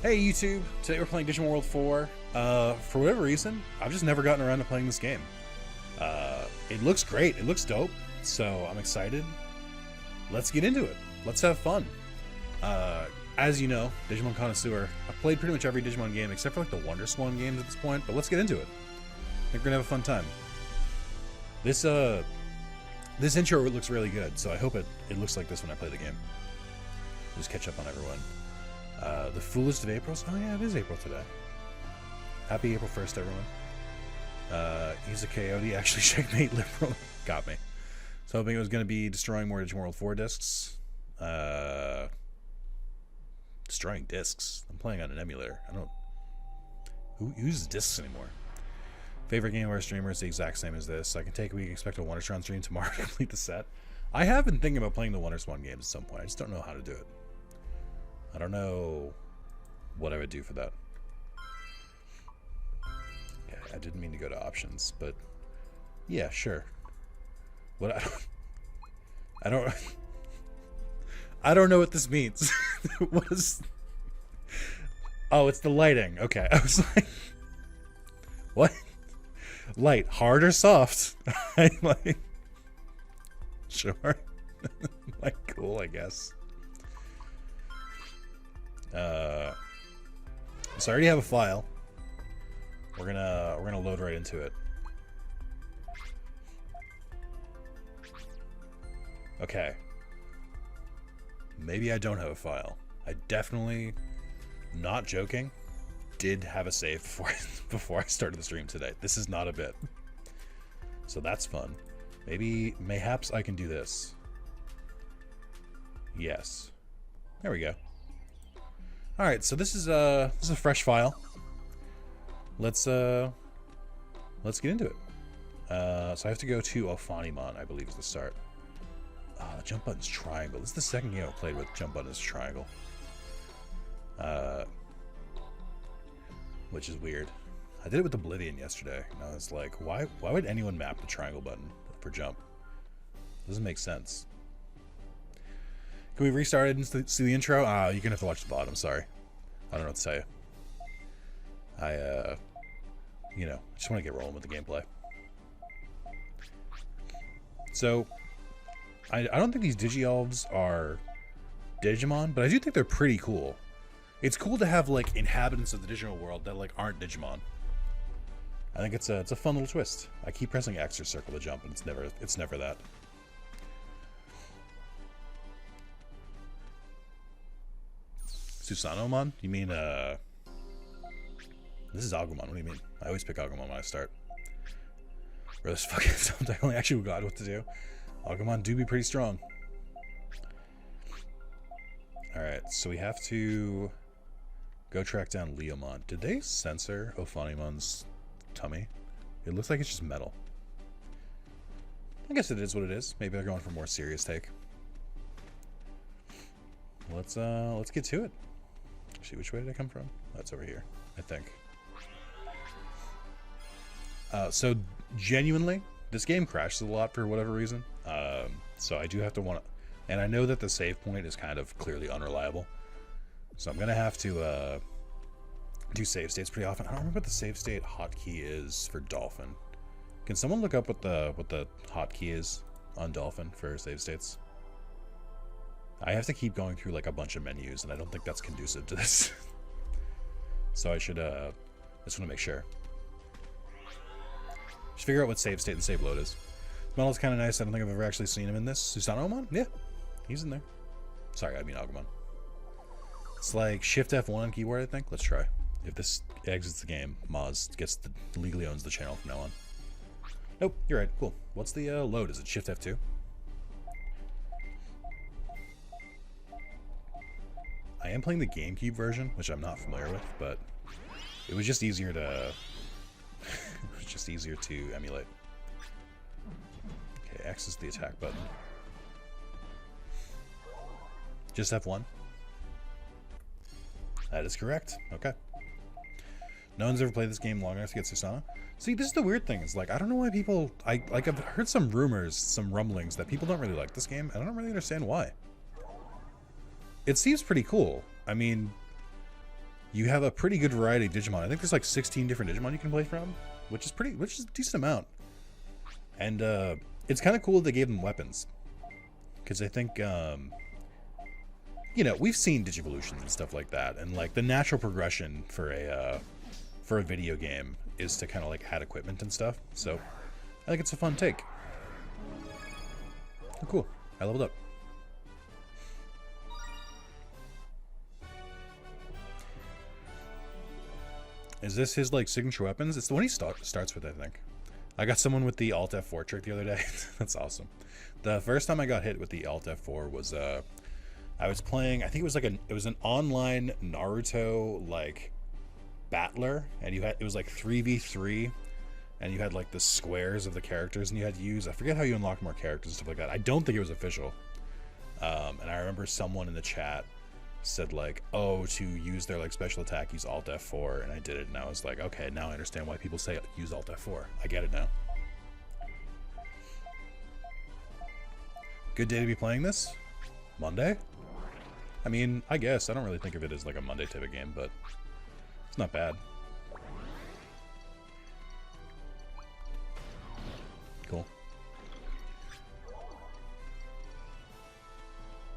Hey YouTube, today we're playing Digimon World 4. For whatever reason, I've just never gotten around to playing this game. It looks great, it looks dope, so I'm excited. Let's get into it. Let's have fun. As you know, Digimon Connoisseur, I've played pretty much every Digimon game except for like the Wonder Swan games at this point, but let's get into it. I think we're gonna have a fun time. This intro looks really good, so I hope it looks like this when I play the game. Just catch up on everyone. The foolest of Aprils? Oh yeah, it is April today. Happy April 1st, everyone. He's a coyote, actually checkmate liberal. Got me. So hoping it was going to be destroying more Digimon World 4 discs. Destroying discs? I'm playing on an emulator. I don't... Who uses discs anymore? Favorite game where streamer is the exact same as this. I can take a week, expect a Wonderstron stream tomorrow to complete the set. I have been thinking about playing the Wonderswan games at some point. I just don't know how to do it. I don't know what I would do for that. Okay, I didn't mean to go to options, but yeah, sure. What I don't know what this means. What is? Oh, it's the lighting. Okay, I was like, what? Light, hard or soft? I like. Sure. Like, cool, I guess. So I already have a file. We're gonna load right into it. Okay. Maybe I don't have a file. I definitely, not joking, did have a save before I started the stream today. This is not a bit. So that's fun. Mayhaps I can do this. Yes. There we go. Alright, so this is a fresh file. Let's get into it. So I have to go to Ophanimon, I believe is the start. The jump button's triangle. This is the second game I've played with jump button is triangle. Which is weird. I did it with Oblivion yesterday, and I was like, why would anyone map the triangle button for jump? Doesn't make sense. Can we restart it and see the intro? You're gonna have to watch the bottom, sorry. I don't know what to tell you. You know, just want to get rolling with the gameplay. So, I don't think these Digi-Elves are Digimon, but I do think they're pretty cool. It's cool to have, like, inhabitants of the digital world that, like, aren't Digimon. I think it's a fun little twist. I keep pressing X or circle to jump, and it's never that. Susanomon? You mean, this is Agumon, what do you mean? I always pick Agumon when I start. Or this fucking subtitle actually got what to do. Agumon do be pretty strong. Alright, so we have to go track down Leomon. Did they censor Ophanimon's tummy? It looks like it's just metal. I guess it is what it is. Maybe they're going for a more serious take. Let's get to it. Actually, which way did I come from? That's over here, I think. So genuinely, this game crashes a lot for whatever reason. So I do have to and I know that the save point is kind of clearly unreliable. So I'm gonna have to do save states pretty often. I don't remember what the save state hotkey is for Dolphin. Can someone look up what the hotkey is on Dolphin for save states? I have to keep going through like a bunch of menus, and I don't think that's conducive to this. So I should I just want to make sure. Just figure out what save state and save load is. Model's kind of nice. I don't think I've ever actually seen him in this. Susanomon? Yeah, he's in there. Sorry, I mean Agumon. It's like Shift F1 on keyboard, I think. Let's try. If this exits the game, Moz legally owns the channel from now on. Nope, you're right. Cool. What's the load? Is it Shift F2? I am playing the GameCube version, which I'm not familiar with, but it was just easier to emulate. Okay, X is the attack button. Just F1. That is correct. Okay. No one's ever played this game long enough to get Susana. See, this is the weird thing. It's like, I don't know why people... I've heard some rumors, some rumblings that people don't really like this game. I don't really understand why. It seems pretty cool. I mean, you have a pretty good variety of Digimon. I think there's like 16 different Digimon you can play from, which is a decent amount. And it's kind of cool they gave them weapons, because I think you know, we've seen Digivolutions and stuff like that, and like the natural progression for a video game is to kind of like add equipment and stuff. So I think it's a fun take. Oh, cool. I leveled up. Is this his like signature weapons? It's the one he starts with, I think. I got someone with the Alt F4 trick the other day. That's awesome. The first time I got hit with the Alt F4 was I was playing, I think it was an online Naruto like battler, and it was like 3v3, and you had like the squares of the characters and you had to use, I forget how you unlock more characters and stuff like that. I don't think it was official. And I remember someone in the chat said like, oh, to use their like special attack, use Alt F4, and I did it, and I was like, okay, now I understand why people say use Alt F4. I get it now. Good day to be playing this? Monday? I mean, I guess. I don't really think of it as like a Monday type of game, but it's not bad. Cool.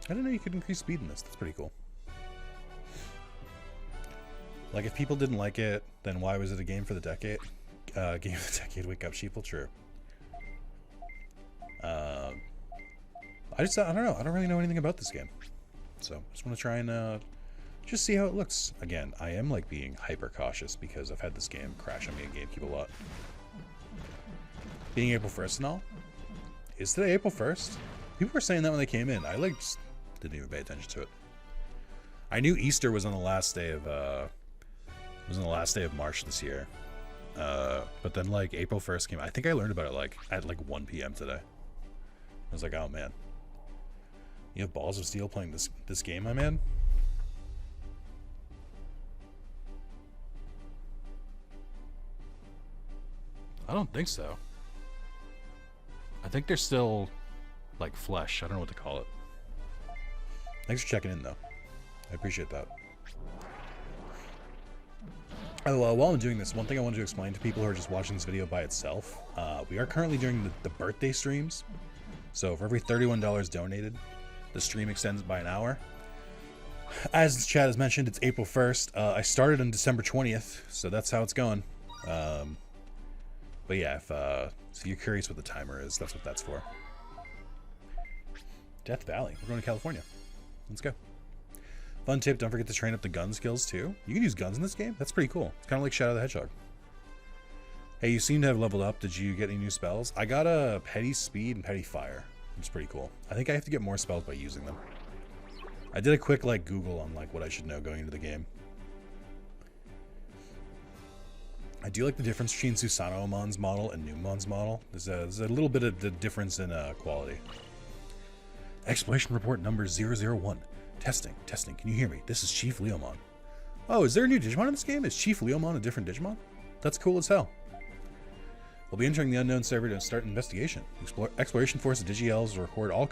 I didn't know you could increase speed in this. That's pretty cool. Like, if people didn't like it, then why was it a game for the decade? Game of the decade, wake up, sheeple, true. I don't know. I don't really know anything about this game. So, I just want to try and just see how it looks. Again, I am like being hyper cautious because I've had this game crash on me in GameCube a lot. Being April 1st and all? Is today April 1st? People were saying that when they came in. I like just didn't even pay attention to it. I knew Easter was on the last day of March this year. But then like April 1st came. I think I learned about it like at like 1 p.m. today. I was like, oh man. You have balls of steel playing this game, my man? I don't think so. I think they're still like flesh. I don't know what to call it. Thanks for checking in though. I appreciate that. Oh, while I'm doing this, one thing I wanted to explain to people who are just watching this video by itself. We are currently doing the birthday streams. So for every $31 donated, the stream extends by an hour. As the chat has mentioned, it's April 1st. I started on December 20th, so that's how it's going. But yeah, so you're curious what the timer is, that's what that's for. Death Valley. We're going to California. Let's go. Fun tip, don't forget to train up the gun skills too. You can use guns in this game? That's pretty cool. It's kind of like Shadow the Hedgehog. Hey, you seem to have leveled up. Did you get any new spells? I got a Petty Speed and Petty Fire. It's pretty cool. I think I have to get more spells by using them. I did a quick like Google on like what I should know going into the game. I do like the difference between Susanoomon's model and Numon's model. There's a little bit of the difference in quality. Exploration report number 001. Testing. Can you hear me? This is Chief Leomon. Oh, is there a new Digimon in this game? Is Chief Leomon a different Digimon? That's cool as hell. We'll be entering the unknown server to start an investigation. Exploration Force of Digi-Elves will record all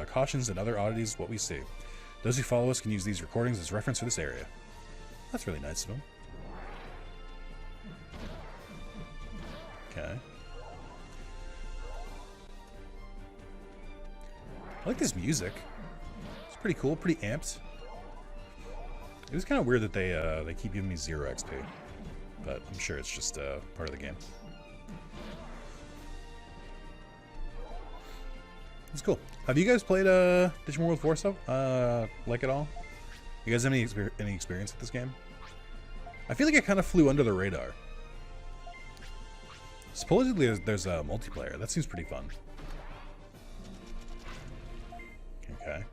cautions and other oddities of what we see. Those who follow us can use these recordings as reference for this area. That's really nice of them. Okay. I like this music. It's pretty cool, pretty amped. It was kind of weird that they keep giving me 0 XP, but I'm sure it's just part of the game. It's cool. Have you guys played Digimon World 4 stuff? Like it all? You guys have any experience with this game? I feel like it kind of flew under the radar. Supposedly there's a multiplayer. That seems pretty fun. Okay.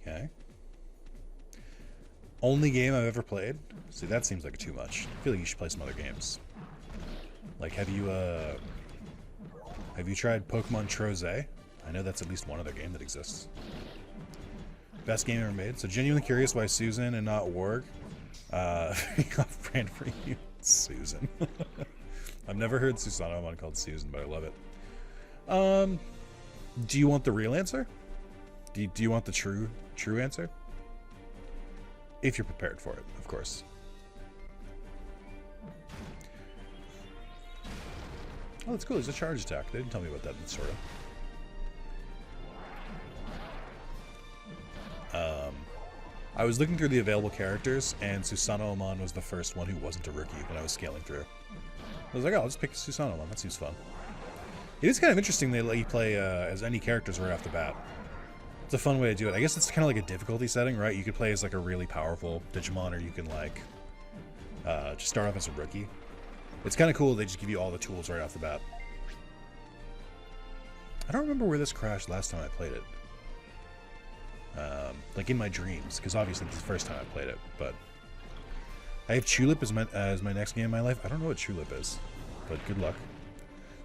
Okay. Only game I've ever played? See, that seems like too much. I feel like you should play some other games. Like, have you tried Pokemon Troze? I know that's at least one other game that exists. Best game ever made. So genuinely curious why Susan and not Warg. Brand for you, Susan. I've never heard Susanomon called Susan, but I love it. Um, do you want the real answer? Do you want the true answer? If you're prepared for it, of course. Oh, that's cool. There's a charge attack. They didn't tell me about that in Sora. I was looking through the available characters, and Susanoo was the first one who wasn't a rookie when I was scaling through. I was like, oh, I'll just pick Susanoo. That seems fun. It is kind of interesting they let you play as any characters right off the bat. It's a fun way to do it. I guess it's kind of like a difficulty setting, right? You could play as like a really powerful Digimon, or you can like just start off as a rookie. It's kind of cool. They just give you all the tools right off the bat. I don't remember where this crashed last time I played it. Like in my dreams, because obviously this is the first time I played it. But I have Tulip as my next game in my life. I don't know what Tulip is, but good luck.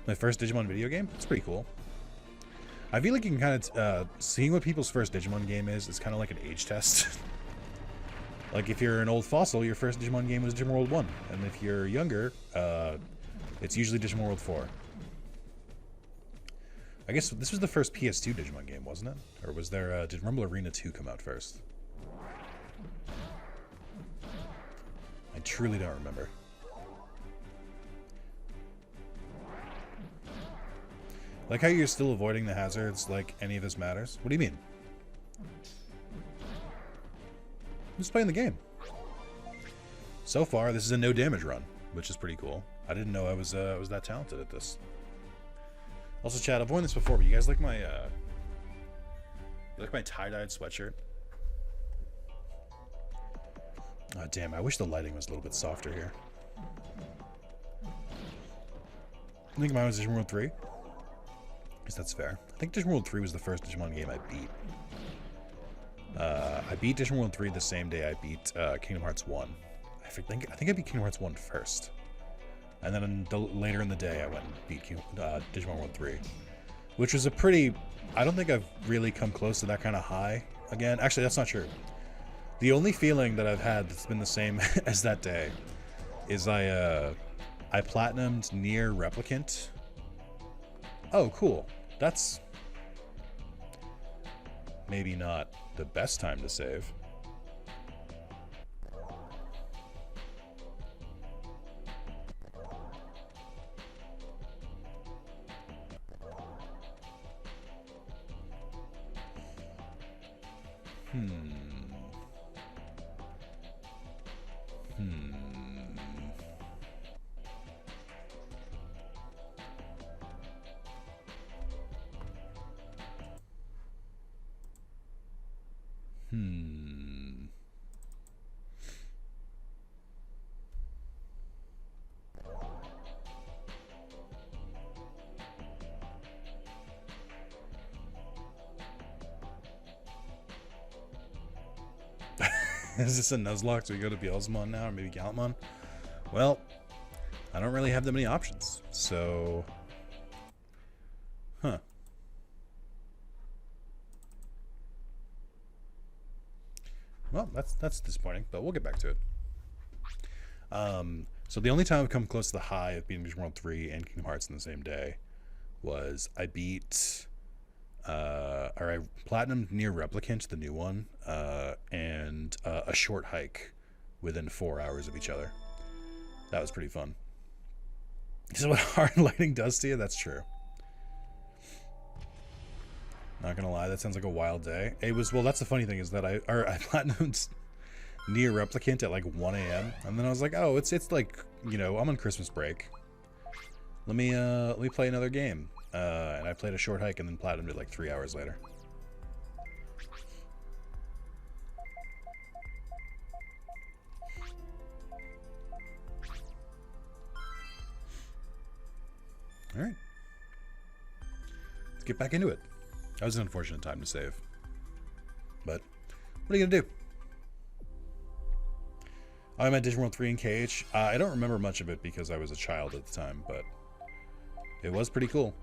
My first Digimon video game. It's pretty cool. I feel like you can kind of seeing what people's first Digimon game is. It's kind of like an age test. Like if you're an old fossil, your first Digimon game was Digimon World 1, and if you're younger, it's usually Digimon World 4. I guess this was the first PS2 Digimon game, wasn't it? Or was there, did Rumble Arena 2 come out first? I truly don't remember. Like how you're still avoiding the hazards like any of this matters. What do you mean? I'm just playing the game. So far, this is a no damage run, which is pretty cool. I didn't know I was that talented at this. Also, chat, I've worn this before, but you guys like my tie-dyed sweatshirt? Oh, damn, I wish the lighting was a little bit softer here. I think mine was Digimon World 3. I guess that's fair. I think Digimon World 3 was the first Digimon game I beat. I beat Digimon World 3 the same day I beat Kingdom Hearts 1. I think I beat Kingdom Hearts 1 first. And then later in the day, I went and beat Digimon World 3. Which was a pretty... I don't think I've really come close to that kind of high again. Actually, that's not true. The only feeling that I've had that's been the same as that day is I platinumed Nier Replicant. Oh, cool. That's maybe not the best time to save. Is this a Nuzlocke? Do we go to Beelzemon now, or maybe Gallantmon? Well, I don't really have that many options, so... Huh. Well, that's disappointing, but we'll get back to it. So the only time I've come close to the high of beating Digimon World 3 and Kingdom Hearts in the same day was I beat... or I platinumed Nier Replicant, the new one, and a short hike within 4 hours of each other. That was pretty fun. This is what hard lighting does to you? That's true. Not gonna lie, that sounds like a wild day. It was, well, that's the funny thing is that I platinumed Nier Replicant at like 1 a.m. and then I was like, oh, it's like, you know, I'm on Christmas break. Let me play another game. And I played a short hike and then platinumed it like 3 hours later. Alright. Let's get back into it. That was an unfortunate time to save. But, what are you gonna do? I'm at Digimon World 3 in KH. I don't remember much of it because I was a child at the time, but it was pretty cool.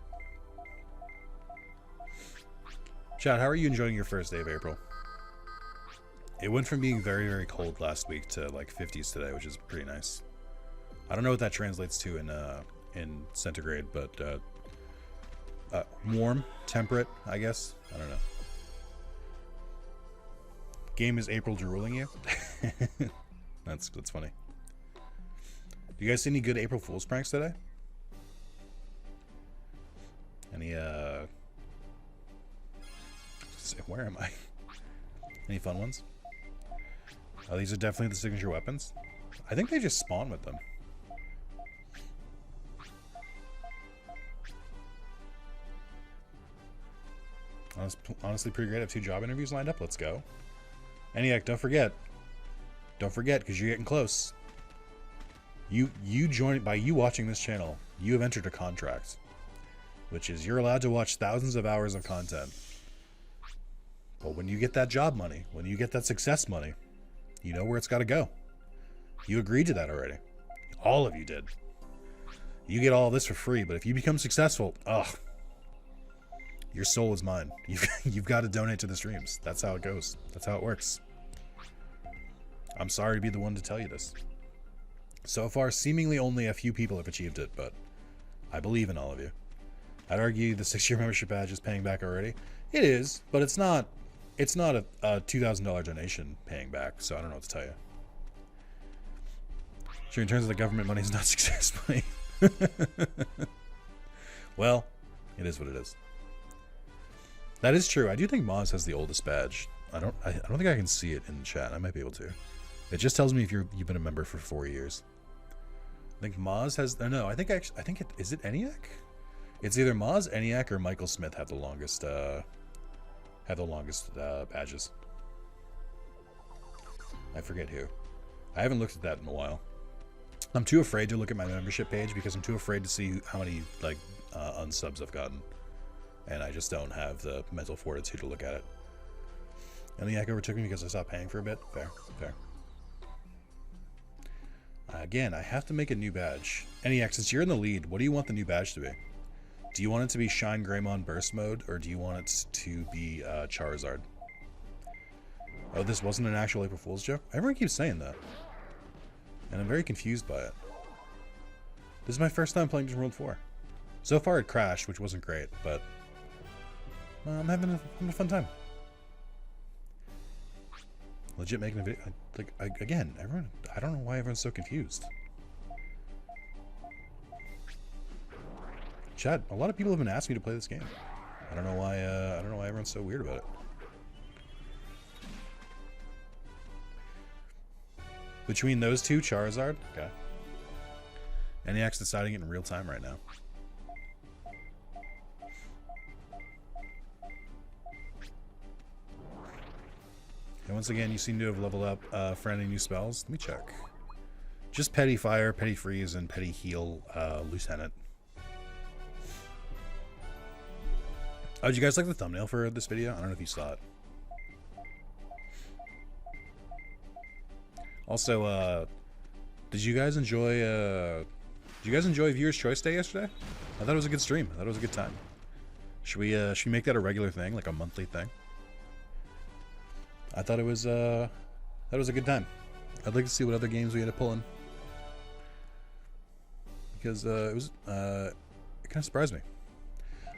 Chad, how are you enjoying your first day of April? It went from being very, very cold last week to like 50s today, which is pretty nice. I don't know what that translates to in centigrade, but warm, temperate, I guess. I don't know. Game is April drooling you. That's funny. Do you guys see any good April Fool's pranks today? Any where am I? Any fun ones? Oh, these are definitely the signature weapons. I think they just spawn with them. Honestly, pretty great. I have 2 job interviews lined up. Let's go. ENIAC, don't forget. Don't forget, because you're getting close. You join by you watching this channel. You have entered a contract, which is you're allowed to watch thousands of hours of content. But when you get that job money, when you get that success money, you know where it's got to go. You agreed to that already. All of you did. You get all of this for free, but if you become successful, your soul is mine. You've got to donate to the streams. That's how it goes. That's how it works. I'm sorry to be the one to tell you this. So far, seemingly only a few people have achieved it, but I believe in all of you. I'd argue the 6-year membership badge is paying back already. It is, but it's not a $2,000 donation paying back, so I don't know what to tell you. Sure, in terms of the government money, is not success money. Well, it is what it is. That is true. I do think Moz has the oldest badge. I don't think I can see it in the chat. I might be able to. It just tells me if you've been a member for 4 years. I think Moz has. Oh, no, I think it is it ENIAC. It's either Moz, ENIAC, or Michael Smith have the longest. Badges. I forget who. I haven't looked at that in a while. I'm too afraid to look at my membership page because I'm too afraid to see how many unsubs I've gotten, and I just don't have the mental fortitude to look at it. And the ENIAC overtook me because I stopped paying for a bit. Fair. Again, I have to make a new badge. ENIAC, since you're in the lead, what do you want the new badge to be? Do you want it to be Shine Greymon Burst Mode, or do you want it to be Charizard? Oh, this wasn't an actual April Fool's joke? Everyone keeps saying that. And I'm very confused by it. This is my first time playing Digimon World 4. So far it crashed, which wasn't great, but I'm having a fun time. Legit making a video. Again, everyone, I don't know why everyone's so confused. Chad, a lot of people have been asking me to play this game. I don't know why everyone's so weird about it. Between those two, Charizard? Okay. ENIAC's deciding it in real time right now. And once again, you seem to have leveled up for any new spells. Let me check. Just Petty Fire, Petty Freeze, and Petty Heal Lieutenant. Oh, did you guys like the thumbnail for this video? I don't know if you saw it. Also, did you guys enjoy Viewer's Choice Day yesterday? I thought it was a good stream. I thought it was a good time. Should we make that a regular thing, like a monthly thing? I thought it was a good time. I'd like to see what other games we had to pull in, because it kind of surprised me.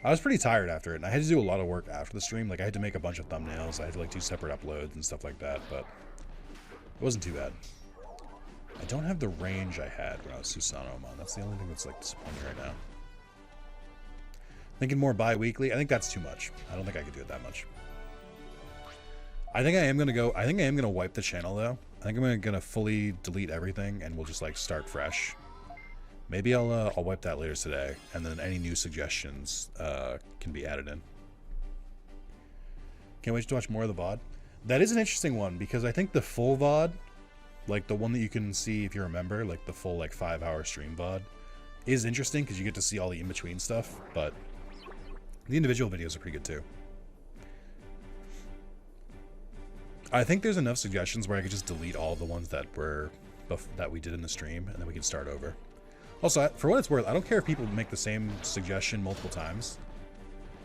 I was pretty tired after it, and I had to do a lot of work after the stream. Like, I had to make a bunch of thumbnails. I had to do separate uploads and stuff like that, but it wasn't too bad. I don't have the range I had when I was Susanomon. That's the only thing that's disappointing right now. Thinking more bi-weekly. I think that's too much. I don't think I could do it that much. I think I am gonna wipe the channel though. I think I'm gonna fully delete everything, and we'll just start fresh. Maybe I'll wipe that later today, and then any new suggestions can be added in. Can't wait to watch more of the VOD. That is an interesting one, because I think the full VOD, like the one that you can see if you're a member, like the full 5-hour stream VOD, is interesting because you get to see all the in-between stuff, but the individual videos are pretty good too. I think there's enough suggestions where I could just delete all the ones that we did in the stream, and then we can start over. Also, for what it's worth, I don't care if people make the same suggestion multiple times.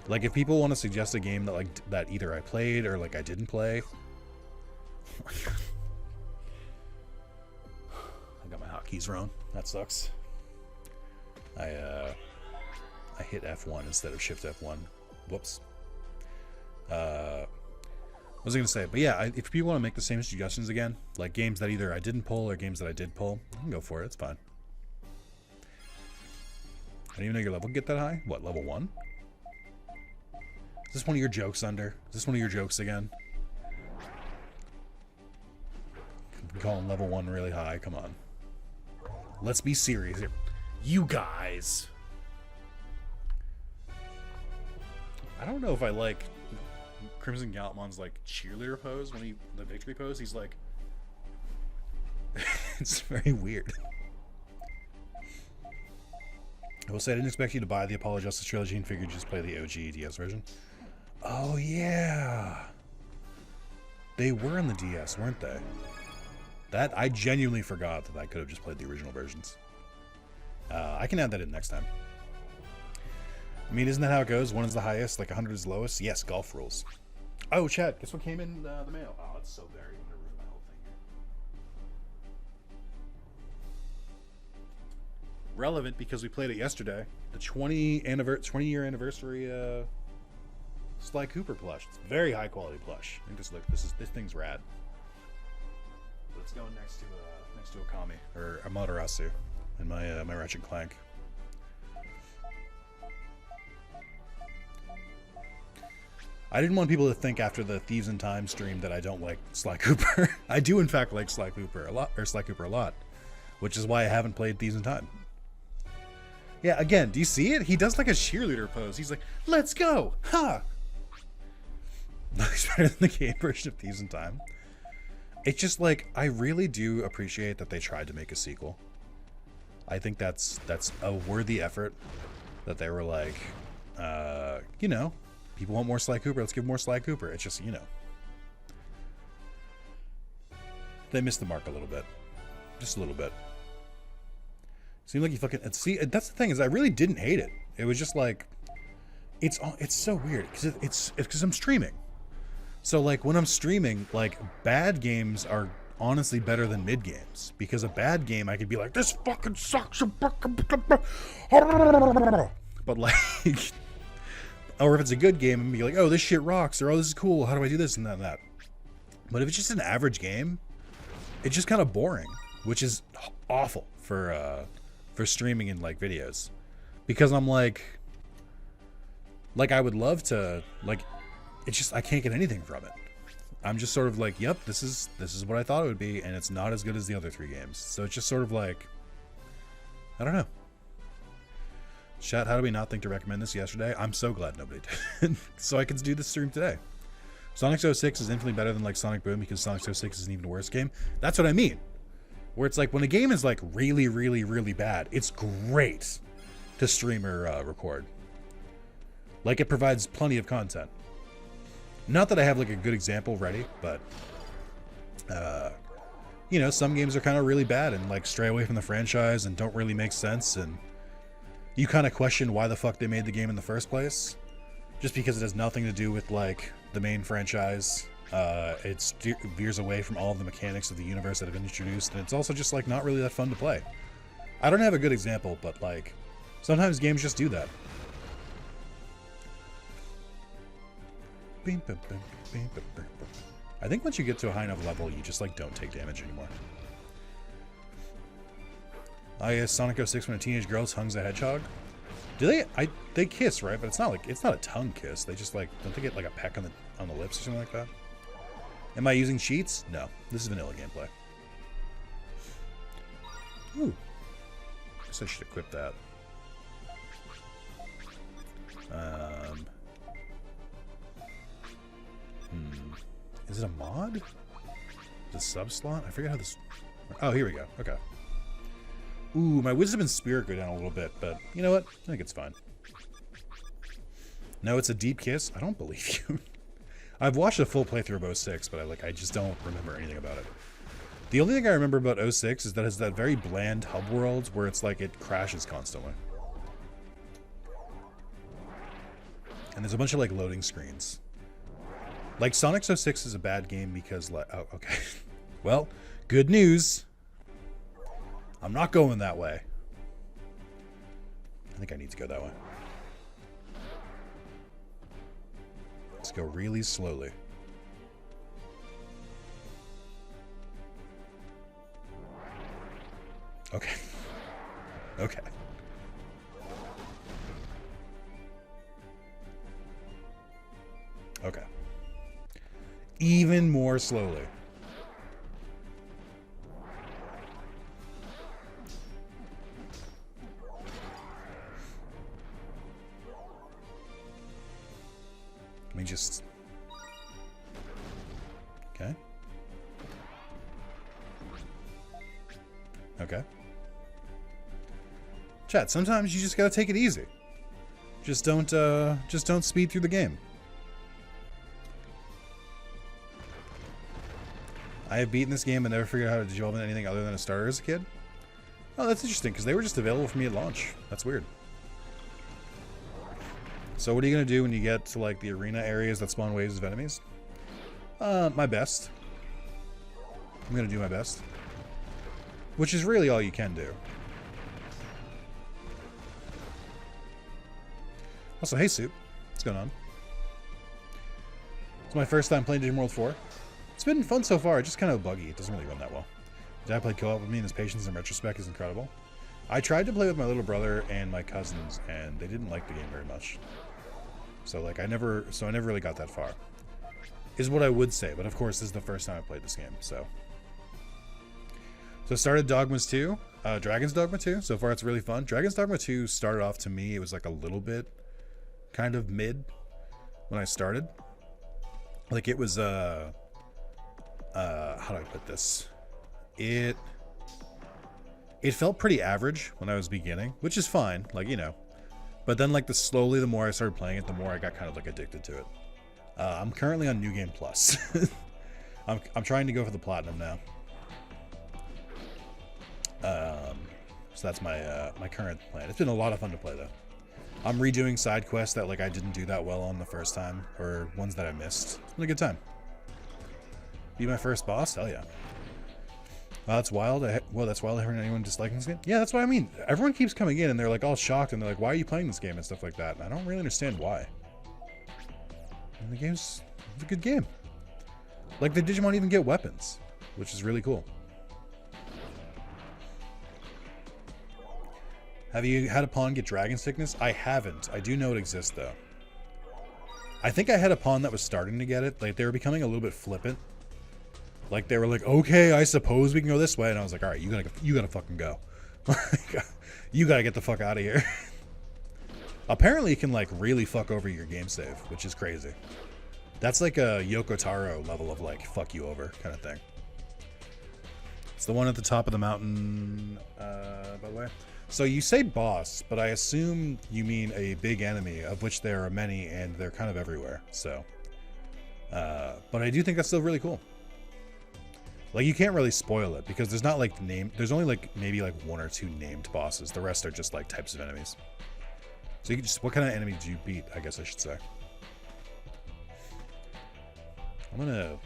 Like, if people want to suggest a game that either I played or I didn't play. I got my hotkeys wrong. That sucks. I I hit F1 instead of Shift F1. Whoops. What was I going to say? But yeah, if people want to make the same suggestions again, like games that either I didn't pull or games that I did pull, you can go for it. It's fine. I didn't even know your level get that high. What, level 1? Is this one of your jokes, Under? Is this one of your jokes again? Calling level 1 really high. Come on. Let's be serious here. You guys. I don't know if I like Crimson Gallantmon's like cheerleader pose when the victory pose. He's like, it's very weird. I will say I didn't expect you to buy the Apollo Justice trilogy and figured just play the OG DS version. Oh yeah, they were in the DS, weren't they? That I genuinely forgot that I could have just played the original versions. I can add that in next time. I mean, isn't that how it goes? 1 is the highest, like 100 is the lowest? Yes, golf rules. Oh, chat, guess what came in the mail? Oh, it's so very. I'm gonna ruin my whole thing here. Relevant because we played it yesterday. The 20-year anniversary Sly Cooper plush. It's very high quality plush. I think this thing's rad. But it's going next to Okami or Amaterasu in my my Ratchet & Clank. I didn't want people to think after the Thieves in Time stream that I don't like Sly Cooper. I do in fact like Sly Cooper a lot, which is why I haven't played Thieves in Time. Yeah, again, do you see it? He does like a cheerleader pose. He's like, "Let's go, ha!" Looks better than the game version of Thieves in Time. It's just like I really do appreciate that they tried to make a sequel. I think that's a worthy effort. That they were like, you know. People want more Sly Cooper. Let's give more Sly Cooper. It's just, you know. They missed the mark a little bit. Just a little bit. Seemed like you fucking... See, that's the thing, is I really didn't hate it. It was just like... It's so weird. Because it's because I'm streaming. So, like, when I'm streaming, like, bad games are honestly better than mid games. Because a bad game, I could be like, this fucking sucks. But, like... Or if it's a good game, and be like, oh, this shit rocks, or oh, this is cool, how do I do this and that and that. But if it's just an average game, it's just kind of boring, which is awful for streaming and like videos, because I'm like I would love to, like, it's just I can't get anything from it. I'm just sort of like, yep, this is what I thought it would be, and it's not as good as the other 3 games. So it's just sort of like, I don't know. Chat, how do we not think to recommend this yesterday? I'm so glad nobody did. So I can do this stream today. Sonic 06 is infinitely better than like Sonic Boom because Sonic 06 is an even worse game. That's what I mean. Where it's like when a game is like really, really, really bad, it's great to stream or record. Like it provides plenty of content. Not that I have like a good example ready, but you know, some games are kind of really bad and like stray away from the franchise and don't really make sense, and you kind of question why the fuck they made the game in the first place, just because it has nothing to do with like the main franchise. It veers away from all of the mechanics of the universe that have been introduced, and it's also just like not really that fun to play. I don't have a good example, but like sometimes games just do that. I think once you get to a high enough level, you just like don't take damage anymore. I guess Sonic 06 when a teenage girl hugs a hedgehog. Do they? They kiss, right? But it's not a tongue kiss. They just like, don't they get like a peck on the lips or something like that? Am I using cheats? No. This is vanilla gameplay. Ooh. Guess I should equip that. Is it a mod? The sub slot? I forget how this... Oh, here we go. Okay. Ooh, my wisdom and spirit go down a little bit, but you know what? I think it's fine. No, it's a deep kiss? I don't believe you. I've watched a full playthrough of 06, but I just don't remember anything about it. The only thing I remember about 06 is that it's that very bland hub world where it's like it crashes constantly. And there's a bunch of like loading screens. Like Sonic 06 is a bad game because like, oh, okay. Well, good news. I'm not going that way. I think I need to go that way. Let's go really slowly. Okay. Okay. Okay. Even more slowly. Let me just... Okay. Okay. Chat, sometimes you just gotta take it easy. Just don't speed through the game. I have beaten this game and never figured out how to Digimon anything other than a starter as a kid. Oh, that's interesting, because they were just available for me at launch. That's weird. So what are you going to do when you get to, like, the arena areas that spawn waves of enemies? My best. I'm going to do my best. Which is really all you can do. Also, hey, Soup. What's going on? It's my first time playing Digimon World 4. It's been fun so far, just kind of buggy. It doesn't really run that well. Dad played co-op with me, and his patience in retrospect is incredible. I tried to play with my little brother and my cousins, and they didn't like the game very much. So like I never really got that far. Is what I would say, but of course this is the first time I played this game, so. So I started Dogma's 2, Dragon's Dogma 2. So far it's really fun. Dragon's Dogma 2 started off to me, it was like a little bit kind of mid when I started. Like it was how do I put this? It felt pretty average when I was beginning, which is fine, like, you know. But then, like, the more I started playing it, the more I got kind of, like, addicted to it. I'm currently on New Game Plus. I'm trying to go for the Platinum now. So that's my my current plan. It's been a lot of fun to play, though. I'm redoing side quests that, like, I didn't do that well on the first time, or ones that I missed. It's been a good time. Be my first boss? Hell yeah. Wow, that's wild. Well, that's wild. I haven't heard anyone disliking this game. Yeah, that's what I mean. Everyone keeps coming in and they're like all shocked and they're like, why are you playing this game and stuff like that? And I don't really understand why. And the game's a good game. Like, the Digimon even get weapons, which is really cool. Have you had a pawn get dragon sickness? I haven't. I do know it exists, though. I think I had a pawn that was starting to get it. Like, they were becoming a little bit flippant. Like, they were like, okay, I suppose we can go this way. And I was like, all right, you gotta fucking go. You gotta get the fuck out of here. Apparently, it can, like, really fuck over your game save, which is crazy. That's like a Yoko Taro level of, like, fuck you over kind of thing. It's the one at the top of the mountain, by the way. So you say boss, but I assume you mean a big enemy, of which there are many, and they're kind of everywhere. So, but I do think that's still really cool. Like, you can't really spoil it because there's not like there's only like maybe like 1 or 2 named bosses. The rest are just like types of enemies. So you can just, what kind of enemy did you beat? I guess I should say. I'm gonna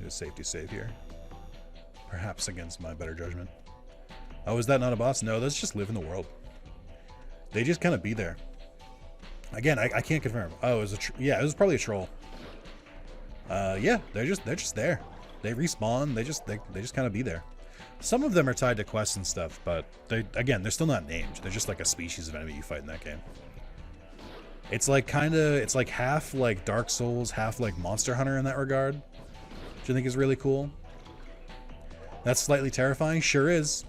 do a safety save here. Perhaps against my better judgment. Oh, is that not a boss? No, those just live in the world. They just kind of be there. Again, I can't confirm. Oh, it was yeah, it was probably a troll. Yeah, they're just there. They respawn. They just kind of be there. Some of them are tied to quests and stuff, but they're still not named. They're just like a species of enemy you fight in that game. It's like it's like half like Dark Souls, half like Monster Hunter in that regard, which I think is really cool. That's slightly terrifying. Sure is.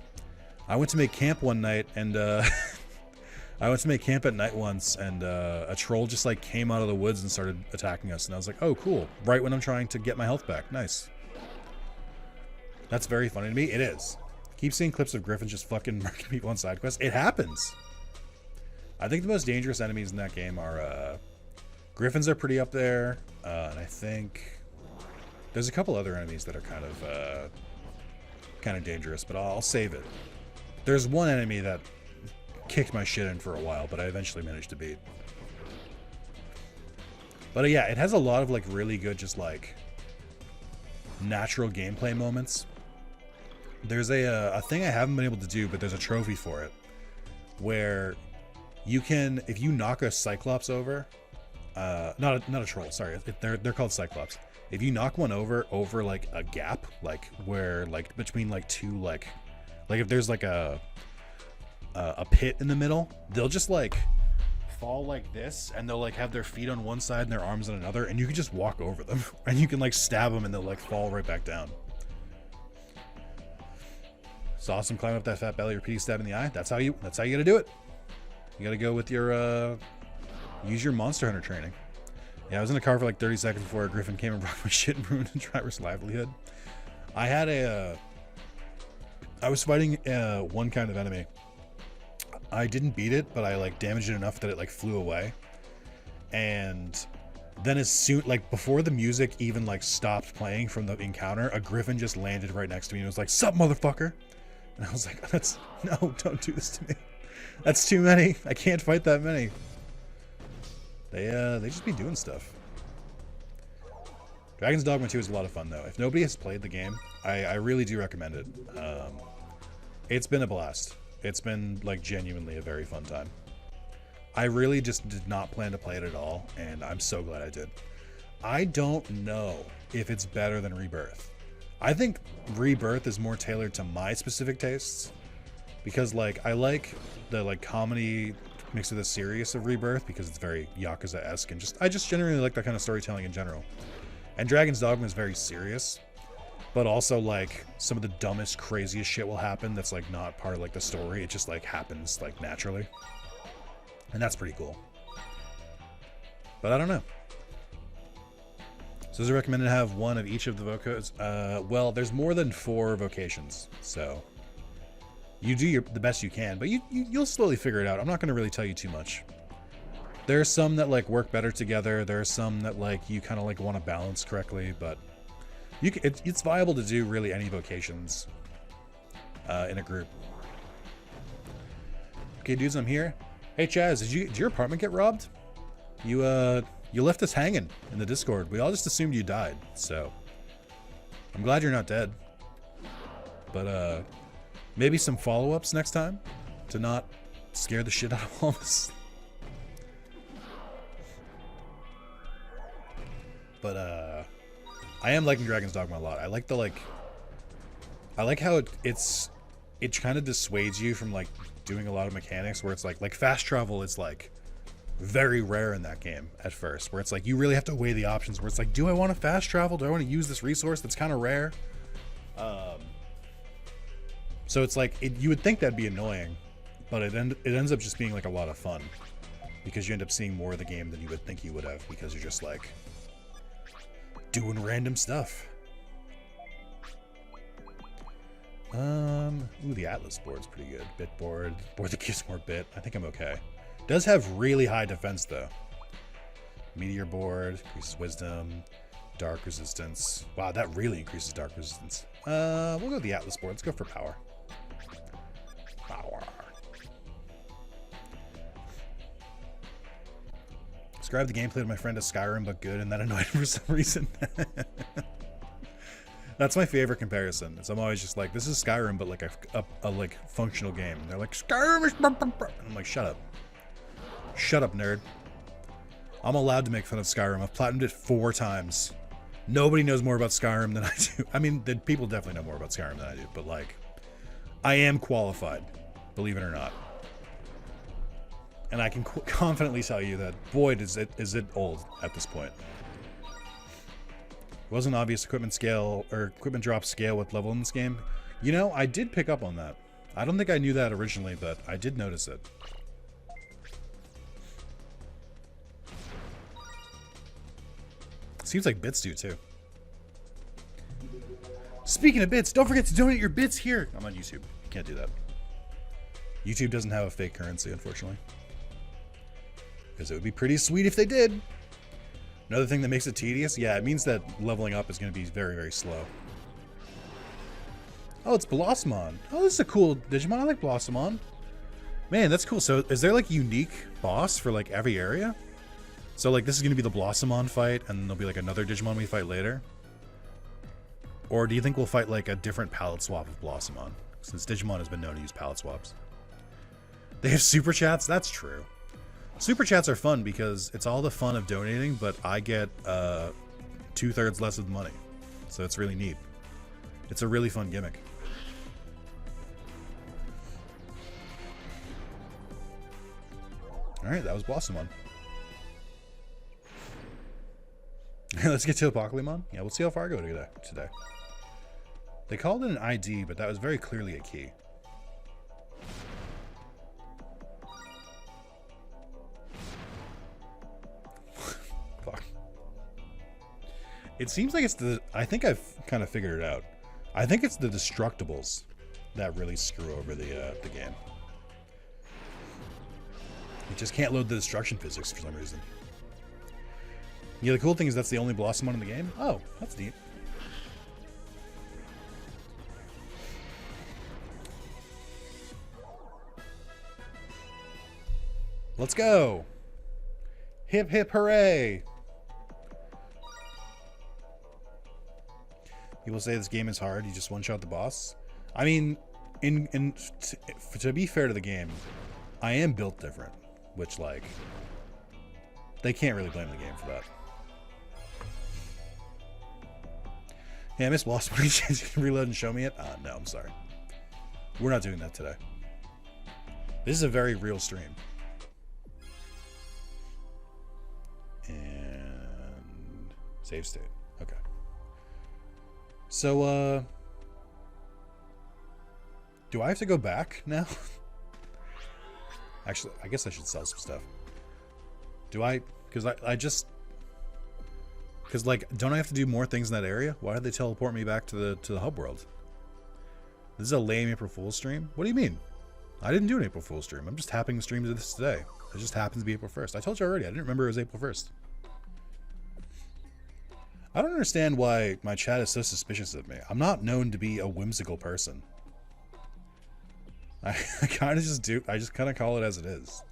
I went to make camp one night and I went to make camp at night once, and a troll just like came out of the woods and started attacking us, and I was like, oh cool, right when I'm trying to get my health back. Nice. That's very funny to me. It is. Keep seeing clips of Griffins just fucking murking people on side quests. It happens. I think the most dangerous enemies in that game are Griffins are pretty up there, and I think there's a couple other enemies that are kind of dangerous, but I'll save it. There's one enemy that kicked my shit in for a while, but I eventually managed to beat. But yeah, it has a lot of like really good just like natural gameplay moments. There's a thing I haven't been able to do, but there's a trophy for it where you can, if you knock a Cyclops over, not a troll. Sorry, they're called Cyclops. If you knock one over like a gap, like where like between like two like if there's like a pit in the middle, they'll just like fall like this, and they'll like have their feet on one side and their arms on another, and you can just walk over them, and you can like stab them, and they'll like fall right back down. It's awesome. Climb up that fat belly, repeating stab in the eye. That's how you gotta do it. You gotta go with your use your Monster Hunter training. Yeah, I was in the car for like 30 seconds before a griffin came and brought my shit and ruined the driver's livelihood. I had I was fighting one kind of enemy. I didn't beat it, but I like damaged it enough that it like flew away. And then as soon, like before the music even like stopped playing from the encounter, a griffin just landed right next to me and was like, "Sup, motherfucker?" And I was like, no, don't do this to me. That's too many. I can't fight that many. They just be doing stuff. Dragon's Dogma 2 is a lot of fun though. If nobody has played the game, I really do recommend it. It's been a blast. It's been like genuinely a very fun time. I really just did not plan to play it at all, and I'm so glad I did. I don't know if it's better than Rebirth. I think Rebirth is more tailored to my specific tastes, because like I like the like comedy mixed with the serious of Rebirth because it's very Yakuza-esque, and I just generally like that kind of storytelling in general. And Dragon's Dogma is very serious, but also like some of the dumbest, craziest shit will happen that's like not part of like the story. It just like happens like naturally. And that's pretty cool. But I don't know. So is it recommended to have one of each of the vocos? Well, there's more than 4 vocations, so you do the best you can, but you'll slowly figure it out. I'm not going to really tell you too much. There are some that like work better together. There are some that like you kind of like want to balance correctly, but it's viable to do really any vocations in a group. Okay, dudes, I'm here. Hey, Chaz, did your apartment get robbed? You left us hanging in the Discord. We all just assumed you died, so I'm glad you're not dead. But maybe some follow-ups next time to not scare the shit out of all of us. But I am liking Dragon's Dogma a lot. I like how it kind of dissuades you from like doing a lot of mechanics where it's like fast travel is like very rare in that game at first, where it's like you really have to weigh the options, where it's like, do I want to fast travel? Do I want to use this resource that's kind of rare? So it's like you would think that'd be annoying, but it ends up just being like a lot of fun because you end up seeing more of the game than you would think you would have, because you're just like doing random stuff. Ooh, the Atlas board's pretty good. Bit board that gives more bit. I think I'm okay. Does have really high defense though. Meteor board increases wisdom, dark resistance. Wow, that really increases dark resistance. We'll go with the Atlas board. Let's go for power. Power. Describe the gameplay of my friend as Skyrim, but good, and that annoyed him for some reason. That's my favorite comparison. I'm always just like, this is Skyrim, but like a like functional game. And they're like, Skyrim is... And I'm like, shut up. Shut up, nerd. I'm allowed to make fun of Skyrim. I've platinumed it 4 times. Nobody knows more about Skyrim than I do. I mean, the people definitely know more about Skyrim than I do, but like, I am qualified, believe it or not. And I can confidently tell you that, boy, is it old at this point. Wasn't obvious equipment scale or equipment drop scale with level in this game. You know, I did pick up on that. I don't think I knew that originally, but I did notice it. Seems like bits do too. Speaking of bits, don't forget to donate your bits here. I'm on YouTube. You can't do that. YouTube doesn't have a fake currency, unfortunately. Because it would be pretty sweet if they did. Another thing that makes it tedious, yeah, it means that leveling up is going to be very, very slow. Oh, it's Blossomon. Oh, this is a cool Digimon. I like Blossomon. Man, that's cool. So is there like a unique boss for like every area? So like this is going to be the Blossomon fight, and there'll be like another Digimon we fight later? Or do you think we'll fight like a different palette swap of Blossomon? Since Digimon has been known to use palette swaps. They have super chats? That's true. Super chats are fun because it's all the fun of donating, but I get 2/3 less of the money. So it's really neat. It's a really fun gimmick. Alright, that was Blossomon. Let's get to Apocalypse. Yeah, we'll see how far I go today. They called it an ID, but that was very clearly a key. Fuck. It seems like it's the... I think I've kind of figured it out. I think it's the Destructibles that really screw over the game. You just can't load the destruction physics for some reason. Yeah, the cool thing is that's the only Blossomon in the game. Oh, that's neat. Let's go! Hip hip hooray! People say this game is hard, you just one-shot the boss. I mean, to be fair to the game, I am built different, which, like, they can't really blame the game for that. Yeah, I miss Lost Money. You can reload and show me it? No, I'm sorry. We're not doing that today. This is a very real stream. And save state. Okay. So, do I have to go back now? Actually, I guess I should sell some stuff. Do I? Because I just... Because, like, don't I have to do more things in that area? Why did they teleport me back to the hub world? This is a lame April Fool's stream? What do you mean? I didn't do an April Fool's stream. I'm just happening to stream this today. It just happens to be April 1st. I told you already. I didn't remember it was April 1st. I don't understand why my chat is so suspicious of me. I'm not known to be a whimsical person. I kind of just do. I just kind of call it as it is.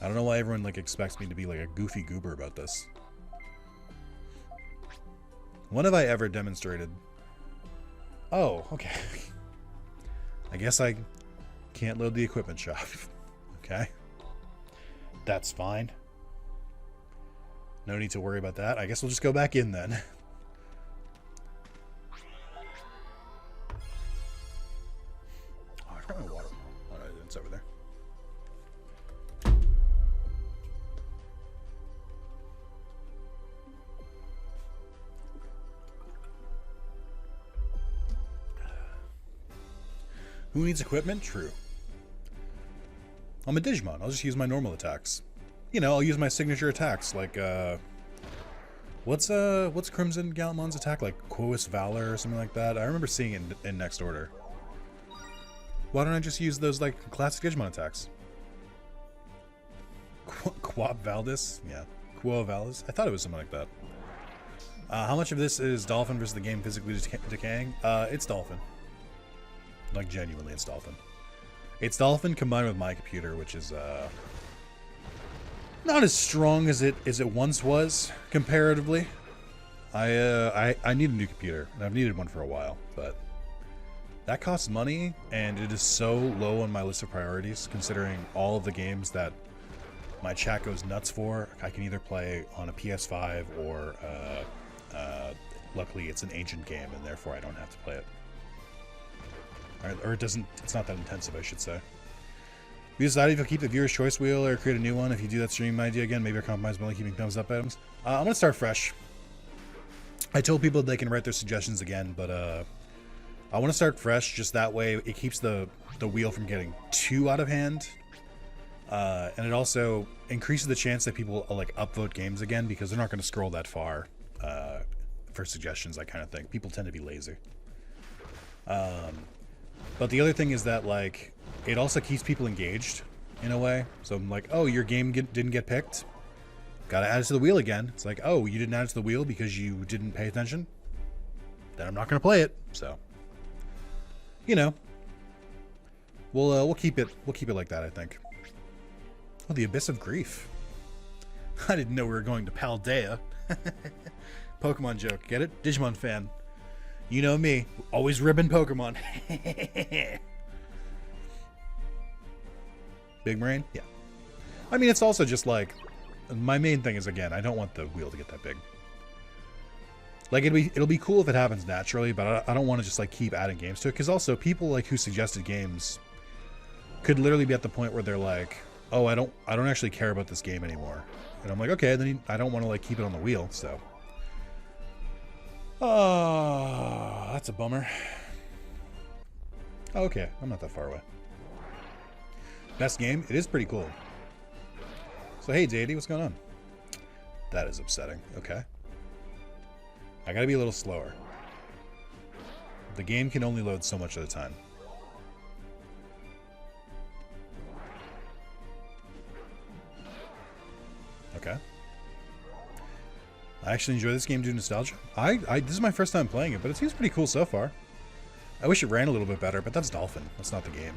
I don't know why everyone, like, expects me to be, like, a goofy goober about this. When have I ever demonstrated? Oh, okay. I guess I can't load the equipment shop. Okay. That's fine. No need to worry about that. I guess we'll just go back in then. Oh, I forgot my water. Oh, no, it's over there. Who needs equipment? True. I'm a Digimon. I'll just use my normal attacks. You know, I'll use my signature attacks, like, what's Crimson Gallantmon's attack? Like, Quous Valor or something like that? I remember seeing it in Next Order. Why don't I just use those, like, classic Digimon attacks? Quap Valdis? Yeah. Quo Valis? I thought it was something like that. How much of this is Dolphin versus the game physically decaying? It's Dolphin. Like, genuinely, it's Dolphin. It's Dolphin combined with my computer, which is, not as strong as it once was, comparatively. I need a new computer, and I've needed one for a while, but that costs money, and it is so low on my list of priorities, considering all of the games that my chat goes nuts for. I can either play on a PS5 or, luckily it's an ancient game, and therefore I don't have to play it. Or it doesn't, it's not that intensive, I should say. We decided if you'll keep the viewer's choice wheel or create a new one. If you do that stream idea again, maybe I'll compromise by only keeping thumbs up items. I'm going to start fresh. I told people they can write their suggestions again, but I want to start fresh, just that way it keeps the wheel from getting too out of hand. And it also increases the chance that people like upvote games again, because they're not going to scroll that far for suggestions, I kind of think. People tend to be lazy. But the other thing is that, like, it also keeps people engaged in a way. So I'm like, oh, your game didn't get picked. Gotta add it to the wheel again. It's like, oh, you didn't add it to the wheel because you didn't pay attention? Then I'm not gonna play it. So, you know, we'll keep it like that, I think. Oh, the Abyss of Grief. I didn't know we were going to Paldea. Pokemon joke, get it? Digimon fan. You know me, always ribbing Pokemon. Big brain? Yeah. I mean, it's also just like, my main thing is, again, I don't want the wheel to get that big. Like, it'll be cool if it happens naturally, but I don't want to just like keep adding games to it, because also people like who suggested games could literally be at the point where they're like, oh, I don't actually care about this game anymore, and I'm like, okay, then I don't want to like keep it on the wheel. So, oh, that's a bummer. Oh, okay, I'm not that far away. Best game? It is pretty cool. So hey, Deity, what's going on? That is upsetting. Okay. I gotta be a little slower. The game can only load so much at a time. Okay. I actually enjoy this game due to nostalgia. This is my first time playing it, but it seems pretty cool so far. I wish it ran a little bit better, but that's Dolphin. That's not the game.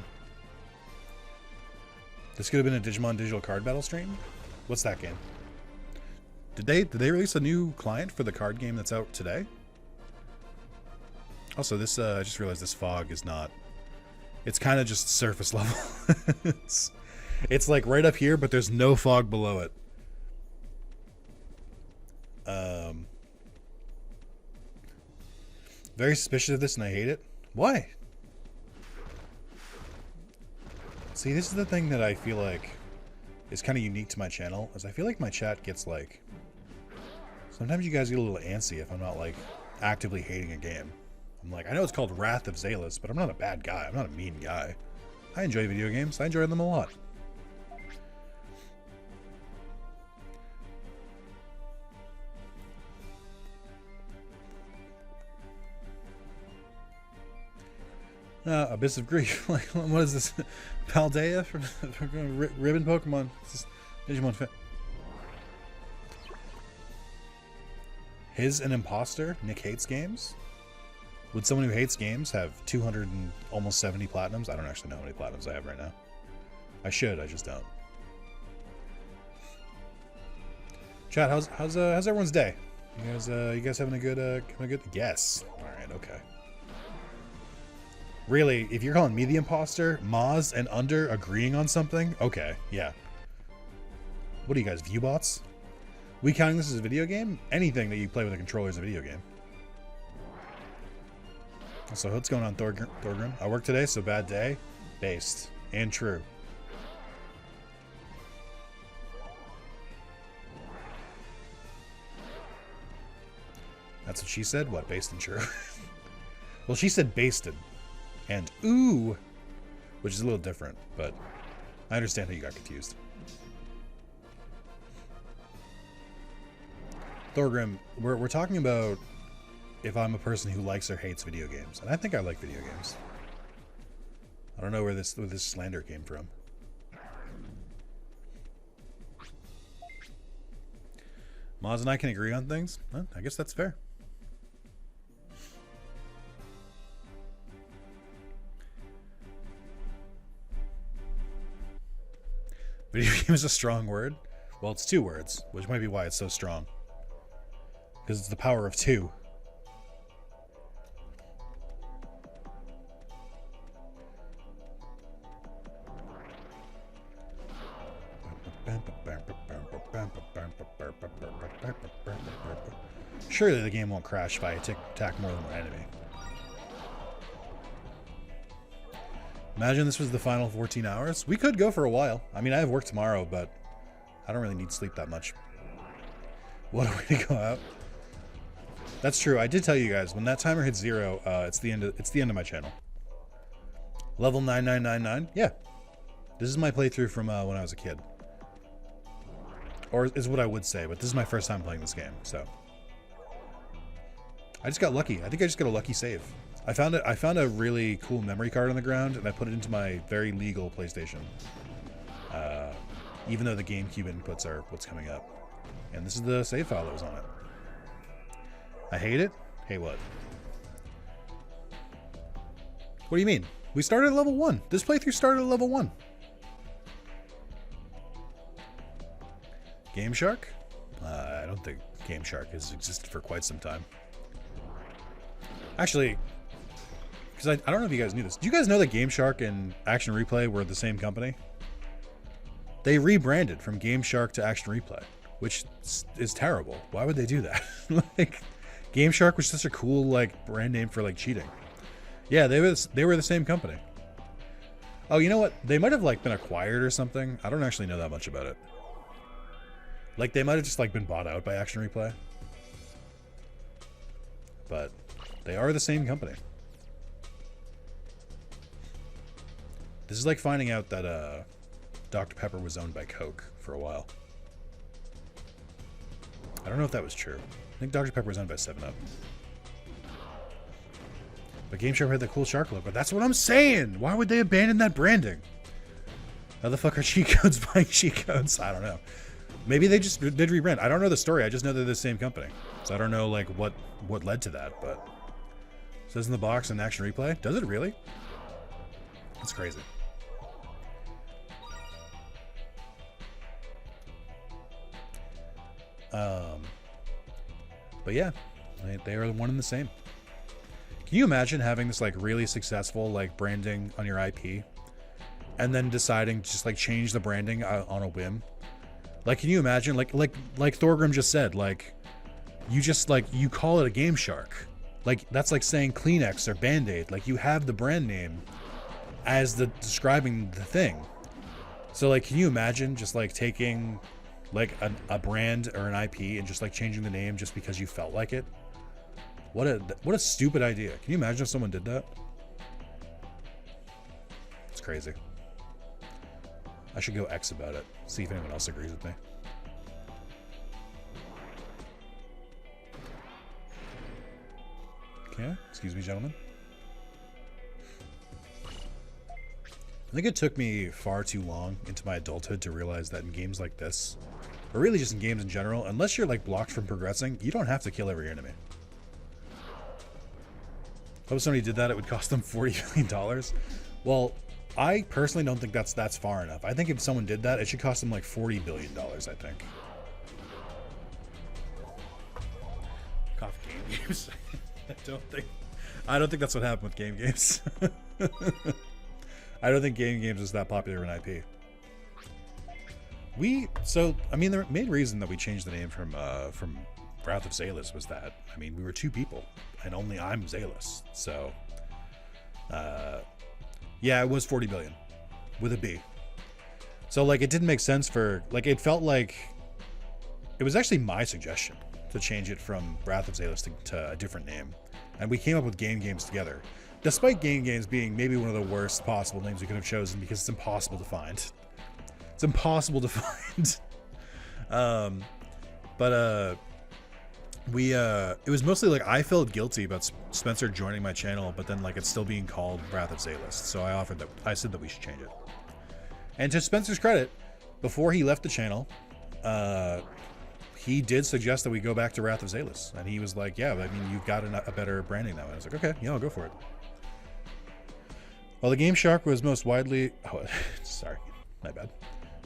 This could have been a Digimon digital card battle stream? What's that game? Did they release a new client for the card game that's out today? Also, this I just realized this fog is not. It's kind of just surface level. it's like right up here, but there's no fog below it. Very suspicious of this, and I hate it. Why? See, this is the thing that I feel like is kind of unique to my channel, is I feel like my chat gets like, sometimes you guys get a little antsy if I'm not like actively hating a game. I'm like, I know it's called Wrath of Zalis, but I'm not a bad guy. I'm not a mean guy. I enjoy video games. I enjoy them a lot. Abyss of Grief. Like, what is this? Paldea from Ribbon Pokemon. This is Digimon Fit. His an imposter? Nick hates games? Would someone who hates games have 200 and almost 70 platinums? I don't actually know how many platinums I have right now. I should, I just don't. Chat, how's everyone's day? You guys having a good yes. Alright, okay. Really, if you're calling me the imposter, Maz and Under agreeing on something? Okay, yeah. What are you guys, viewbots? We counting this as a video game? Anything that you play with a controller is a video game. So what's going on, Thorgrim? I work today, so bad day. Based. And true. That's what she said? What, based and true? Well, she said basted. And ooh, which is a little different, but I understand how you got confused. Thorgrim, we're talking about if I'm a person who likes or hates video games, and I think I like video games. I don't know where this slander came from. Maz and I can agree on things. Well, I guess that's fair. Video game is a strong word. Well, it's 2 words, which might be why it's so strong. Because it's the power of 2. Surely the game won't crash if I attack more than one enemy. Imagine this was the final 14 hours. We could go for a while. I mean, I have work tomorrow, but I don't really need sleep that much. What a way to go out. That's true. I did tell you guys, when that timer hits 0, it's the end of my channel. Level 9999? Yeah. This is my playthrough from when I was a kid. Or is what I would say, but this is my first time playing this game, so. I just got lucky. I think I just got a lucky save. I found a really cool memory card on the ground, and I put it into my very legal PlayStation. Even though the GameCube inputs are what's coming up. And this is the save file that was on it. I hate it? Hey, what? What do you mean? We started at level 1. This playthrough started at level 1. Game Shark? I don't think Game Shark has existed for quite some time. Actually, because I don't know if you guys knew this. Do you guys know that Game Shark and Action Replay were the same company? They rebranded from Game Shark to Action Replay, which is terrible. Why would they do that? Like, Game Shark was just a cool like brand name for like cheating. Yeah, they were the same company. Oh, you know what? They might have like been acquired or something. I don't actually know that much about it. Like, they might have just like been bought out by Action Replay. But they are the same company. This is like finding out that Dr. Pepper was owned by Coke for a while. I don't know if that was true. I think Dr. Pepper was owned by 7-Up. But Game Shark had the cool shark logo. That's what I'm saying! Why would they abandon that branding? How the fuck are cheat codes buying cheat codes? I don't know. Maybe they just did rebrand. I don't know the story. I just know they're the same company. So I don't know like what led to that, but it says in the box in Action Replay. Does it really? That's crazy. But yeah, they are one and the same. Can you imagine having this like really successful like branding on your IP and then deciding to just like change the branding on a whim? Like, can you imagine like Thorgrim just said, like you call it a Game Shark. Like, that's like saying Kleenex or Band-Aid. Like, you have the brand name as the describing the thing. So like, can you imagine just like taking like a brand or an IP and just like changing the name just because you felt like it? What a stupid idea. Can you imagine if someone did that? It's crazy. I should go X about it. See if anyone else agrees with me. Okay, excuse me, gentlemen. I think it took me far too long into my adulthood to realize that in games like this, or really just in games in general, unless you're like blocked from progressing, you don't have to kill every enemy. If somebody did that, it would cost them $40 million. Well, I personally don't think that's far enough. I think if someone did that, it should cost them like $40 billion, I think. Cough game games. I don't think that's what happened with game games. I don't think game games is that popular in IP. I mean, the main reason that we changed the name from Wrath of Zalis was that, I mean, we were two people, and only I'm Zalis. So, yeah, it was 40 billion with a B. So, like, it didn't make sense for, like, it felt like it was actually my suggestion to change it from Wrath of Zalis to a different name. And we came up with Game Games together. Despite Game Games being maybe one of the worst possible names we could have chosen because it's impossible to find. It's impossible to find. It was mostly like I felt guilty about Spencer joining my channel, but then like it's still being called Wrath of Zalis. So I said that we should change it. And to Spencer's credit, before he left the channel, he did suggest that we go back to Wrath of Zalis. And he was like, yeah, I mean, you've got a better branding that way. I was like, okay, yeah, I'll go for it. While the Game Shark was most widely... Oh, sorry, my bad.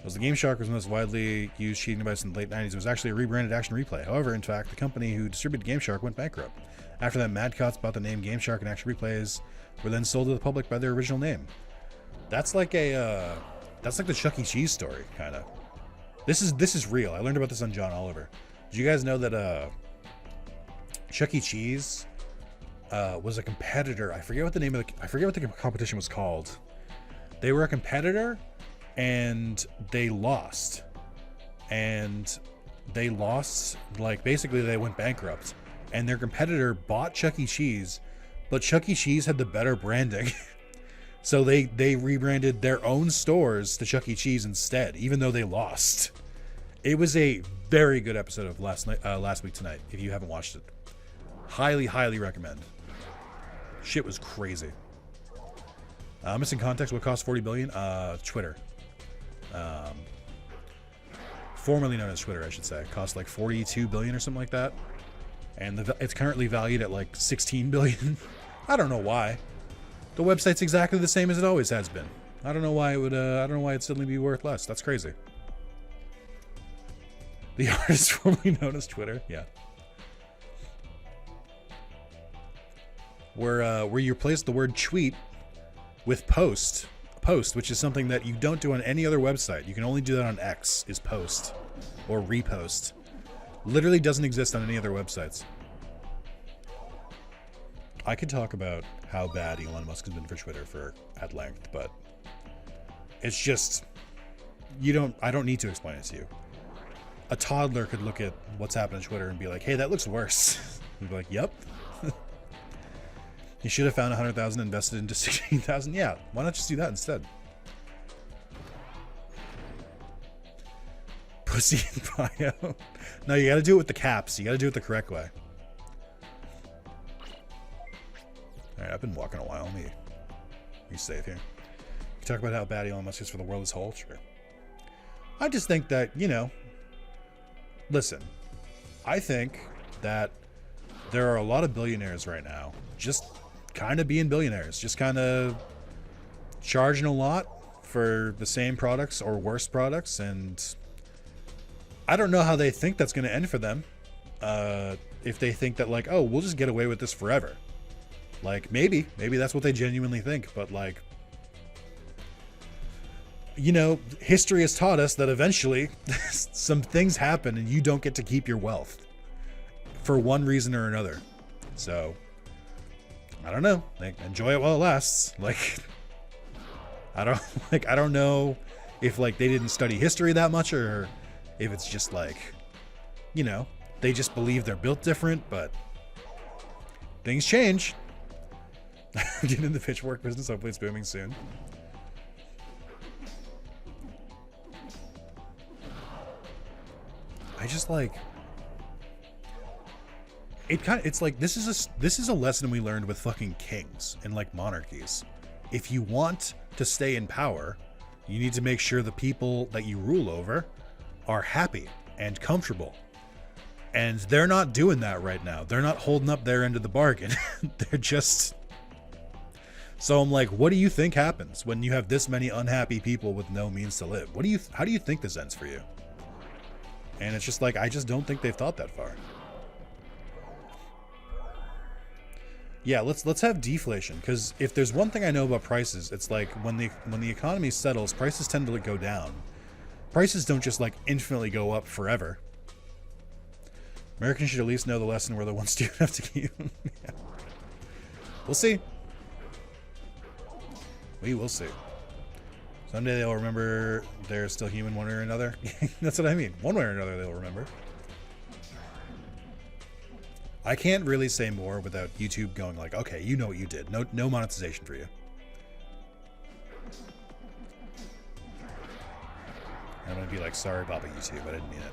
While the Game Shark was most widely used cheating device in the late 90s, it was actually a rebranded Action Replay. However, in fact, the company who distributed Game Shark went bankrupt. After that, Mad Cots bought the name Game Shark, and Action Replays were then sold to the public by their original name. That's like that's like the Chuck E. Cheese story, kind of. This is real. I learned about this on John Oliver. Did you guys know that Chuck E. Cheese was a competitor? I forget what the competition was called. They were a competitor, and they lost. Like, basically they went bankrupt. And their competitor bought Chuck E. Cheese, but Chuck E. Cheese had the better branding. So they rebranded their own stores to Chuck E. Cheese instead, even though they lost. It was a very good episode of Last Week Tonight. If you haven't watched it, highly recommend. Shit was crazy. Missing context. What cost 40 billion? Twitter. Formerly known as Twitter, I should say. It cost like 42 billion or something like that, and it's currently valued at like 16 billion. I don't know why. The website's exactly the same as it always has been. I don't know why it would. I don't know why it'd suddenly be worth less. That's crazy. The artist formerly known as Twitter. Yeah. Where you replace the word tweet with post post, which is something that you don't do on any other website. You can only do that on X, is post or repost. Literally doesn't exist on any other websites. I could talk about how bad Elon Musk has been for Twitter at length, but it's just, I don't need to explain it to you. A toddler could look at what's happened to Twitter and be like, hey, that looks worse. You'd be like, yep. You should have found 100,000 invested into 16,000. Yeah, why not just do that instead? Pussy in bio. No, you gotta do it with the caps. You gotta do it the correct way. Alright, I've been walking a while. Let me be safe here. You talk about how bad Elon Musk is for the world as a whole? Sure. I just think that, listen, I think that there are a lot of billionaires right now just kind of being billionaires, just kind of charging a lot for the same products or worse products, and I don't know how they think that's going to end for them. If they think that, like, oh, we'll just get away with this forever. Like, maybe that's what they genuinely think, but, like, history has taught us that eventually some things happen and you don't get to keep your wealth for one reason or another. So I don't know. Like, enjoy it while it lasts. Like, I don't know if, like, they didn't study history that much, or if it's just like, they just believe they're built different, but things change. Get in the pitchfork business. Hopefully it's booming soon. I just like it. It's like this is a lesson we learned with fucking kings and, like, monarchies. If you want to stay in power, you need to make sure the people that you rule over are happy and comfortable. And they're not doing that right now. They're not holding up their end of the bargain. They're just... So I'm like, what do you think happens when you have this many unhappy people with no means to live? How do you think this ends for you? And it's just like, I just don't think they've thought that far. Yeah, let's have deflation, because if there's one thing I know about prices, it's like when the economy settles, prices tend to go down. Prices don't just, like, infinitely go up forever. Americans should at least know the lesson where the ones do have to keep. Yeah. We'll see. We will see. Someday they'll remember they're still human one way or another. That's what I mean. One way or another they'll remember. I can't really say more without YouTube going like, okay, you know what you did. No monetization for you. I'm going to be like, sorry, Baba YouTube, I didn't mean it.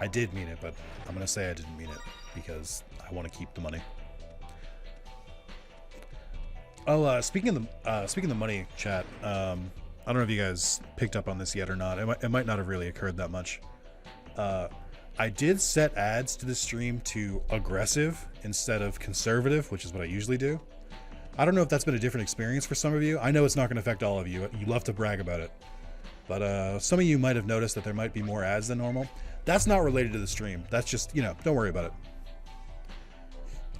I did mean it, but I'm going to say I didn't mean it because I want to keep the money. Oh, speaking of the money, chat, I don't know if you guys picked up on this yet or not. It might not have really occurred that much. I did set ads to the stream to aggressive instead of conservative, which is what I usually do. I don't know if that's been a different experience for some of you. I know it's not going to affect all of you. You love to brag about it. But some of you might have noticed that there might be more ads than normal. That's not related to the stream. That's just, don't worry about it.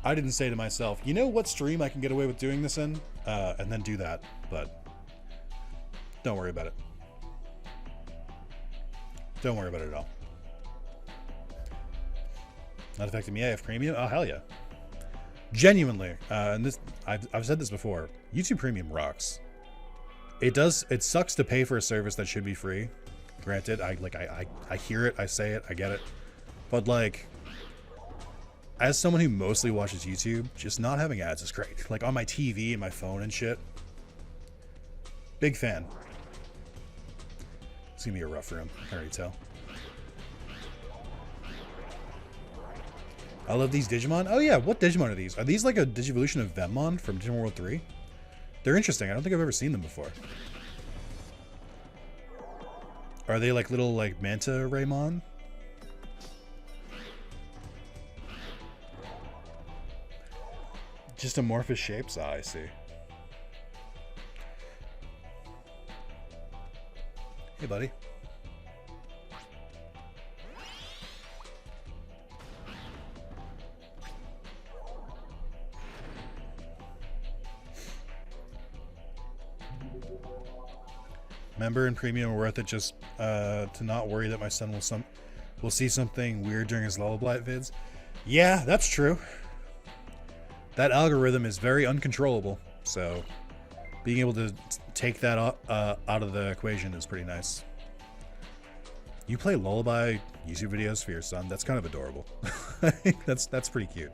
I didn't say to myself, you know what stream I can get away with doing this in? And then do that. But don't worry about it. Don't worry about it at all. Not affecting me. I have premium. Oh, hell yeah. Genuinely. And this, I've said this before. YouTube Premium rocks. It sucks to pay for a service that should be free. Granted, I hear it, I say it, I get it. But, like, as someone who mostly watches YouTube, just not having ads is great. Like, on my TV and my phone and shit. Big fan. It's gonna be a rough room, I can already tell. I love these Digimon. Oh yeah, what Digimon are these? Are these like a Digivolution of Vemmon from Digimon World 3? They're interesting. I don't think I've ever seen them before. Are they like little like Manta Raymon? Just amorphous shapes? Ah, I see. Hey, buddy. Member and premium are worth it just to not worry that my son will see something weird during his lullaby vids. Yeah, that's true. That algorithm is very uncontrollable, so being able to take that out of the equation is pretty nice. You play lullaby YouTube videos for your son? That's kind of adorable. that's pretty cute.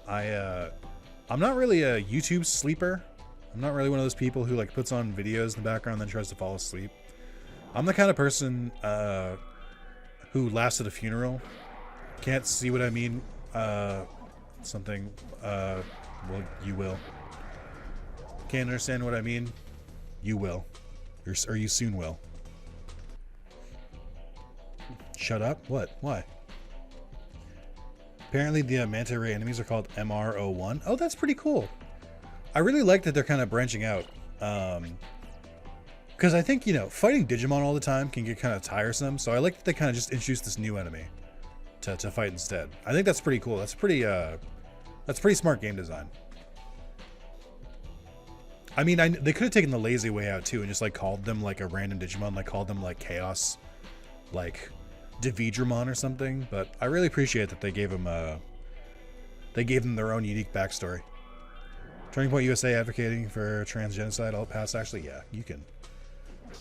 I'm not really a YouTube sleeper. I'm not really one of those people who like puts on videos in the background and then tries to fall asleep. I'm the kind of person who laughs at a funeral. Can't see what I mean? Something. Well, you will. Can't understand what I mean? You will. Or you soon will. Shut up? What? Why? Apparently the manta ray enemies are called MR01. Oh, that's pretty cool. I really like that they're kind of branching out. Because I think, you know, fighting Digimon all the time can get kind of tiresome. So I like that they kind of just introduced this new enemy to fight instead. I think that's pretty cool. That's pretty smart game design. I mean, they could have taken the lazy way out too and just like called them like a random Digimon, like called them like Chaos, like Digimon or something. But I really appreciate that they gave them their own unique backstory. Turning Point USA advocating for trans genocide all past. Actually, yeah, you can.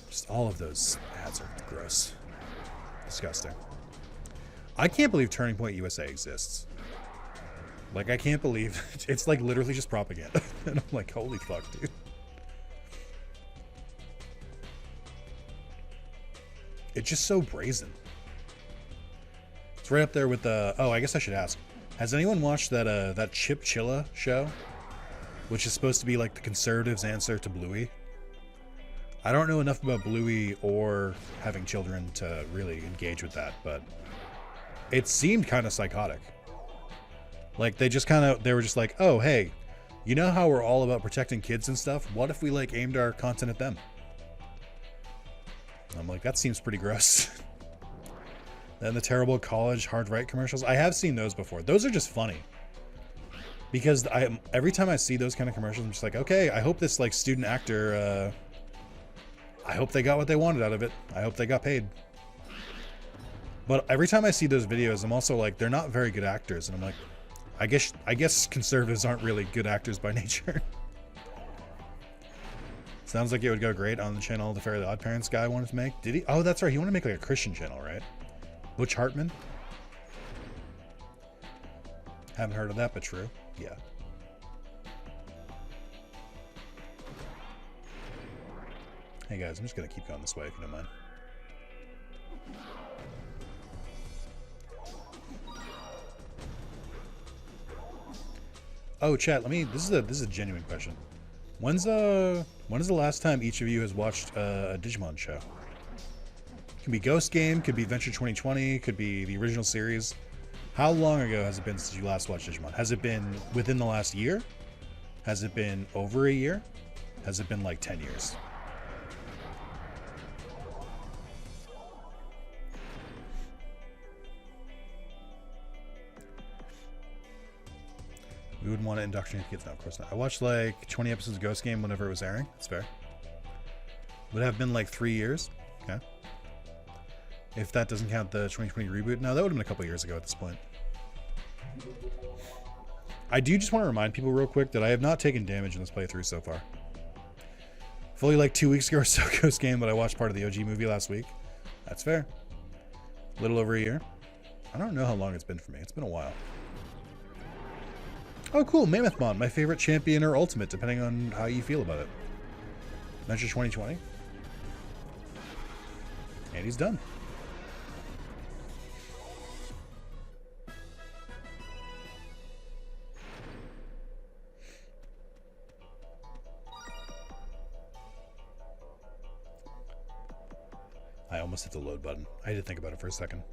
Just all of those ads are gross, disgusting. I can't believe Turning Point USA exists. Like, I can't believe it's like literally just propaganda. And I'm like, holy fuck, dude. It's just so brazen. It's right up there with the. Oh, I guess I should ask. Has anyone watched that Chip Chilla show? Which is supposed to be like the conservatives' answer to Bluey. I don't know enough about Bluey or having children to really engage with that, but it seemed kind of psychotic. Like they were just like, oh, hey, you know how we're all about protecting kids and stuff? What if we like aimed our content at them? I'm like, that seems pretty gross. Then the terrible college hard right commercials. I have seen those before. Those are just funny. Because every time I see those kind of commercials, I'm just like, okay, I hope this like student actor, I hope they got what they wanted out of it. I hope they got paid. But every time I see those videos, I'm also like, they're not very good actors. And I'm like, I guess conservatives aren't really good actors by nature. Sounds like it would go great on the channel the Fairly Odd Parents guy wanted to make. Did he? Oh, that's right. He wanted to make like a Christian channel, right? Butch Hartman? Haven't heard of that, but true. Yeah. Hey guys, I'm just gonna keep going this way if you don't mind. Oh, chat. This is a genuine question. When is the last time each of you has watched a Digimon show? Could be Ghost Game, could be Adventure 2020, could be the original series. How long ago has it been since you last watched Digimon? Has it been within the last year? Has it been over a year? Has it been like 10 years? We wouldn't want to indoctrinate kids. No, of course not. I watched like 20 episodes of Ghost Game whenever it was airing. That's fair. Would have been like 3 years. Okay. If that doesn't count the 2020 reboot. No, that would have been a couple years ago at this point. I do just want to remind people real quick that I have not taken damage in this playthrough so far. Fully like 2 weeks ago or so Ghost Game, but I watched part of the OG movie last week. That's fair. A little over a year. I don't know how long it's been for me. It's been a while. Oh, cool. Mammothmon, my favorite champion or ultimate, depending on how you feel about it. Adventure 2020. And he's done. I almost hit the load button. I had to think about it for a second.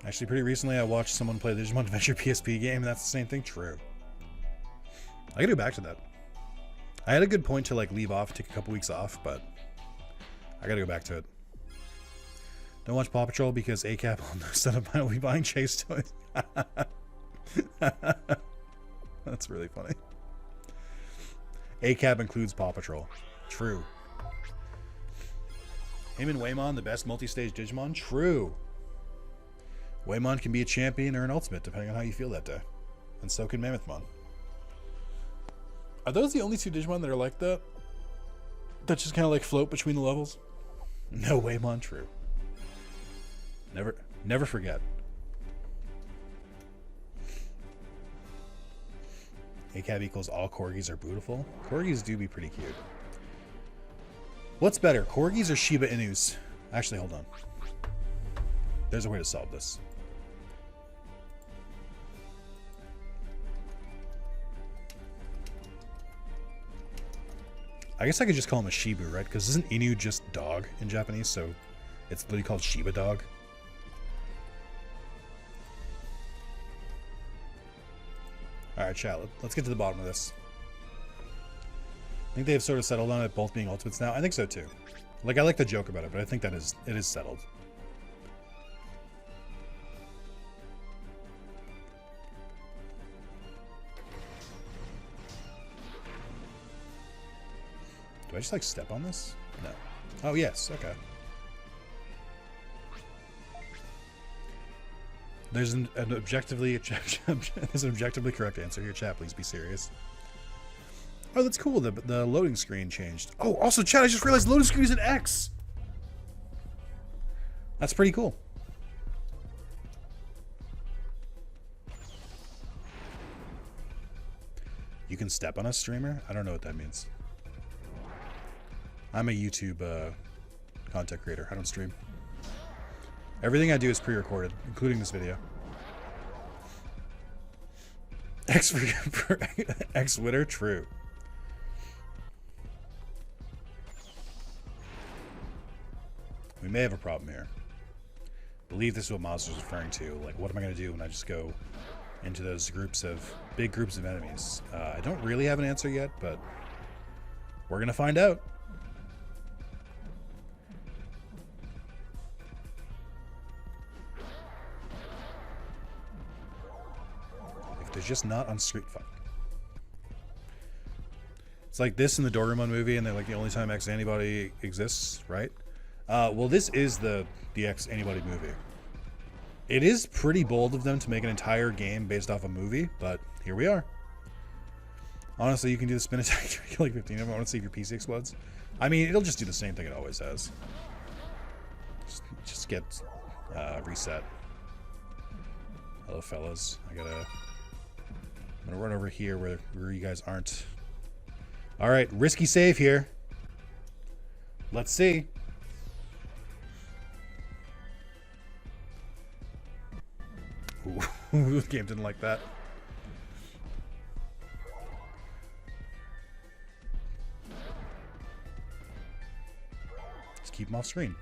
Actually, pretty recently I watched someone play the Digimon Adventure PSP game, and that's the same thing. True. I gotta go back to that. I had a good point to like leave off, take a couple weeks off, but I gotta go back to it. Don't watch Paw Patrol because ACAP will know son of mine will be buying Chase toys. That's really funny. ACAB includes Paw Patrol. True. Him and Waymon, the best multi-stage Digimon? True. Waymon can be a champion or an ultimate, depending on how you feel that day. And so can Mammothmon. Are those the only two Digimon that are like that? That just kind of like float between the levels? No, Waymon, true. Never forget. ACAB equals all corgis are beautiful. Corgis do be pretty cute. What's better, corgis or Shiba Inus? Actually, hold on. There's a way to solve this. I guess I could just call him a Shibu, right? Because isn't Inu just dog in Japanese? So it's literally called Shiba dog. Alright, chat. Let's get to the bottom of this. I think they've sort of settled on it both being ultimates now. I think so too. Like, I like the joke about it, but I think that it is settled. Do I just like step on this? No. Oh yes, okay. There's an objectively there's an objectively correct answer here, chat. Please be serious. Oh, that's cool. The loading screen changed. Oh, also, chat, I just realized loading screen is an X. That's pretty cool. You can step on a streamer? I don't know what that means. I'm a YouTube content creator. I don't stream. Everything I do is pre-recorded, including this video. X for X winner, true. We may have a problem here. I believe this is what Mazda was referring to. Like, what am I going to do when I just go into those big groups of enemies? I don't really have an answer yet, but we're going to find out. They're just not on Street Fight. It's like this in the Doraemon movie, and they're like the only time X Antibody exists, right? Well, this is the X Antibody movie. It is pretty bold of them to make an entire game based off a movie, but here we are. Honestly, you can do the spin attack to kill like 15 of them. I want to see if your PC explodes. I mean, it'll just do the same thing it always has. Just get reset. Hello, fellas. I'm gonna run over here where you guys aren't. All right, risky save here. Let's see. Ooh, the game didn't like that. Just keep them off screen.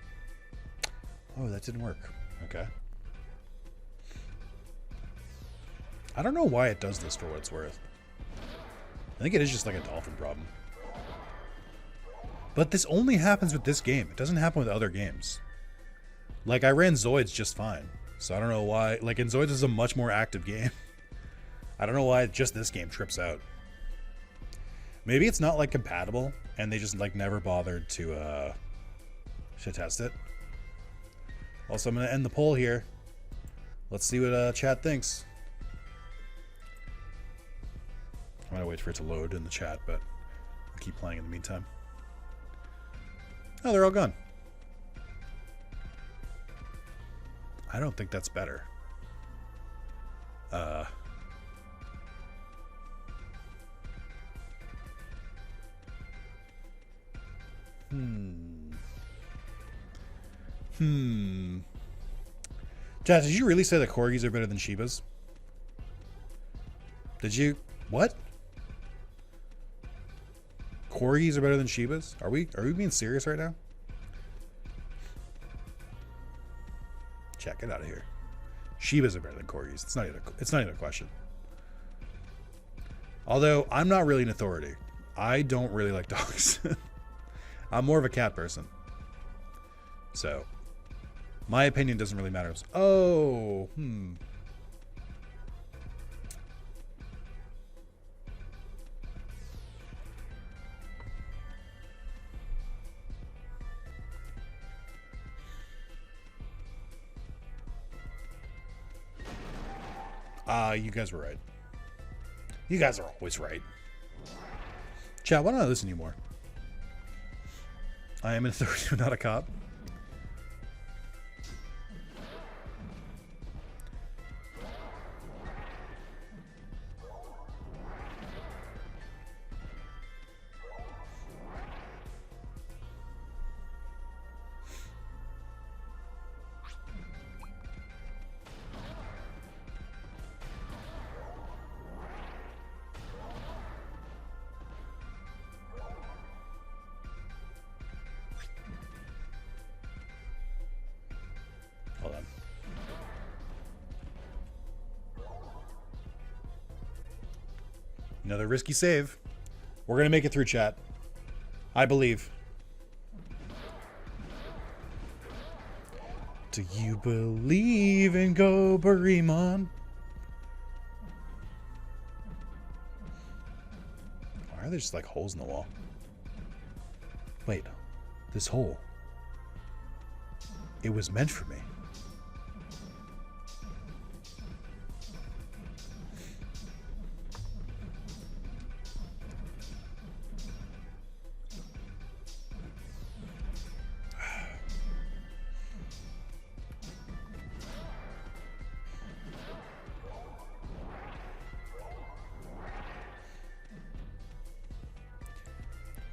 Oh, that didn't work. Okay. I don't know why it does this for what it's worth. I think it is just like a dolphin problem. But this only happens with this game. It doesn't happen with other games. Like, I ran Zoids just fine. So I don't know why. Like, and Zoids is a much more active game. I don't know why just this game trips out. Maybe it's not, like, compatible, and they just, like, never bothered to test it. Also, I'm going to end the poll here. Let's see what chat thinks. I'm going to wait for it to load in the chat, but I'll keep playing in the meantime. Oh, they're all gone. I don't think that's better. Chat, did you really say that corgis are better than Shibas? Did you? What? Corgis are better than Shibas? Are we being serious right now? Chat, get out of here. Shibas are better than corgis. It's not even a question. Although I'm not really an authority. I don't really like dogs. I'm more of a cat person. So my opinion doesn't really matter. Oh, You guys were right. You guys are always right. Chat, why don't I listen anymore? I am an authority, not a cop. Hold on. Another risky save. We're going to make it through, chat. I believe. Do you believe in Gobarimon? Why are there just like holes in the wall? Wait, this hole. It was meant for me.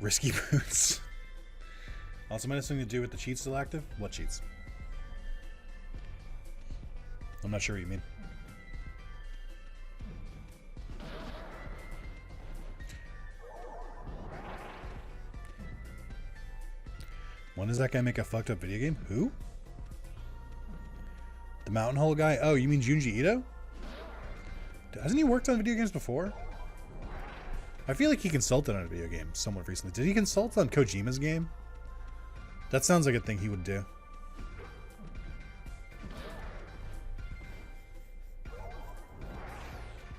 Risky boots. Also, might have something to do with the cheats still active? What cheats? I'm not sure what you mean. When does that guy make a fucked up video game? Who? The Mountain Hole guy? Oh, you mean Junji Ito? Hasn't he worked on video games before? I feel like he consulted on a video game somewhat recently. Did he consult on Kojima's game? That sounds like a thing he would do.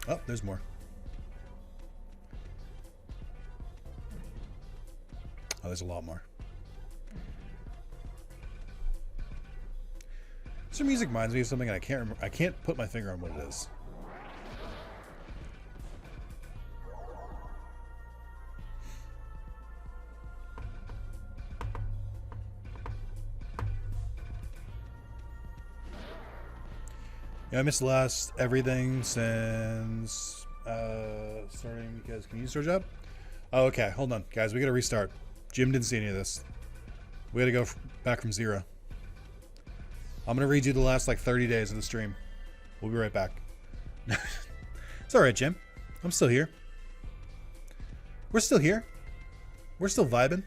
Oh, there's more. Oh, there's a lot more. This music reminds me of something and I can't remember. I can't put my finger on what it is. Yeah, I missed the last everything since starting because community store job. Oh, okay. Hold on, guys. We gotta restart. Jim didn't see any of this. We gotta go back from zero. I'm gonna redo the last like 30 days of the stream. We'll be right back. It's all right, Jim. I'm still here. We're still here. We're still vibing.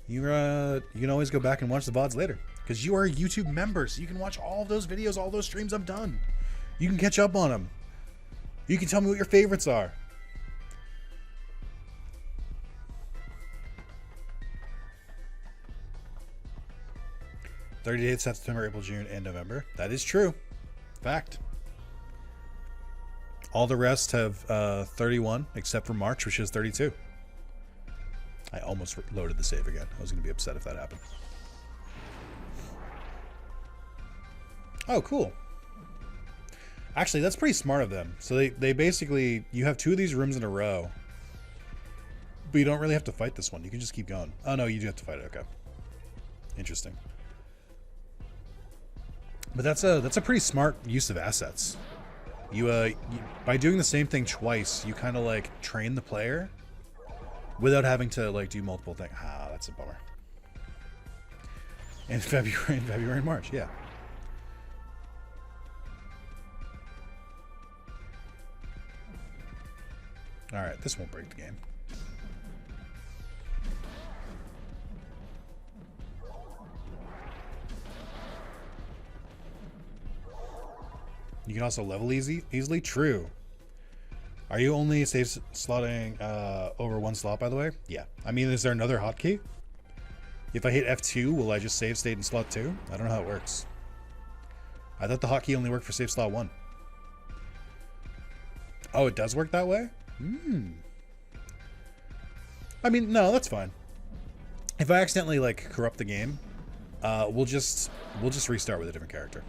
You can always go back and watch the VODs later. Because you are a YouTube member, so you can watch all of those videos, all those streams I've done. You can catch up on them. You can tell me what your favorites are. $30 days, September, April, June, and November. That is true. Fact. All the rest have 31, except for March, which is 32. I almost loaded the save again. I was going to be upset if that happened. Oh, cool. Actually, that's pretty smart of them. So they basically, you have two of these rooms in a row, but you don't really have to fight this one. You can just keep going. Oh, no, you do have to fight it. Okay. Interesting. But that's a pretty smart use of assets. You by doing the same thing twice, you kind of like train the player without having to like do multiple things. Ah, that's a bummer. In February and March, yeah. All right, this won't break the game. You can also level easily. True. Are you only save slotting over one slot, by the way? Yeah. I mean, is there another hotkey? If I hit F2, will I just save state in slot 2? I don't know how it works. I thought the hotkey only worked for save slot 1. Oh, it does work that way? Hmm. I mean, no, that's fine. If I accidentally like corrupt the game, we'll just restart with a different character.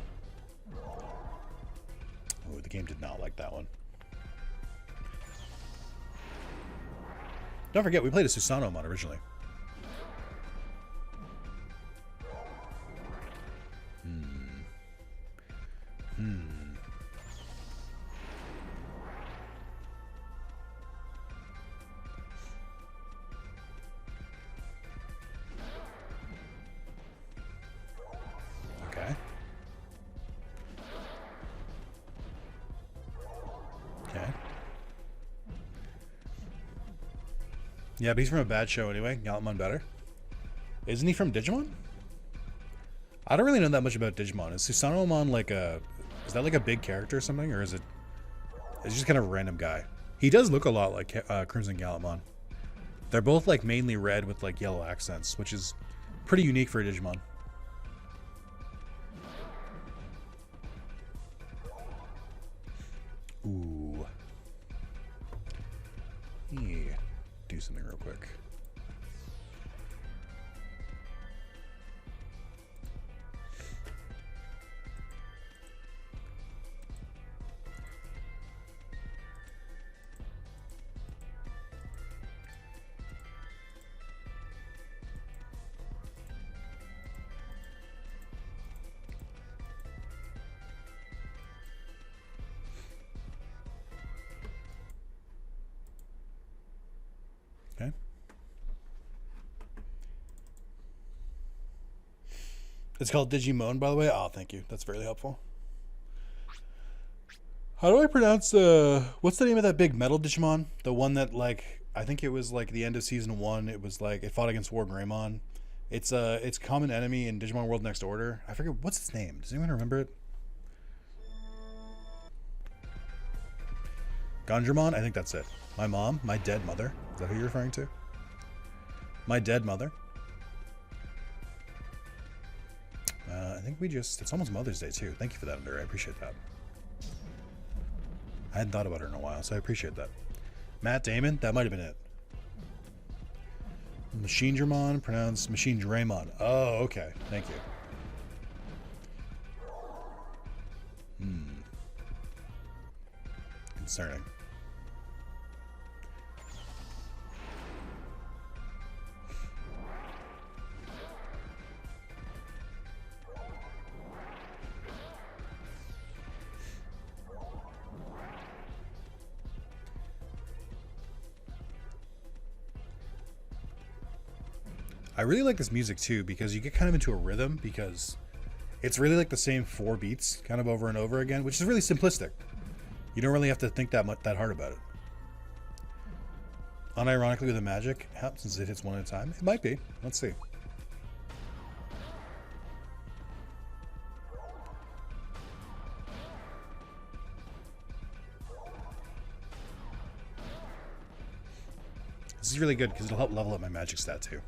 Ooh, the game did not like that one. Don't forget, we played a Susanomon originally. Okay. Okay. Yeah, but he's from a bad show anyway. Gallimon better. Isn't he from Digimon? I don't really know that much about Digimon. Is Susanomon like a... Is that like a big character or something? Or is it... It's just kind of a random guy. He does look a lot like Crimson Gallimon. They're both like mainly red with like yellow accents, which is pretty unique for a Digimon. Ooh. Yeah. Do something real quick. Okay. It's called Digimon, by the way. Oh, thank you. That's very helpful. How do I pronounce what's the name of that big metal Digimon? The one that like I think it was like the end of season 1. It was like it fought against War Greymon. It's common enemy in Digimon World Next Order. I forget what's its name. Does anyone remember it? Gondramon? I think that's it. My mom, my dead mother. Is that who you're referring to? My dead mother. I think it's almost Mother's Day too. Thank you for that, Under. I appreciate that. I hadn't thought about her in a while, so I appreciate that. Matt Damon? That might have been it. Machine Dramon, pronounced Machine Draymon. Oh, okay. Thank you. Concerning. I really like this music too because you get kind of into a rhythm because it's really like the same 4 beats kind of over and over again, which is really simplistic. You don't really have to think that hard about it. Unironically with the magic, since it hits one at a time, it might be. Let's see. This is really good because it'll help level up my magic stat too.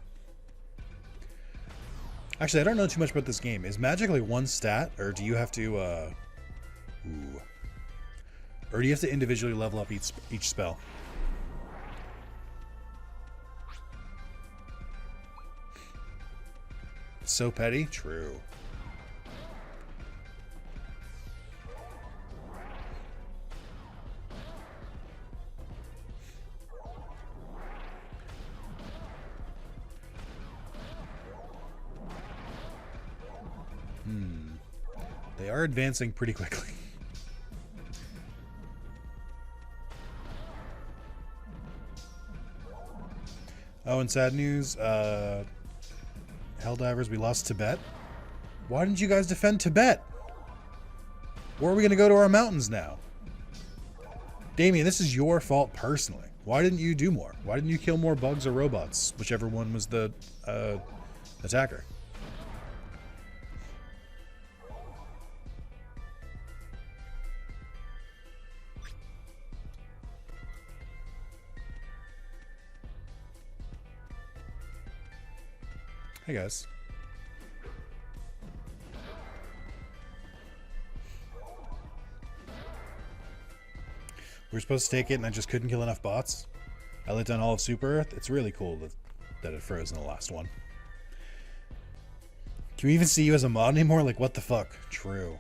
Actually, I don't know too much about this game. Is magic like one stat, or do you have to, or do you have to individually level up each spell? So petty? True. They are advancing pretty quickly. Oh, and sad news, Helldivers, we lost Tibet. Why didn't you guys defend Tibet? Where are we going to go to our mountains now? Damien, this is your fault personally. Why didn't you do more? Why didn't you kill more bugs or robots? Whichever one was the attacker. Hey guys. We were supposed to take it and I just couldn't kill enough bots. I let down all of Super Earth. It's really cool that it froze in the last one. Can we even see you as a mod anymore? Like, what the fuck? True.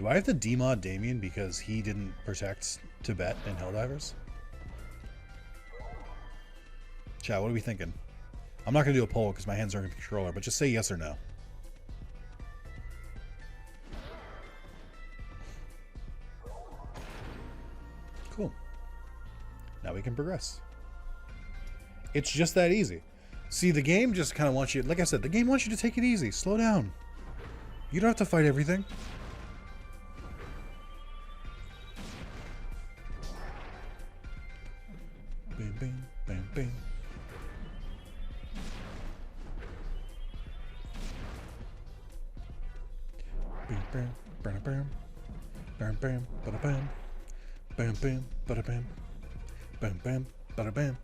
Do I have to demod Damien because he didn't protect Tibet and Helldivers? Chat, what are we thinking? I'm not going to do a poll because my hands aren't in the controller, but just say yes or no. Cool. Now we can progress. It's just that easy. See, the game just kind of wants you, like I said, the game wants you to take it easy. Slow down. You don't have to fight everything. Bam, bam, bam, bam. Bam, bam, bam, bam. Bam, bam, bada bam. Bam, bam, bada bam. Bam, bam, bada bam.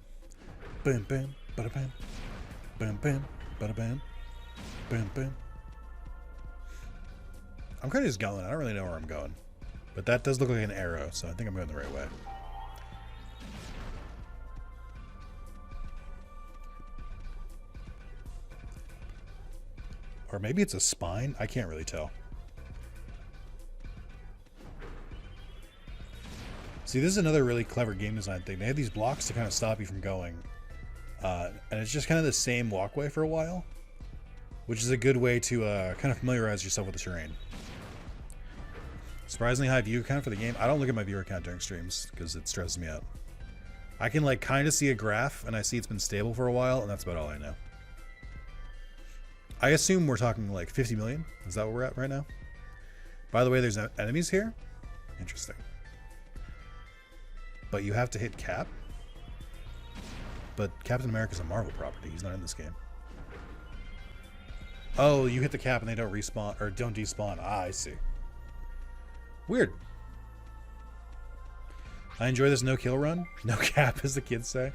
Bam, bam, bada bam. Bam, bam, bada bam. Bam, bam. I'm kind of just going. I don't really know where I'm going. But that does look like an arrow, so I think I'm going the right way. Or maybe it's a spine? I can't really tell. See, this is another really clever game design thing. They have these blocks to kind of stop you from going. And it's just kind of the same walkway for a while. Which is a good way to kind of familiarize yourself with the terrain. Surprisingly high view count for the game. I don't look at my viewer count during streams because it stresses me out. I can like kind of see a graph and I see it's been stable for a while and that's about all I know. I assume we're talking like 50 million. Is that what we're at right now? By the way, there's enemies here. Interesting. But you have to hit Cap. But Captain America's a Marvel property. He's not in this game. Oh, you hit the cap and they don't respawn or don't despawn. Ah, I see. Weird. I enjoy this no-kill run. No cap, as the kids say.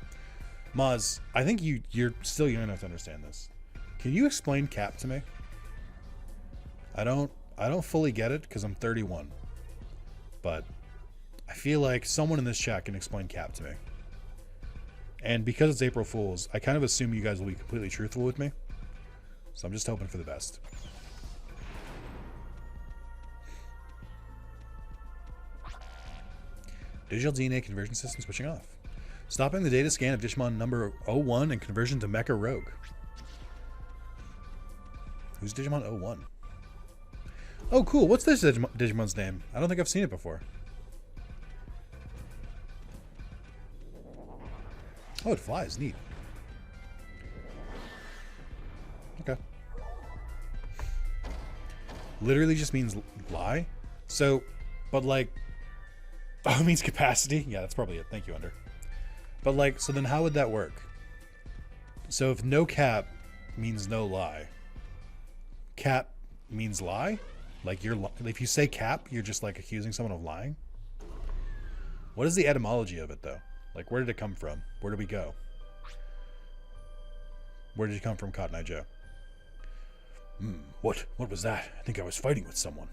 Maz, I think you're still young enough to understand this. Can you explain cap to me? I don't fully get it because I'm 31. But I feel like someone in this chat can explain cap to me. And because it's April Fool's, I kind of assume you guys will be completely truthful with me. So I'm just hoping for the best. Digital DNA conversion system switching off. Stopping the data scan of Digimon number 01 and conversion to Mecha Rogue. Who's Digimon 01? Oh, cool. What's this Digimon's name? I don't think I've seen it before. Oh, it flies. Neat. Okay. Literally just means lie. So, but like, oh, it means capacity. Yeah, that's probably it. Thank you, Under. But like, so then how would that work? So if no cap means no lie, cap means lie? Like if you say cap, you're just like accusing someone of lying? What is the etymology of it though? Like, where did it come from? Where did we go? Where did you come from, Cotton Eye Joe? What was that? I think I was fighting with someone.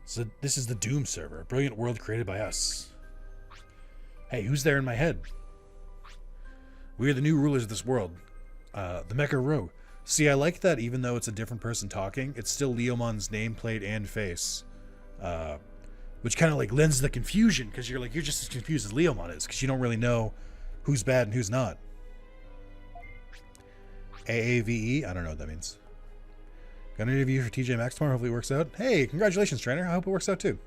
So this is the Doom server, a brilliant world created by us. Hey, who's there in my head? We are the new rulers of this world. The Mecha Rogue. See, I like that even though it's a different person talking, it's still Leomon's nameplate and face. Which kind of like lends the confusion, because you're just as confused as Leomon is, because you don't really know who's bad and who's not. AAVE? I don't know what that means. Got an interview for TJ Maxx tomorrow. Hopefully it works out. Hey, congratulations, trainer. I hope it works out too.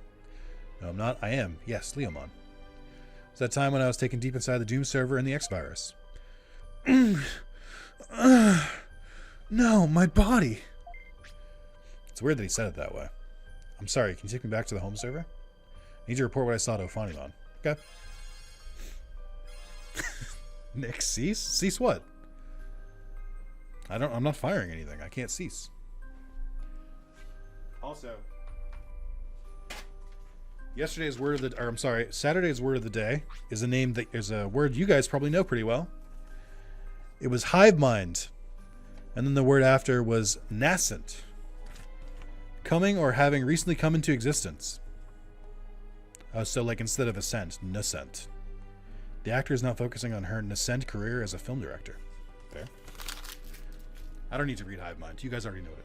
No, I'm not. I am. Yes, Leomon. It's that time when I was taken deep inside the Doom server and the X-Virus. No, my body. It's weird that he said it that way. I'm sorry, can you take me back to the home server? I need to report what I saw to Ofanimon. Okay. Nick, cease? Cease what? I'm not firing anything. I can't cease. Also, Saturday's word of the day is a name that is a word you guys probably know pretty well. It was hive mind. And then the word after was nascent. Coming or having recently come into existence. So like instead of ascent, nascent. The actor is now focusing on her nascent career as a film director. Fair. I don't need to read hive mind. You guys already know what it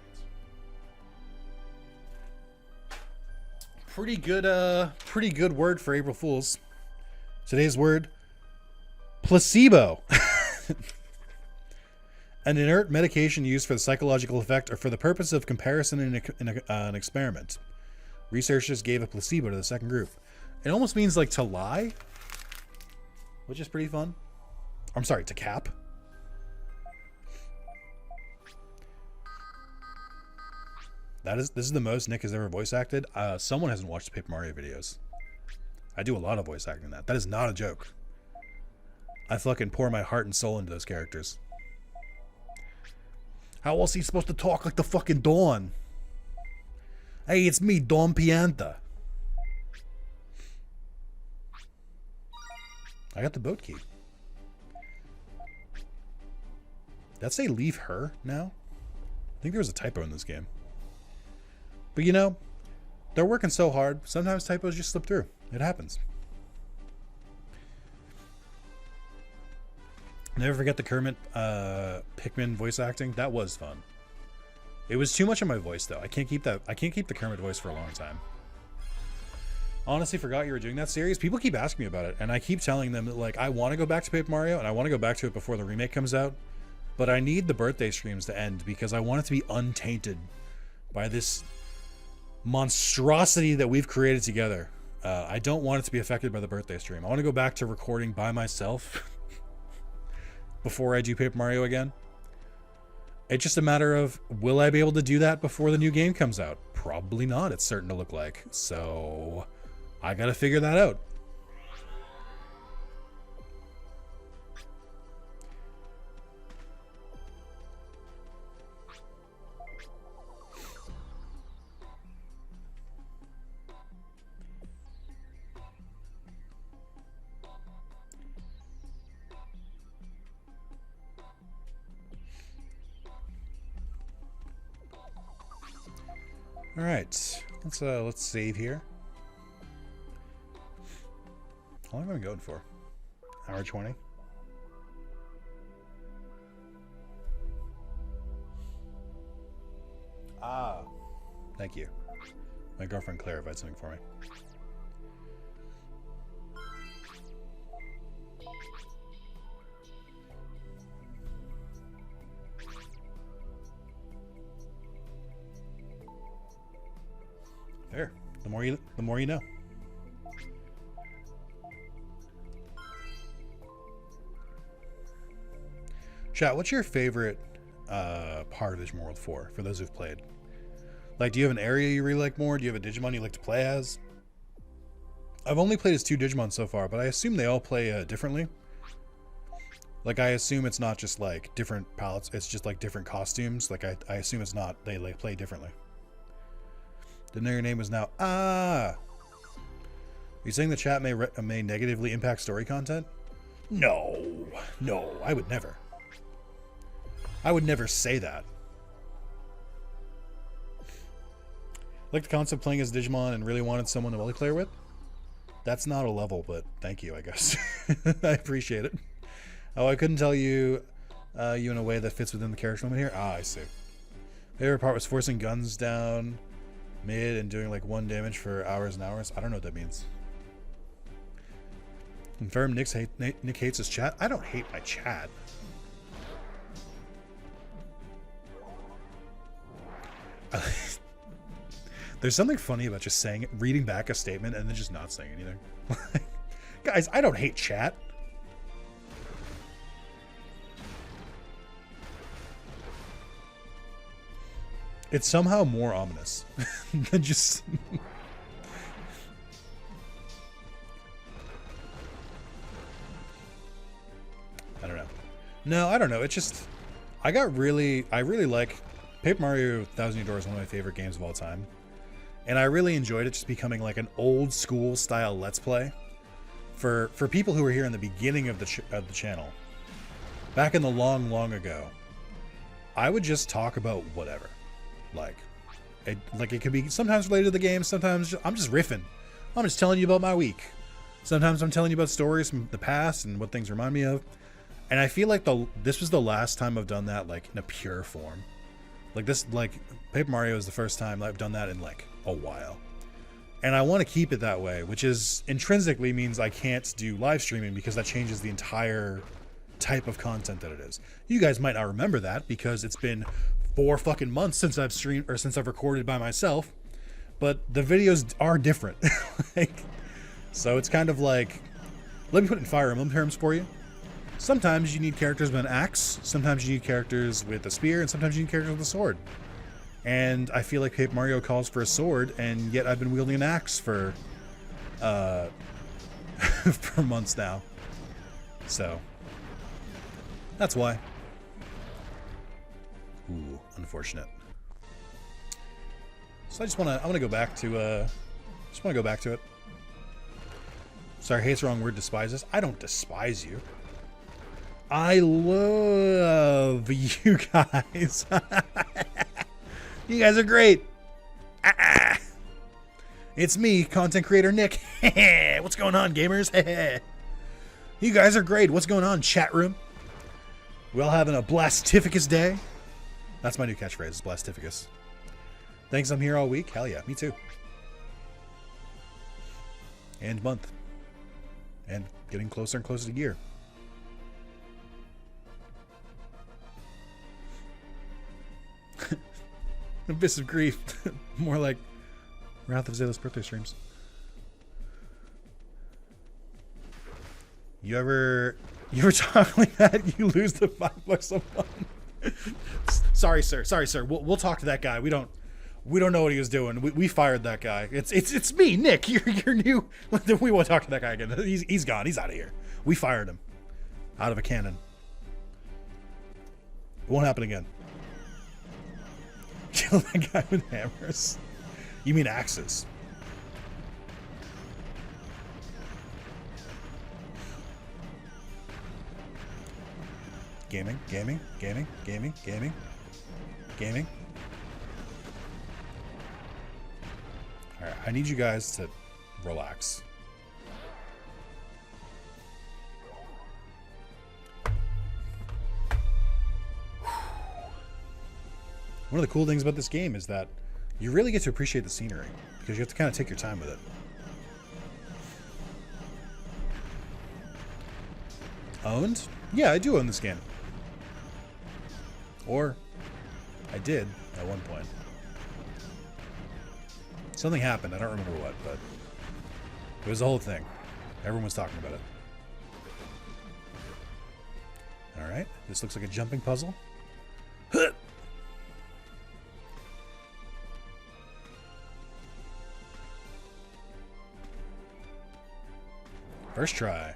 pretty good word for April Fools. Today's word, placebo. An inert medication used for the psychological effect or for the purpose of comparison in an experiment. Researchers gave a placebo to the second group. It almost means like to lie, which is pretty fun. I'm sorry, to cap. This is the most Nick has ever voice acted. Someone hasn't watched the Paper Mario videos. I do a lot of voice acting in that. That is not a joke. I fucking pour my heart and soul into those characters. How else are you supposed to talk like the fucking Dawn? Hey, it's me, Dawn Pianta. I got the boat key. Did that say leave her now? I think there was a typo in this game. But you know, they're working so hard. Sometimes typos just slip through. It happens. Never forget the Kermit Pikmin voice acting. That was fun. It was too much of my voice though. I can't keep the Kermit voice for a long time. Honestly, forgot you were doing that series. People keep asking me about it, and I keep telling them that like I want to go back to Paper Mario, and I want to go back to it before the remake comes out. But I need the birthday streams to end because I want it to be untainted by this monstrosity that we've created together. I don't want it to be affected by the birthday stream. I want to go back to recording by myself before I do Paper Mario again. It's just a matter of, will I be able to do that before the new game comes out? Probably not, it's certain to look like. So I gotta figure that out. All right, let's save here. How long am I going for? Hour 20. Ah, thank you. My girlfriend clarified something for me. There. The more you know. Chat, what's your favorite part of Digimon World 4 for those who've played? Like, do you have an area you really like more? Do you have a Digimon you like to play as? I've only played as 2 Digimon so far, but I assume they all play differently. Like, I assume it's not just like different palettes, it's just like different costumes. Like, I assume it's not, they like play differently. Didn't know your name was now. Ah! Are you saying the chat may negatively impact story content? No. No, I would never. I would never say that. Like the concept of playing as Digimon and really wanted someone to multiplayer with? That's not a level, but thank you, I guess. I appreciate it. Oh, I couldn't tell you you in a way that fits within the character limit here? Ah, I see. Favorite part was forcing guns down mid and doing like 1 damage for hours and hours. I don't know what that means. Confirm Nick hates his chat. I don't hate my chat. There's something funny about just reading back a statement and then just not saying anything. Guys, I don't hate chat. It's somehow more ominous than just... I don't know. No, I don't know. It's just... I really like... Paper Mario Thousand Year Door is one of my favorite games of all time. And I really enjoyed it just becoming like an old school style Let's Play. For people who were here in the beginning of the channel. Back in the long ago. I would just talk about whatever. Like it could be sometimes related to the game, sometimes I'm just riffing. I'm just telling you about my week. Sometimes I'm telling you about stories from the past and what things remind me of. And I feel like this was the last time I've done that like in a pure form. Like Paper Mario is the first time I've done that in like a while. And I want to keep it that way, which is intrinsically means I can't do live streaming because that changes the entire type of content that it is. You guys might not remember that because it's been 4 fucking months since I've streamed or since I've recorded by myself, but the videos are different. Like, so it's kind of like, let me put it in Fire Emblem terms for you. Sometimes you need characters with an axe, sometimes you need characters with a spear, and sometimes you need characters with a sword. And I feel like Paper Mario calls for a sword, and yet I've been wielding an axe for for months now. So that's why. Ooh, unfortunate. So I want to go back to it. Sorry, hate's the wrong word, despises. I don't despise you. I love you guys. You guys are great. It's me, content creator Nick. What's going on, gamers? You guys are great. What's going on, chat room? We all having a blastificus day. That's my new catchphrase, blastificus. Thanks, I'm here all week. Hell yeah, me too. And month. And getting closer and closer to year. Abyss of Grief. More like Wrath of Zalis birthday streams. You ever talk like that? You lose the $5 a month. Sorry, sir. We'll talk to that guy. We don't know what he was doing. We fired that guy. It's me, Nick. You're new. We won't talk to that guy again. He's gone. He's out of here. We fired him. Out of a cannon. It won't happen again. Kill that guy with hammers. You mean axes? Gaming. Alright, I need you guys to relax. One of the cool things about this game is that you really get to appreciate the scenery because you have to kind of take your time with it. Owned? Yeah, I do own this game. Or I did at one point. Something happened, I don't remember what, but it was the whole thing. Everyone was talking about it. Alright, this looks like a jumping puzzle. First try.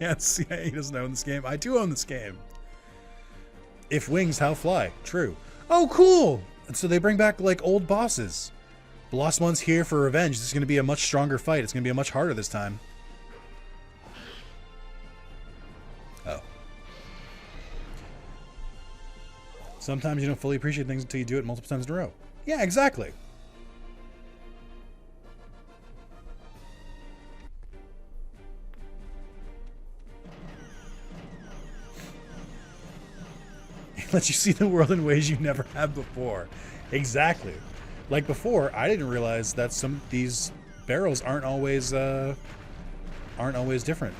Yes, yeah, he doesn't own this game. I do own this game. If wings, how fly? True. Oh, cool! And so they bring back, like, old bosses. The Lost One's here for revenge. This is going to be a much stronger fight. It's going to be much harder this time. Oh. Sometimes you don't fully appreciate things until you do it multiple times in a row. Yeah, exactly. Lets you see the world in ways you never have before. Exactly. Like before, I didn't realize that some of these barrels aren't always different.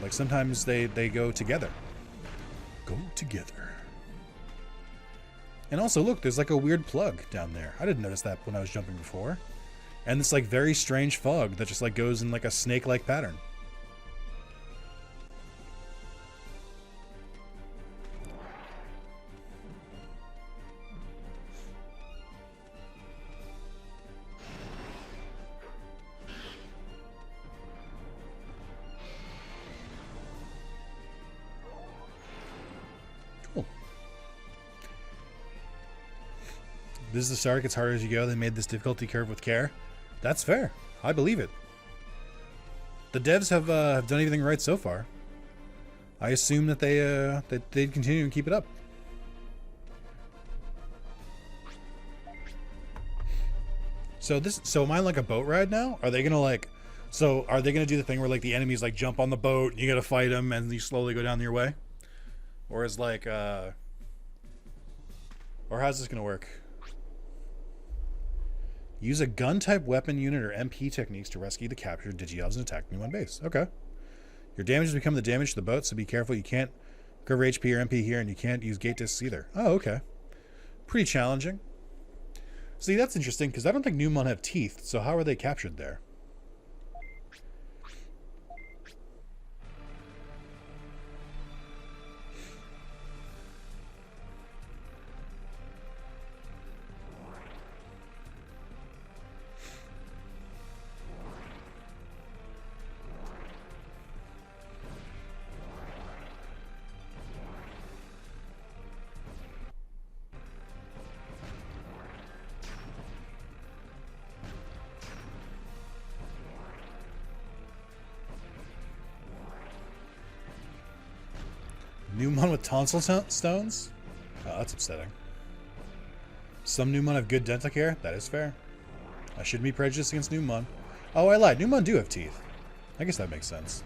Like sometimes they go together. Go together. And also, look, there's like a weird plug down there. I didn't notice that when I was jumping before. And this like very strange fog that just like goes in like a snake-like pattern. This is the start. It gets harder as you go. They made this difficulty curve with care. That's fair. I believe it. The devs have done everything right so far. I assume that they'd continue and keep it up. So am I like a boat ride now? Are they gonna like? So are they gonna do the thing where like the enemies like jump on the boat, and you gotta fight them, and you slowly go down your way? Or is like or how's this gonna work? Use a gun-type weapon unit or MP techniques to rescue the captured Digiops and attack New on base. Okay. Your damage has become the damage to the boat, so be careful. You can't cover HP or MP here, and you can't use gate discs either. Oh, okay. Pretty challenging. See, that's interesting, because I don't think Numon have teeth, so how are they captured there? Numon with tonsil stones? Oh, that's upsetting. Some Numon have good dental care? That is fair. I shouldn't be prejudiced against Numon. Oh, I lied. Numon do have teeth. I guess that makes sense.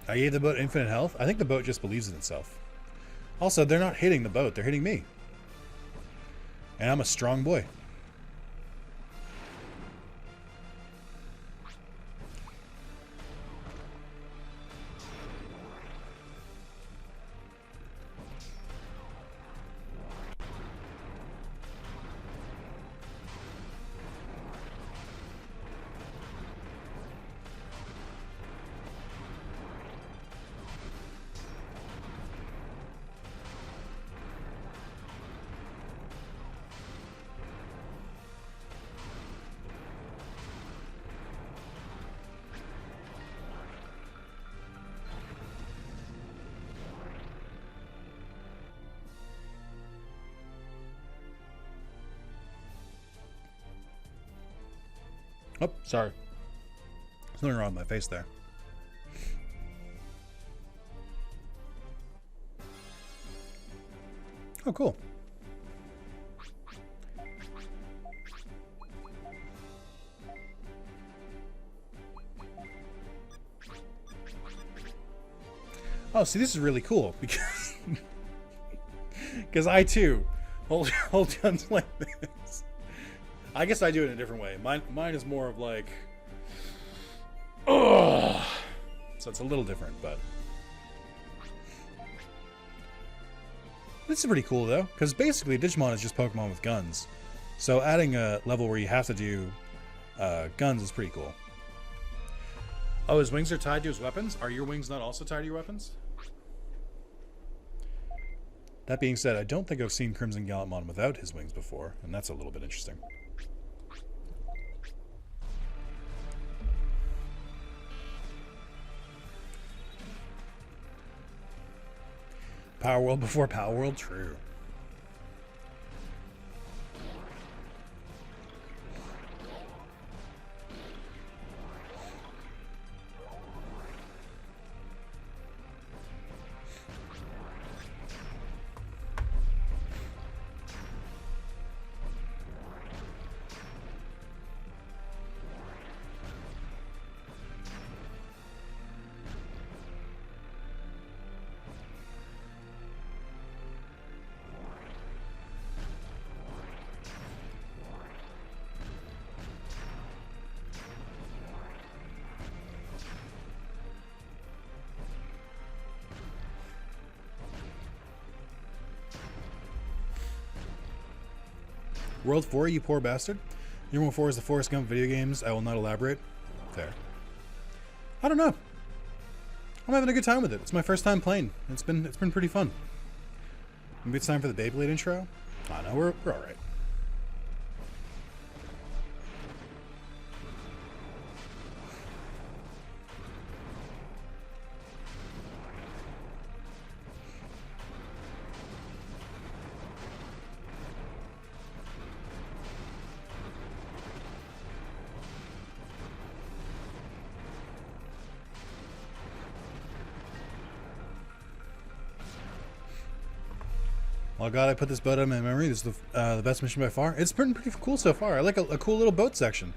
I gave the boat infinite health. I think the boat just believes in itself. Also, they're not hitting the boat. They're hitting me. And I'm a strong boy. Oh, sorry. There's nothing wrong with my face there. Oh, cool. Oh, see, this is really cool because because I too hold guns like this. I guess I do it in a different way. Mine is more of like, ugh. So it's a little different, but this is pretty cool though, because basically Digimon is just Pokemon with guns. So adding a level where you have to do guns is pretty cool. Oh, his wings are tied to his weapons? Are your wings not also tied to your weapons? That being said, I don't think I've seen Crimson Gallantmon without his wings before, and that's a little bit interesting. Power World before Power World? True. World 4, you poor bastard. Your World 4 is the Forrest Gump video games. I will not elaborate. Fair. I don't know. I'm having a good time with it. It's my first time playing. It's been pretty fun. Maybe it's time for the Beyblade intro. I don't know. We're all right. Oh god, I put this boat out of my memory. This is the best mission by far. It's pretty cool so far. I like a cool little boat section.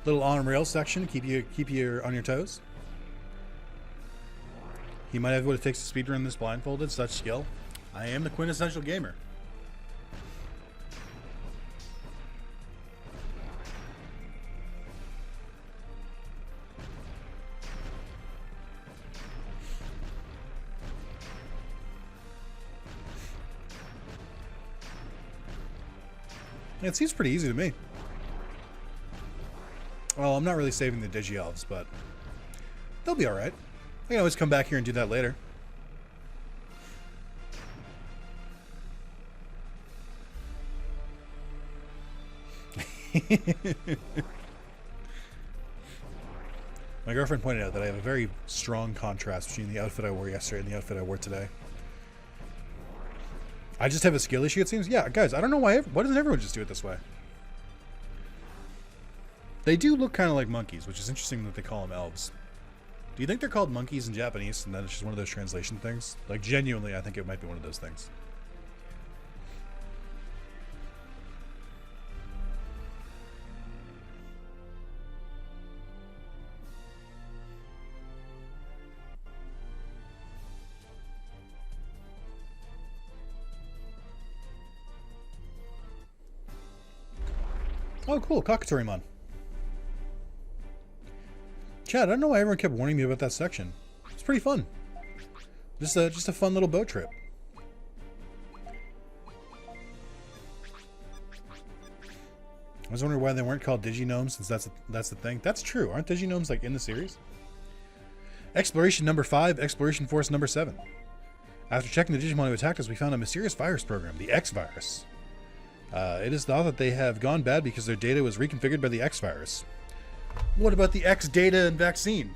Little on rail section to keep you on your toes. He might have what it takes to speedrun this blindfolded. Such skill. I am the quintessential gamer. It seems pretty easy to me. Well, I'm not really saving the Digi-Elves, but they'll be alright. I can always come back here and do that later. My girlfriend pointed out that I have a very strong contrast between the outfit I wore yesterday and the outfit I wore today. I just have a skill issue, it seems. Yeah, guys, I don't know why doesn't everyone just do it this way? They do look kind of like monkeys, which is interesting that they call them elves. Do you think they're called monkeys in Japanese and then it's just one of those translation things? Like, genuinely, I think it might be one of those things. Oh, cool. Kakatorimon. Chad, I don't know why everyone kept warning me about that section. It's pretty fun. Just a fun little boat trip. I was wondering why they weren't called Diginomes, since that's the thing. That's true. Aren't Diginomes like in the series? Exploration number 5, Exploration Force number 7. After checking the Digimon who attacked us, we found a mysterious virus program, the X virus. It is thought that they have gone bad because their data was reconfigured by the X virus. What about the X data and vaccine?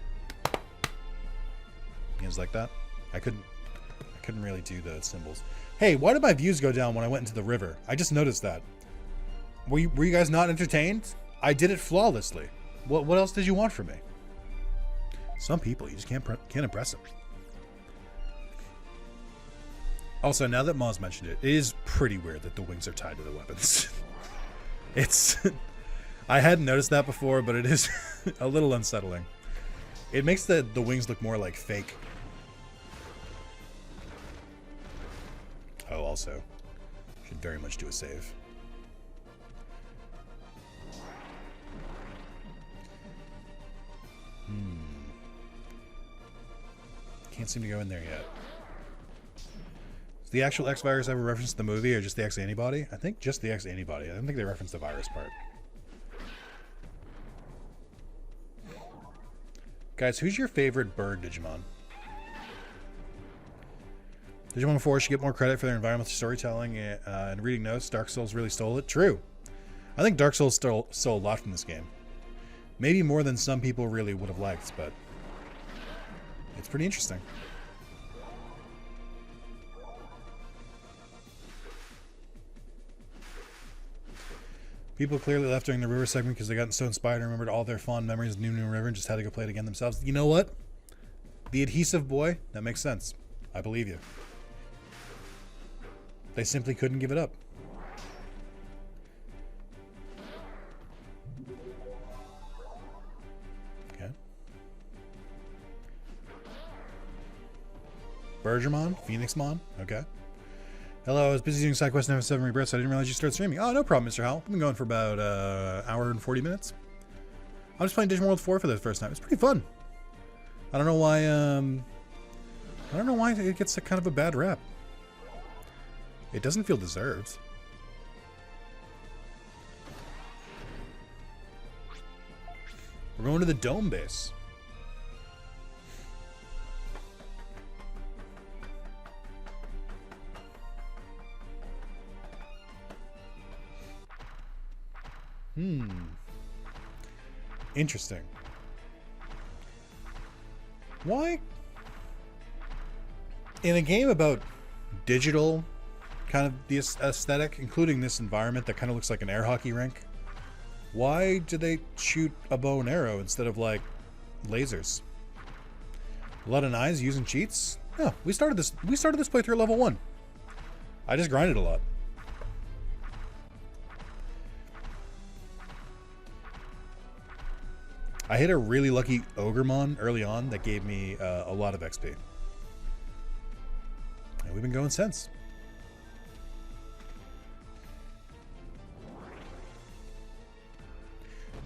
Things like that. I couldn't really do the symbols. Hey, why did my views go down when I went into the river? I just noticed that. Were you guys not entertained? I did it flawlessly. What else did you want from me? Some people, you just can't impress them. Also, now that Moz mentioned it, it is pretty weird that the wings are tied to the weapons. It's... I hadn't noticed that before, but it is a little unsettling. It makes the wings look more like fake. Oh, also, should very much do a save. Can't seem to go in there yet. Is the actual X virus ever referenced in the movie, or just the X antibody? I think just the X antibody. I don't think they referenced the virus part. Guys, who's your favorite bird Digimon? Digimon 4 should get more credit for their environmental storytelling and reading notes. Dark Souls really stole it. True. I think Dark Souls stole a lot from this game. Maybe more than some people really would have liked, but it's pretty interesting. People clearly left during the river segment because they got so inspired and remembered all their fond memories of New River and just had to go play it again themselves. You know what? The adhesive boy, that makes sense. I believe you. They simply couldn't give it up. Okay. Bergermon? Phoenixmon? Okay. Hello, I was busy doing side quest and have 7 rebirths, so I didn't realize you started streaming. Oh, no problem, Mr. Howell. I've been going for about an hour and 40 minutes. I'm just playing Digimon World 4 for the first time. It's pretty fun. I don't know why it gets a kind of a bad rap. It doesn't feel deserved. We're going to the Dome base. Interesting. Why? In a game about digital, kind of the aesthetic, including this environment that kind of looks like an air hockey rink, why did they shoot a bow and arrow instead of, like, lasers? Blood and eyes using cheats? No, we started this playthrough at level 1. I just grinded a lot. I hit a really lucky Ogremon early on that gave me a lot of XP. And we've been going since.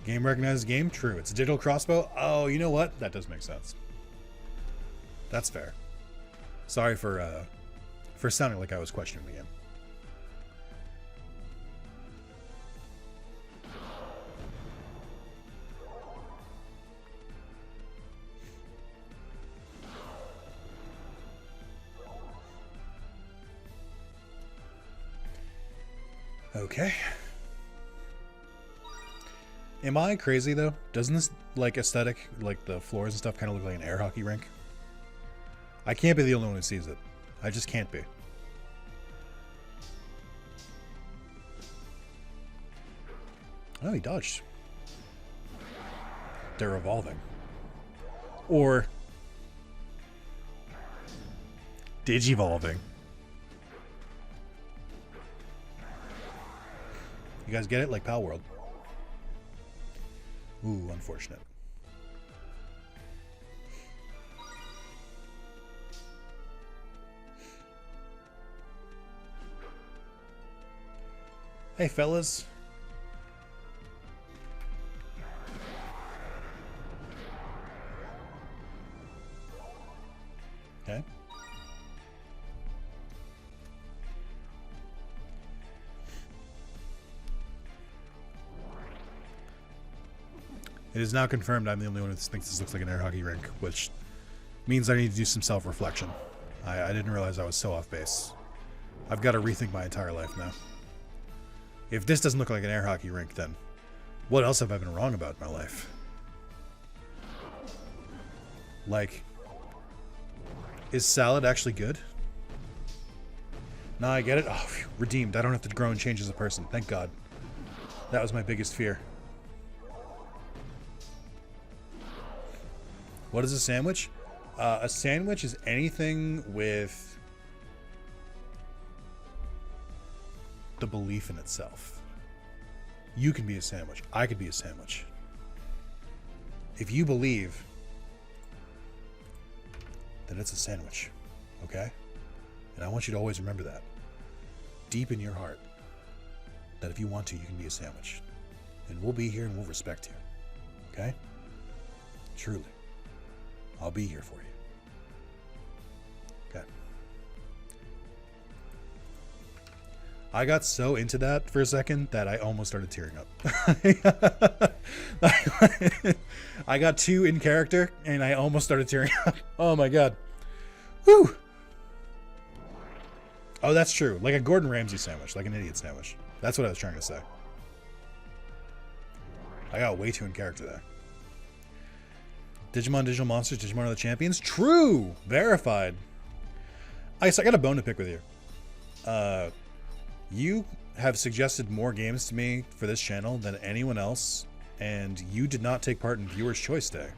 Game recognizes game? True. It's a digital crossbow? Oh, you know what? That does make sense. That's fair. Sorry for sounding like I was questioning the game. Okay. Am I crazy though? Doesn't this like aesthetic, like the floors and stuff, kind of look like an air hockey rink? I can't be the only one who sees it. I just can't be. Oh, he dodged. They're evolving. Or digivolving. You guys get it? Like Pal World. Ooh, unfortunate. Hey, fellas. Okay. It is now confirmed I'm the only one who thinks this looks like an air hockey rink, which means I need to do some self-reflection. I didn't realize I was so off base. I've got to rethink my entire life now. If this doesn't look like an air hockey rink, then what else have I been wrong about in my life? Like, is salad actually good? Nah, I get it. Oh, phew, redeemed. I don't have to grow and change as a person. Thank God. That was my biggest fear. What is a sandwich? A sandwich is anything with the belief in itself. You can be a sandwich. I could be a sandwich. If you believe that it's a sandwich, okay? And I want you to always remember that. Deep in your heart, that if you want to, you can be a sandwich. And we'll be here and we'll respect you. Okay? Truly. I'll be here for you. Okay. I got so into that for a second that I almost started tearing up. I got too in character and I almost started tearing up. Oh my God. Whew. Oh, that's true. Like a Gordon Ramsay sandwich, like an idiot sandwich. That's what I was trying to say. I got way too in character there. Digimon, Digital Monsters, Digimon are the champions. True! Verified. Ice, I got a bone to pick with you. You have suggested more games to me for this channel than anyone else, and you did not take part in Viewer's Choice Day.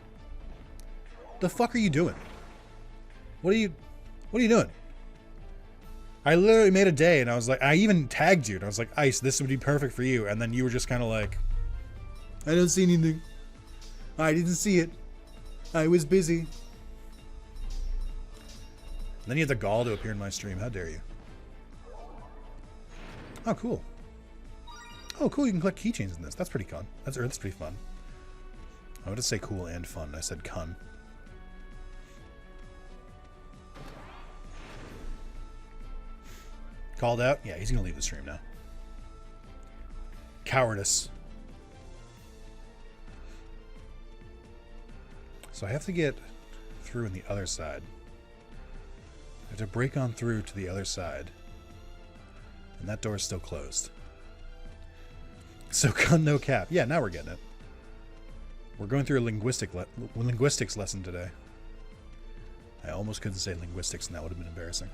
The fuck are you doing? What are you doing? I literally made a day, and I was like, I even tagged you, and I was like, Ice, this would be perfect for you, and then you were just kind of like, I don't see anything. I didn't see it. I was busy. And then you had the gall to appear in my stream. How dare you? Oh, cool. Oh, cool. You can collect keychains in this. That's pretty fun. That's pretty fun. I would just say cool and fun. I said cun. Called out? Yeah, he's going to leave the stream now. Cowardice. So I have to get through on the other side. I have to break on through to the other side. And that door's still closed. So gun no cap. Yeah, now we're getting it. We're going through a linguistics lesson today. I almost couldn't say linguistics and that would have been embarrassing.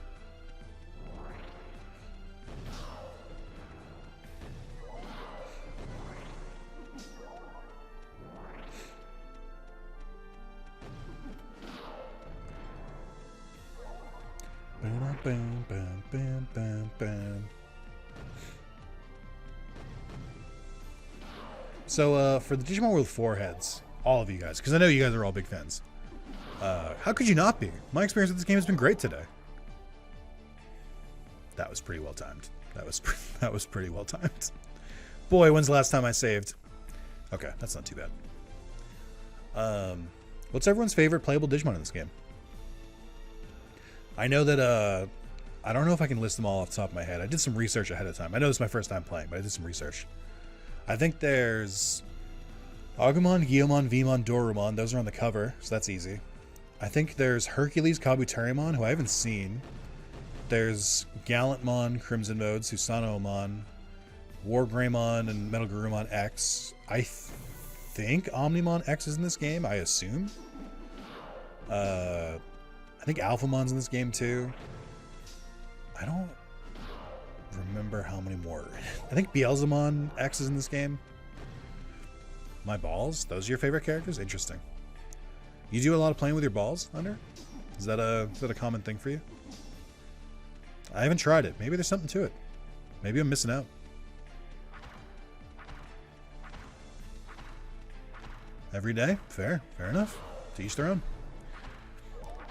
bam, bam, bam, bam, bam. So, for the Digimon World 4 heads, all of you guys, because I know you guys are all big fans, how could you not be? My experience with this game has been great today. That was pretty well timed. That was pretty well timed. Boy, when's the last time I saved? Okay, that's not too bad. What's everyone's favorite playable Digimon in this game? I know that, I don't know if I can list them all off the top of my head. I did some research ahead of time. I know it's my first time playing, but I did some research. I think there's Agumon, Gyomon, Vmon, Dorumon. Those are on the cover, so that's easy. I think there's Hercules, Kabuterimon, who I haven't seen. There's Gallantmon, Crimson Mode, Susanomon, Wargreymon, and Metal Garurumon X. I think Omnimon X is in this game, I assume. I think Alphamon's in this game too. I don't remember how many more. I think Beelzemon X is in this game. My balls? Those are your favorite characters? Interesting. You do a lot of playing with your balls, Under? Is that a common thing for you? I haven't tried it. Maybe there's something to it. Maybe I'm missing out. Every day? Fair. Fair enough. To each their own.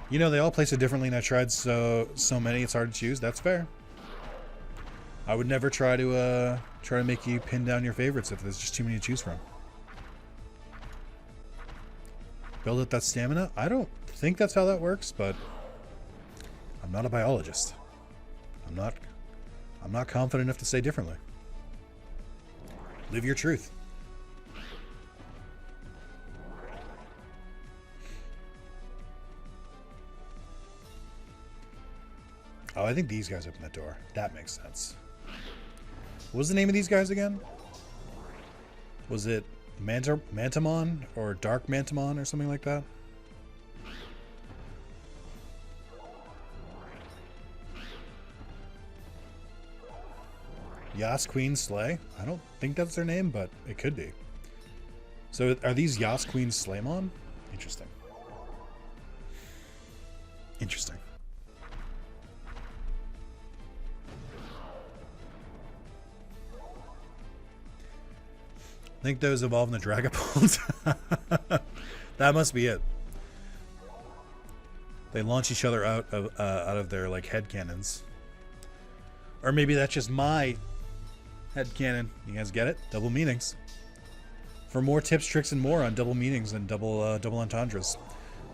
You know, they all place it differently, and I tried so many, it's hard to choose. That's fair. I would never try to make you pin down your favorites if there's just too many to choose from. Build up that stamina? I don't think that's how that works, but I'm not a biologist. I'm not confident enough to say differently. Live your truth. Oh, I think these guys open that door. That makes sense. What was the name of these guys again? Was it Mantamon or Dark Mantamon or something like that? Yas Queen Slay? I don't think that's their name, but it could be. So are these Yas Queen Slaymon? Interesting. Interesting. I think those evolve in the Dragapult. That must be it. They launch each other out of their like head cannons. Or maybe that's just my head cannon. You guys get it? Double meanings. For more tips, tricks, and more on double meanings and double entendres,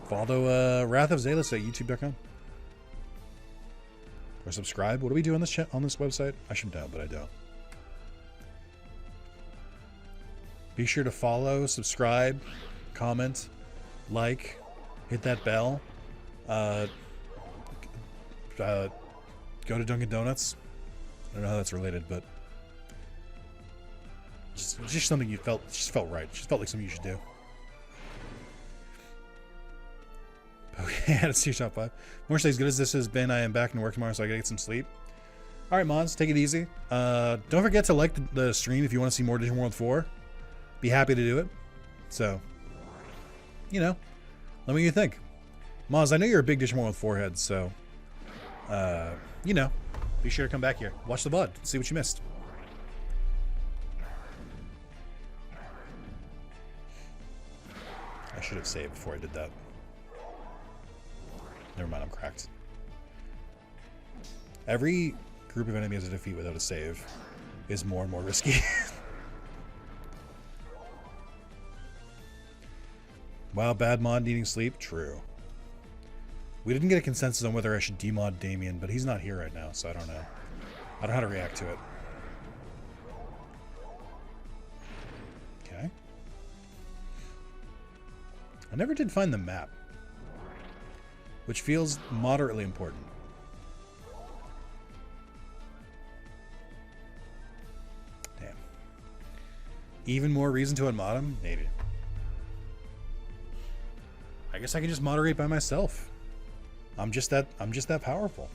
follow Wrath of Zalis at youtube.com. Or subscribe. What do we do on this website? I should know, but I don't. Be sure to follow, subscribe, comment, like, hit that bell. Go to Dunkin' Donuts. I don't know how that's related, but just something you felt right. Just felt like something you should do. Okay, that's your top 5. More as good as this has been, I am back in work tomorrow, so I gotta get some sleep. All right, mods, take it easy. Don't forget to like the stream if you want to see more Digimon World 4. Be happy to do it. So, you know, let me know what you think. Moz, I know you're a big Digimon World 4 head, so, you know, be sure to come back here. Watch the VOD. See what you missed. I should have saved before I did that. Never mind, I'm cracked. Every group of enemies to defeat without a save is more and more risky. Wow, bad mod needing sleep? True. We didn't get a consensus on whether I should demod Damien, but he's not here right now, so I don't know. I don't know how to react to it. Okay. I never did find the map, which feels moderately important. Damn. Even more reason to unmod him? Maybe. I guess I can just moderate by myself. I'm just that powerful.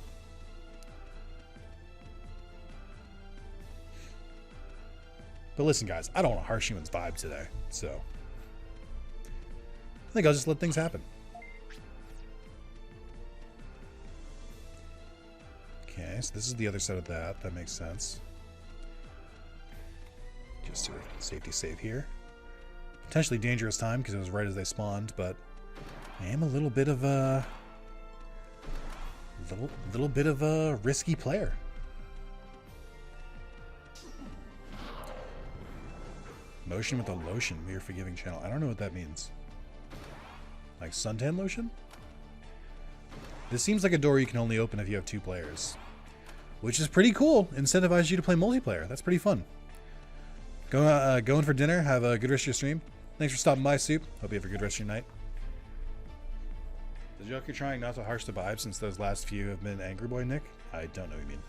But listen, guys, I don't want to harsh anyone's vibe today, so I think I'll just let things happen. Okay, so this is the other side of that. That makes sense. Just do a safety save here. Potentially dangerous time because it was right as they spawned, but I am a little bit of a risky player. Motion with a lotion. We are forgiving channel. I don't know what that means. Like suntan lotion? This seems like a door you can only open if you have 2 players. Which is pretty cool. Incentivizes you to play multiplayer. That's pretty fun. Going for dinner. Have a good rest of your stream. Thanks for stopping by, Soup. Hope you have a good rest of your night. The joke you're trying not to harsh the vibe since those last few have been Angry Boy Nick? I don't know what you mean.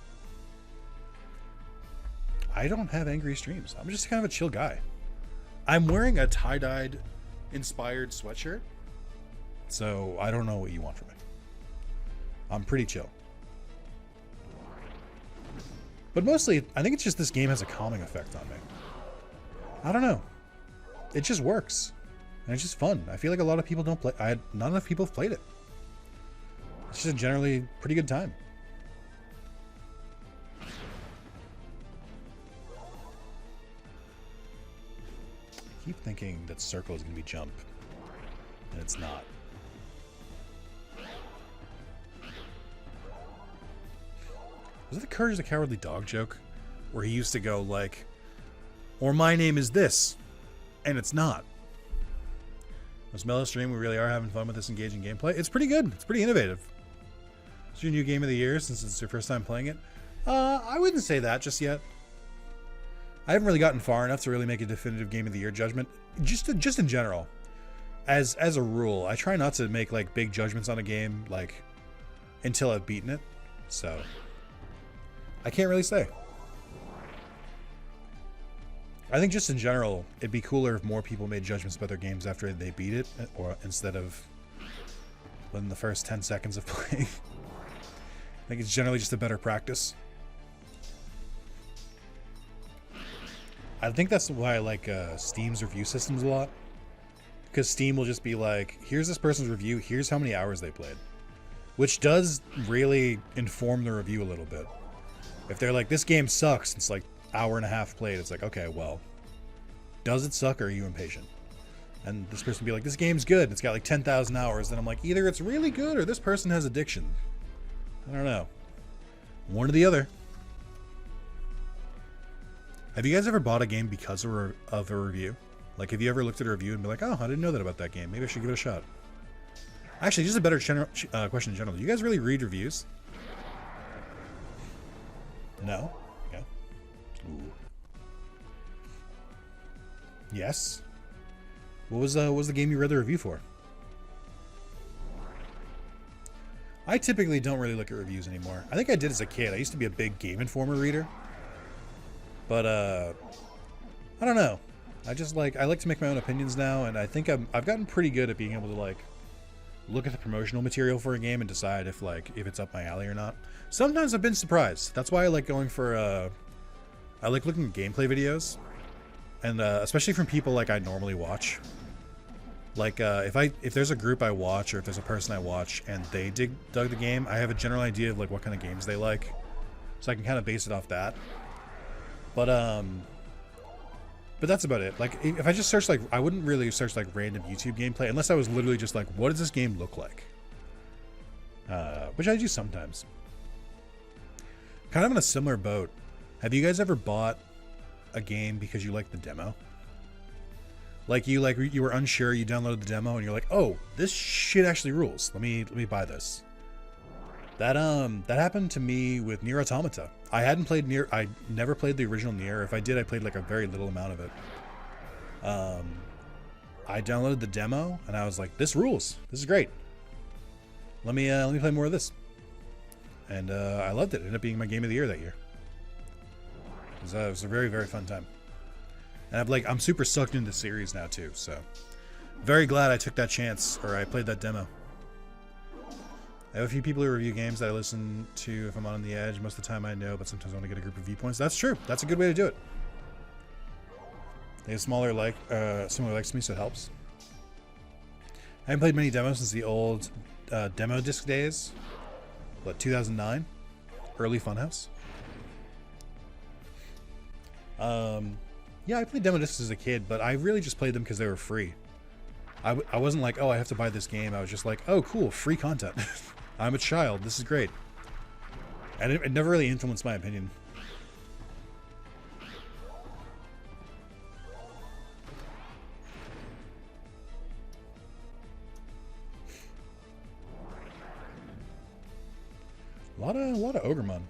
I don't have angry streams. I'm just kind of a chill guy. I'm wearing a tie-dyed inspired sweatshirt, so I don't know what you want from me. I'm pretty chill. But mostly, I think it's just this game has a calming effect on me. I don't know. It just works. And it's just fun. I feel like a lot of people don't play. Not enough people have played it. It's just a generally pretty good time. I keep thinking that circle is going to be jump, and it's not. Was it the Courage the Cowardly Dog joke? Where he used to go like, or my name is this, and it's not. This mellow stream, we really are having fun with this engaging gameplay. It's pretty good. It's pretty innovative. It's your new game of the year since it's your first time playing it. I wouldn't say that just yet. I haven't really gotten far enough to really make a definitive game of the year judgment. Just in general, as a rule, I try not to make like big judgments on a game like until I've beaten it. So I can't really say. I think just in general, it'd be cooler if more people made judgments about their games after they beat it, or instead of within the first 10 seconds of playing. I think it's generally just a better practice. I think that's why I like Steam's review systems a lot. Because Steam will just be like, here's this person's review, here's how many hours they played. Which does really inform the review a little bit. If they're like, this game sucks, it's like hour and a half played, it's like, okay, well, does it suck or are you impatient? And this person will be like, this game's good, it's got like 10,000 hours, then I'm like, either it's really good or this person has addiction. I don't know. One or the other. Have you guys ever bought a game because of a review? Like, have you ever looked at a review and be like, oh, I didn't know that about that game. Maybe I should give it a shot. Actually, just a better question in general. Do you guys really read reviews? No? Yeah. Ooh. Yes? What was the game you read the review for? I typically don't really look at reviews anymore. I think I did as a kid. I used to be a big Game Informer reader. But, I don't know. I like to make my own opinions now, and I think I've gotten pretty good at being able to, like, look at the promotional material for a game and decide if it's up my alley or not. Sometimes I've been surprised. That's why I like going for, I like looking at gameplay videos. And, especially from people like I normally watch. Like, if there's a group I watch, or if there's a person I watch, and they dug the game, I have a general idea of, like, what kind of games they like. So I can kind of base it off that. But that's about it. Like, if I just search, like, I wouldn't really search, like, random YouTube gameplay unless I was literally just like, what does this game look like? Which I do sometimes. Kind of in a similar boat. Have you guys ever bought a game because you liked the demo? Like, you were unsure, you downloaded the demo, and you're like, oh, this shit actually rules. Let me buy this. That happened to me with Nier Automata. I never played the original Nier. If I did, I played like a very little amount of it. I downloaded the demo and I was like, this rules. This is great. Let me play more of this. And I loved it. It ended up being my game of the year that year. It was a very, very fun time. And I'm super sucked into the series now too, so very glad I took that chance, or I played that demo. I have a few people who review games that I listen to if I'm on the edge. Most of the time I know, but sometimes I want to get a group of viewpoints. That's true. That's a good way to do it. They have similar likes to me, so it helps. I haven't played many demos since the old demo disc days. What, 2009? early Funhouse. Yeah, I played demo discs as a kid, but I really just played them because they were free. I wasn't like, oh, I have to buy this game. I was just like, oh, cool, free content. I'm a child. This is great. And it never really influenced my opinion. A lot of Ogremon.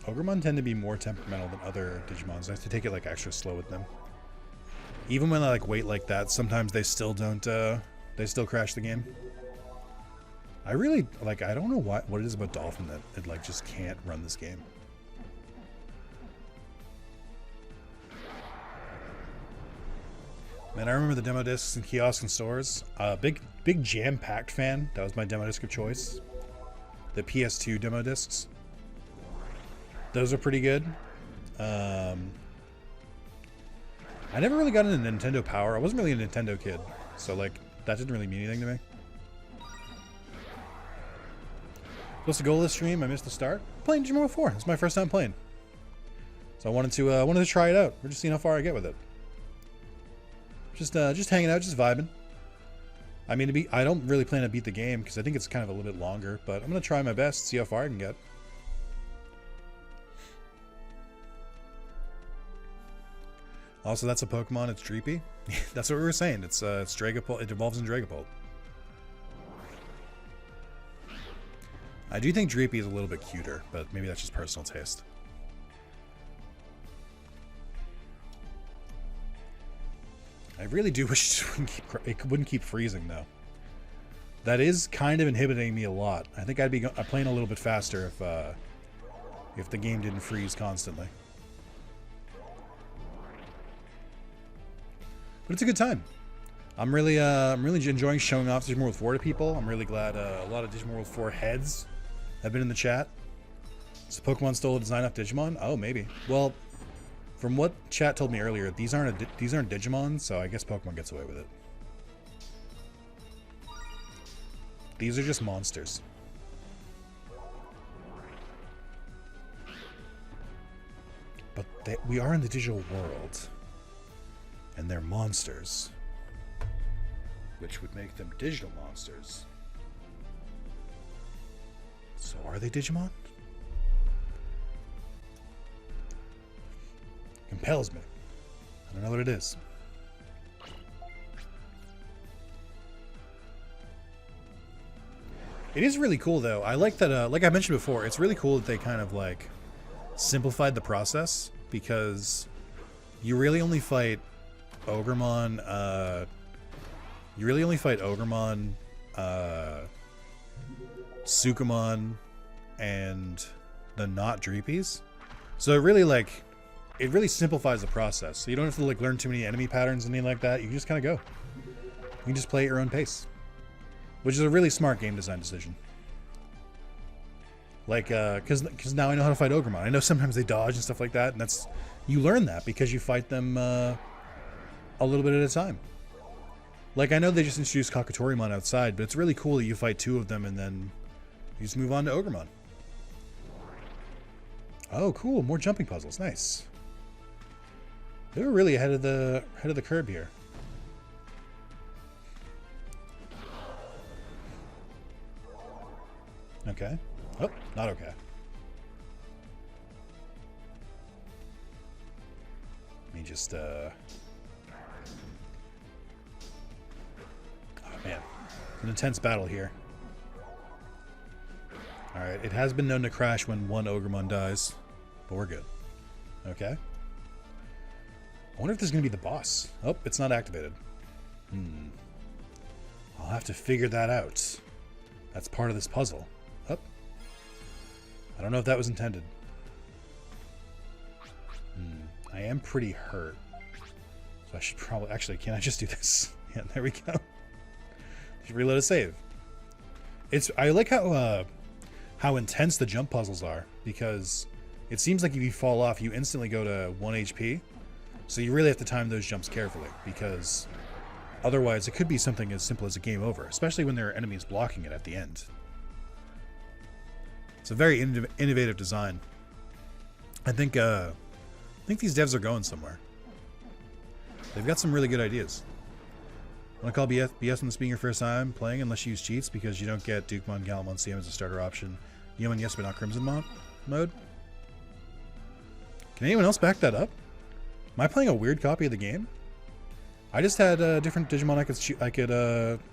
Ogremon tend to be more temperamental than other Digimons. I have to take it like extra slow with them. Even when I like wait like that, sometimes they still don't. They still crash the game. I really like. I don't know what it is about Dolphin that it like just can't run this game. Man, I remember the demo discs in kiosks and stores. Big jam-packed fan. That was my demo disc of choice. The PS2 demo discs. Those are pretty good. I never really got into Nintendo Power. I wasn't really a Nintendo kid, so like that didn't really mean anything to me. Supposed to go this stream. I missed the start. Playing Digimon 4. It's my first time playing, so I wanted to try it out. We're just seeing how far I get with it. Just hanging out, just vibing. I mean, I don't really plan to beat the game because I think it's kind of a little bit longer, but I'm gonna try my best, see how far I can get. Also, that's a Pokemon. It's Dreepy. That's what we were saying. It's Dragapult. It evolves in Dragapult. I do think Dreepy is a little bit cuter, but maybe that's just personal taste. I really do wish it wouldn't keep freezing, though. That is kind of inhibiting me a lot. I think I'd be playing a little bit faster if the game didn't freeze constantly. But it's a good time. I'm really enjoying showing off Digimon World 4 to people. I'm really glad a lot of Digimon World 4 heads have been in the chat. Is Pokemon stole a design off Digimon? Oh, maybe. Well, from what chat told me earlier, these aren't Digimon, so I guess Pokemon gets away with it. These are just monsters. But we are in the digital world, and they're monsters, which would make them digital monsters. So are they Digimon? Compels me. I don't know what it is. It is really cool, though. I like that, like I mentioned before, it's really cool that they kind of, like, simplified the process, because you really only fight Ogremon, Sukamon, and the not Dreepies. So it really, like, it really simplifies the process. So you don't have to, like, learn too many enemy patterns and anything like that. You can just kind of go. You can just play at your own pace. Which is a really smart game design decision. Like, because now I know how to fight Ogremon. I know sometimes they dodge and stuff like that, and that's... You learn that because you fight them a little bit at a time. Like, I know they just introduced Kakatorimon outside, but it's really cool that you fight two of them and then you just move on to Ogremon. Oh, cool. More jumping puzzles. Nice. They were really ahead of the curve here. Okay. Oh, not okay. Let me just, oh, man. An intense battle here. Alright, it has been known to crash when one Ogremon dies, but we're good. Okay. I wonder if this is going to be the boss. Oh, it's not activated. I'll have to figure that out. That's part of this puzzle. Oh. I don't know if that was intended. I am pretty hurt. So I should probably... Actually, can I just do this? Yeah, there we go. Should reload a save. I like how intense the jump puzzles are, because it seems like if you fall off, you instantly go to 1 HP. So you really have to time those jumps carefully, because Otherwise, it could be something as simple as a game over, especially when there are enemies blocking it at the end. It's a very innovative design. I think these devs are going somewhere. They've got some really good ideas. Want to call BS on this being your first time playing unless you use cheats because you don't get Digimon, Galmon, CM as a starter option. Yeoman, yes, but not Crimson mode. Can anyone else back that up? Am I playing a weird copy of the game? I just had different Digimon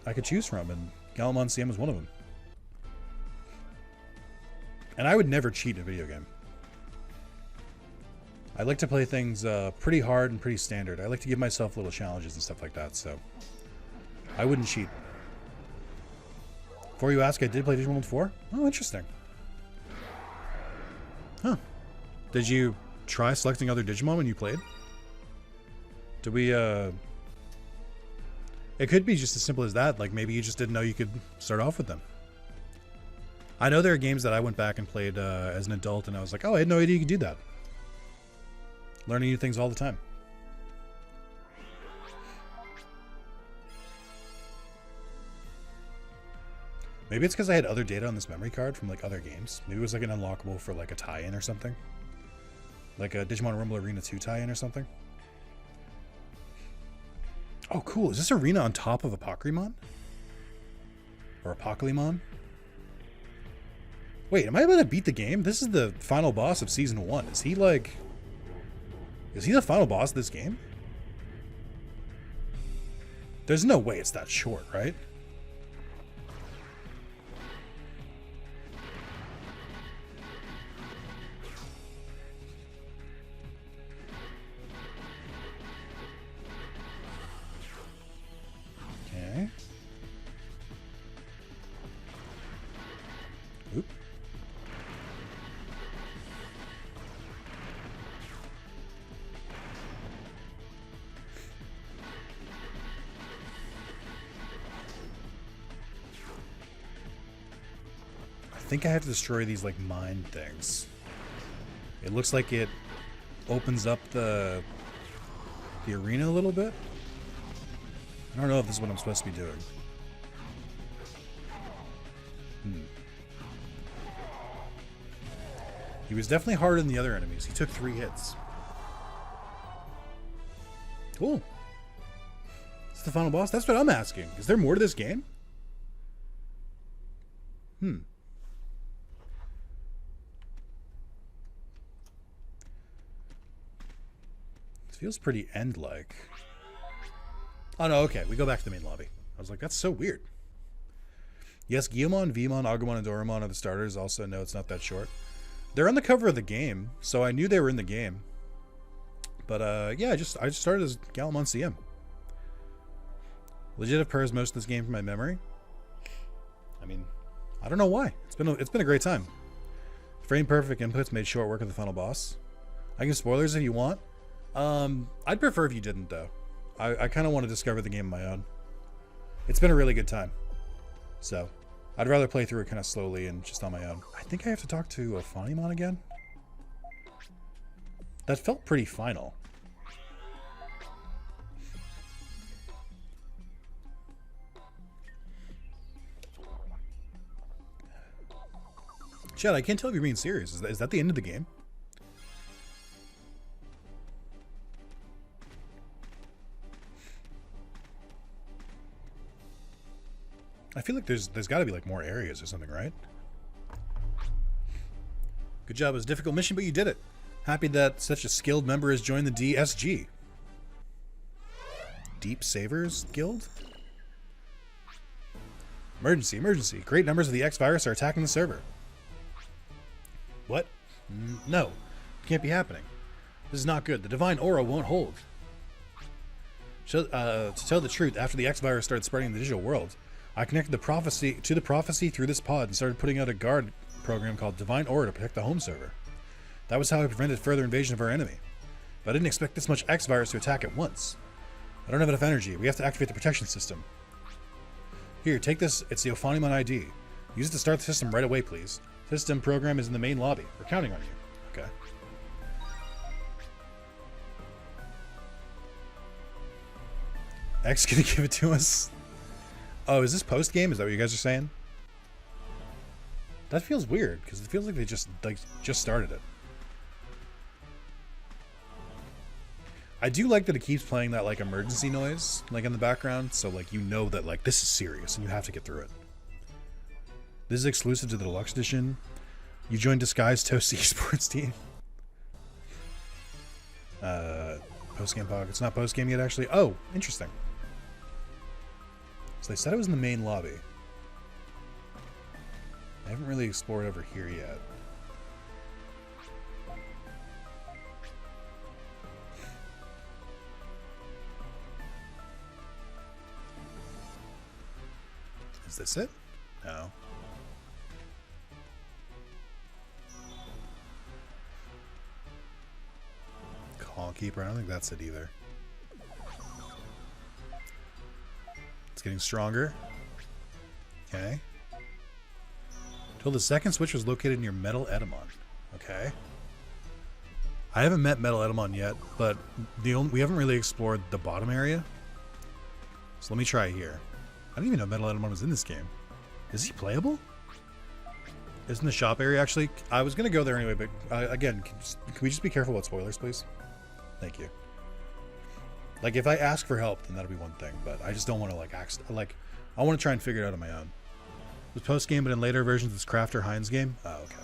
I could choose from, and Galmon CM was one of them. And I would never cheat in a video game. I like to play things pretty hard and pretty standard. I like to give myself little challenges and stuff like that, so I wouldn't cheat. Before you ask, I did play Digimon 4. Oh, interesting. Huh. Did you try selecting other Digimon when you played? Did we, It could be just as simple as that. Like, maybe you just didn't know you could start off with them. I know there are games that I went back and played as an adult, and I was like, oh, I had no idea you could do that. Learning new things all the time. Maybe it's because I had other data on this memory card from like other games. Maybe it was like an unlockable for like a tie-in or something. Like a Digimon Rumble Arena 2 tie-in or something. Oh, cool. Is this arena on top of Apocrymon? Or Apocalypmon? Wait, am I able to beat the game? This is the final boss of Season 1. Is he like... Is he the final boss of this game? There's no way it's that short, right? Okay. Oop. I think I have to destroy these like mine things. It looks like it opens up the arena a little bit. I don't know if this is what I'm supposed to be doing. He was definitely harder than the other enemies. He took 3 hits. Cool. Is this the final boss? That's what I'm asking. Is there more to this game? Feels pretty end-like. Oh no, okay. We go back to the main lobby. I was like, that's so weird. Yes, Guilmon, Vmon, Agumon, and Doramon are the starters. Also, no, it's not that short. They're on the cover of the game, so I knew they were in the game. But yeah, I just started as Galmon CM. Legit have parsed most of this game from my memory. I mean, I don't know why. It's been a great time. Frame perfect inputs made short work of the final boss. I can give spoilers if you want. I'd prefer if you didn't, though. I kind of want to discover the game on my own. It's been a really good time. So, I'd rather play through it kind of slowly and just on my own. I think I have to talk to Ophanimon again. That felt pretty final. Chad, I can't tell if you're being serious. Is that the end of the game? I feel like there's got to be like more areas or something, right? Good job. It was a difficult mission, but you did it. Happy that such a skilled member has joined the DSG. Deep Savers Guild? Emergency, emergency. Great numbers of the X-Virus are attacking the server. What? No. Can't be happening. This is not good. The divine aura won't hold. To tell the truth, after the X-Virus started spreading in the digital world, I connected the prophecy through this pod and started putting out a guard program called Divine Aura to protect the home server. That was how I prevented further invasion of our enemy. But I didn't expect this much X-Virus to attack at once. I don't have enough energy. We have to activate the protection system. Here, take this. It's the Ophanimon ID. Use it to start the system right away, please. System program is in the main lobby. We're counting on you. Okay. X gonna give it to us? Oh, is this post game? Is that what you guys are saying? That feels weird because it feels like they just started it. I do like that it keeps playing that like emergency noise like in the background, so like you know that like this is serious and you have to get through it. This is exclusive to the deluxe edition. You joined Disguise Toast Esports team. Post game pog. It's not post game yet actually. Oh, interesting. So they said it was in the main lobby. I haven't really explored over here yet. Is this it? No. Call Keeper, I don't think that's it either. It's getting stronger. Okay. Told the second switch was located near Metal Edamon. Okay. I haven't met Metal Edamon yet, but we haven't really explored the bottom area. So let me try here. I didn't even know Metal Edamon was in this game. Is he playable? Isn't the shop area actually? I was going to go there anyway, but again, can we just be careful about spoilers, please? Thank you. Like, if I ask for help, then that'll be one thing, but I just don't want to, like, I want to try and figure it out on my own. It was post-game, but in later versions, it's Crafter Heinz game? Oh, okay.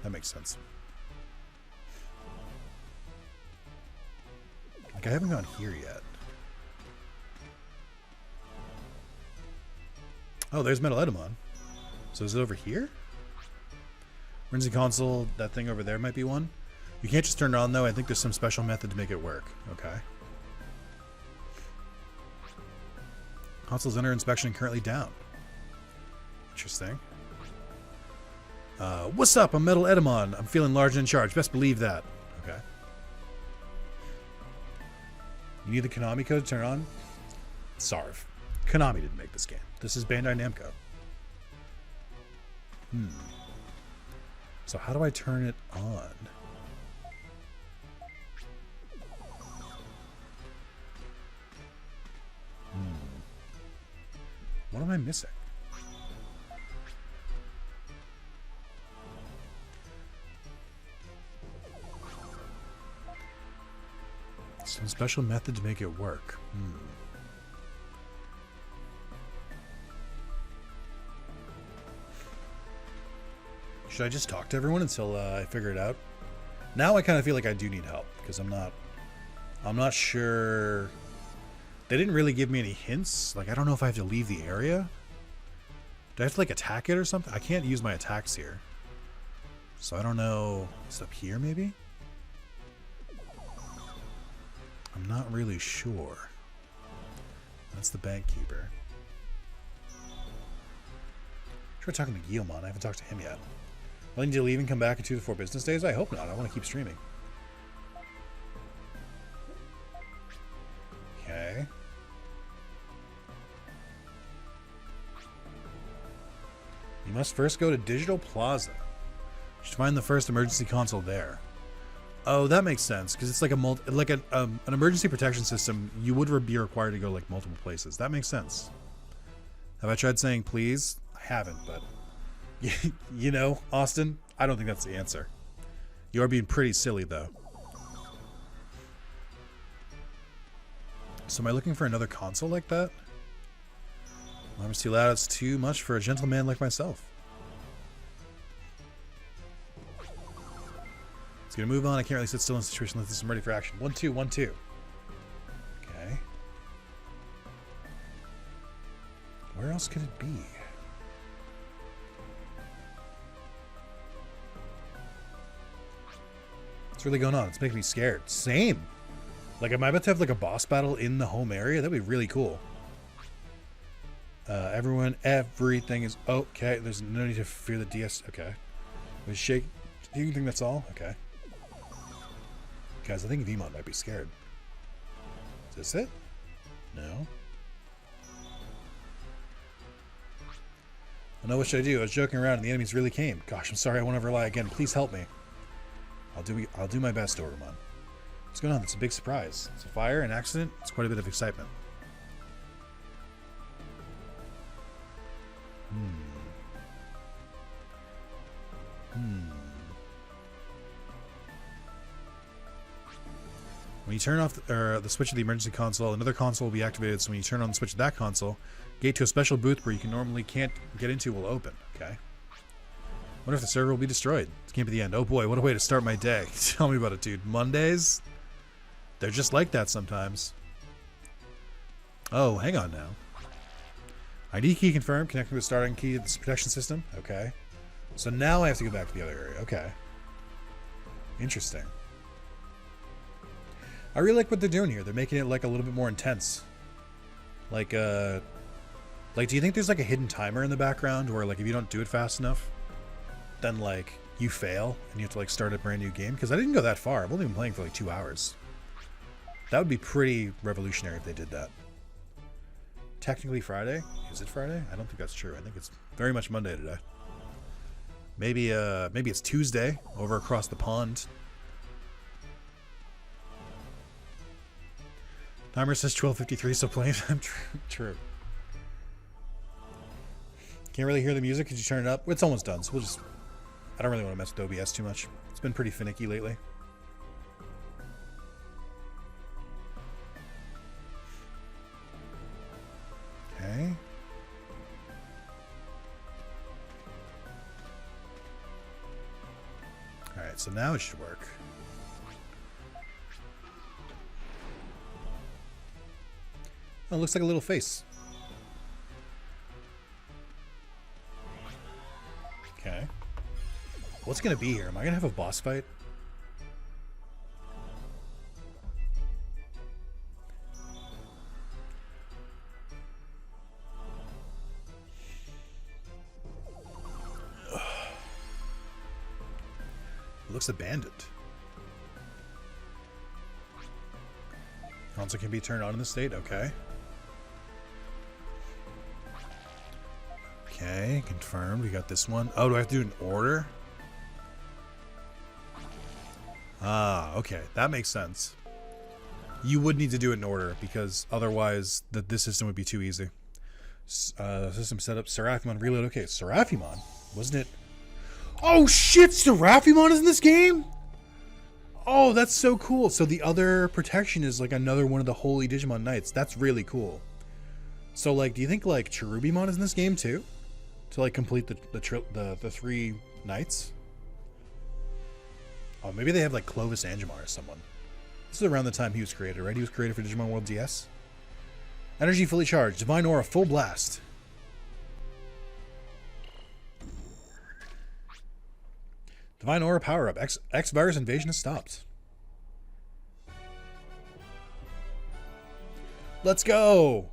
That makes sense. Like, I haven't gone here yet. Oh, there's Metal Edamon. So is it over here? Emergency console, that thing over there might be one. You can't just turn it on, though. I think there's some special method to make it work. Okay. Console's under inspection and currently down. Interesting. What's up? I'm Metal Edamon. I'm feeling large and in charge. Best believe that. Okay. You need the Konami code to turn it on? Sarv. Konami didn't make this game. This is Bandai Namco. So how do I turn it on? What am I missing? Some special method to make it work. Should I just talk to everyone until I figure it out? Now I kind of feel like I do need help because I'm not sure. They didn't really give me any hints. Like, I don't know if I have to leave the area. Do I have to, like, attack it or something? I can't use my attacks here. So I don't know. It's up here, maybe? I'm not really sure. That's the bank keeper. Try talking to Guillemon. I haven't talked to him yet. Will I need to leave and come back in 2 to 4 business days? I hope not. I want to keep streaming. Okay. You must first go to Digital Plaza. You should find the first emergency console there. Oh, that makes sense because it's like an emergency protection system. You would be required to go like multiple places. That makes sense. Have I tried saying please? I haven't, but you know, Austin, I don't think that's the answer. You are being pretty silly though. So am I looking for another console like that? Alarm's too loud. It's too much for a gentleman like myself. Let's get a move on. I can't really sit still in a situation like this. I'm ready for action. 1, 2, 1, 2. Okay. Where else could it be? What's really going on? It's making me scared. Same. Like, am I about to have like a boss battle in the home area? That'd be really cool. Everything is okay. There's no need to fear the DS. Okay. Was shake. Do you think that's all? Okay. Guys, I think Vmon might be scared. Is this it? No. I know what should I do? I was joking around and the enemies really came. Gosh, I'm sorry. I won't ever lie again. Please help me. I'll do my best, Dorumon. What's going on? It's a big surprise. It's a fire, an accident. It's quite a bit of excitement. When you turn off the switch of the emergency console, another console will be activated. So when you turn on the switch of that console, gate to a special booth where you normally can't get into will open. Okay. Wonder if the server will be destroyed. This can't be the end. Oh boy, what a way to start my day. Tell me about it, dude. Mondays? They're just like that sometimes. Oh, hang on now. ID key confirmed. Connecting to the starting key of this protection system. Okay. So now I have to go back to the other area. Okay. Interesting. I really like what they're doing here. They're making it like a little bit more intense. Like, do you think there's like a hidden timer in the background where like if you don't do it fast enough, then like you fail and you have to like start a brand new game? Because I didn't go that far. I've only been playing for like 2 hours. That would be pretty revolutionary if they did that. Technically Friday? Is it Friday? I don't think that's true. I think it's very much Monday today. Maybe it's Tuesday over across the pond. Timer says 12:53, so playing time. True. Can't really hear the music. Could you turn it up? It's almost done, so we'll just... I don't really want to mess with OBS too much. It's been pretty finicky lately. Okay. Alright, so now it should work. Oh, it looks like a little face. Okay. What's gonna be here? Am I gonna have a boss fight? It looks abandoned. Console can be turned on in the state. Okay. Okay, confirmed. We got this one. Oh, do I have to do it in order? Ah, okay. That makes sense. You would need to do it in order because otherwise this system would be too easy. System setup. Seraphimon reload. Okay, Seraphimon? Wasn't it? Oh shit! Seraphimon is in this game? Oh, that's so cool. So the other protection is like another one of the holy Digimon Knights. That's really cool. So like, do you think like Cherubimon is in this game too? To like complete the 3 knights? Oh, maybe they have like Clovis Angemar or someone. This is around the time he was created, right? He was created for Digimon World DS. Energy fully charged. Divine Aura full blast. Divine Aura power up. X virus invasion has stopped. Let's go.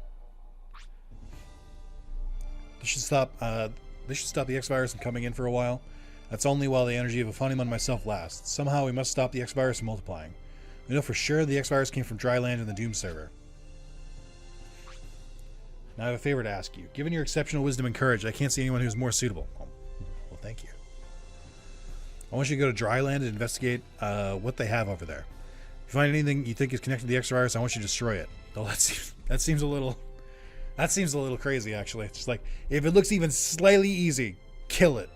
This should stop the X virus from coming in for a while. That's only while the energy of a Funimon and myself lasts. Somehow we must stop the X virus from multiplying. We know for sure the X virus came from dry land in the Doom server. Now I have a favor to ask you. Given your exceptional wisdom and courage, I can't see anyone who's more suitable. Well, thank you. I want you to go to Dryland and investigate what they have over there. If you find anything you think is connected to the X virus, I want you to destroy it. Oh, that seems a little crazy, actually. It's just like, if it looks even slightly easy, kill it.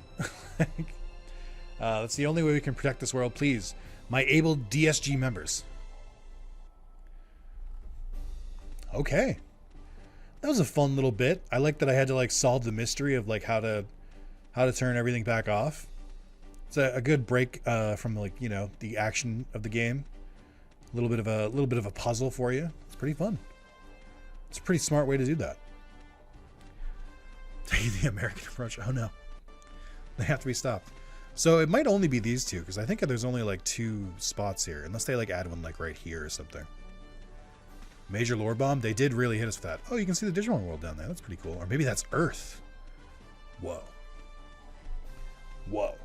That's the only way we can protect this world. Please, my able DSG members. Okay. That was a fun little bit. I like that I had to like solve the mystery of like how to turn everything back off. It's a good break from like, you know, the action of the game. A little bit of a puzzle for you. It's pretty fun. It's a pretty smart way to do that. Taking the American approach. Oh no. They have to be stopped. So it might only be these two, because I think there's only like 2 spots here, unless they like add one like right here or something. Major lore bomb. They did really hit us with that. Oh, you can see the Digimon world down there. That's pretty cool. Or maybe that's Earth. Whoa. Whoa.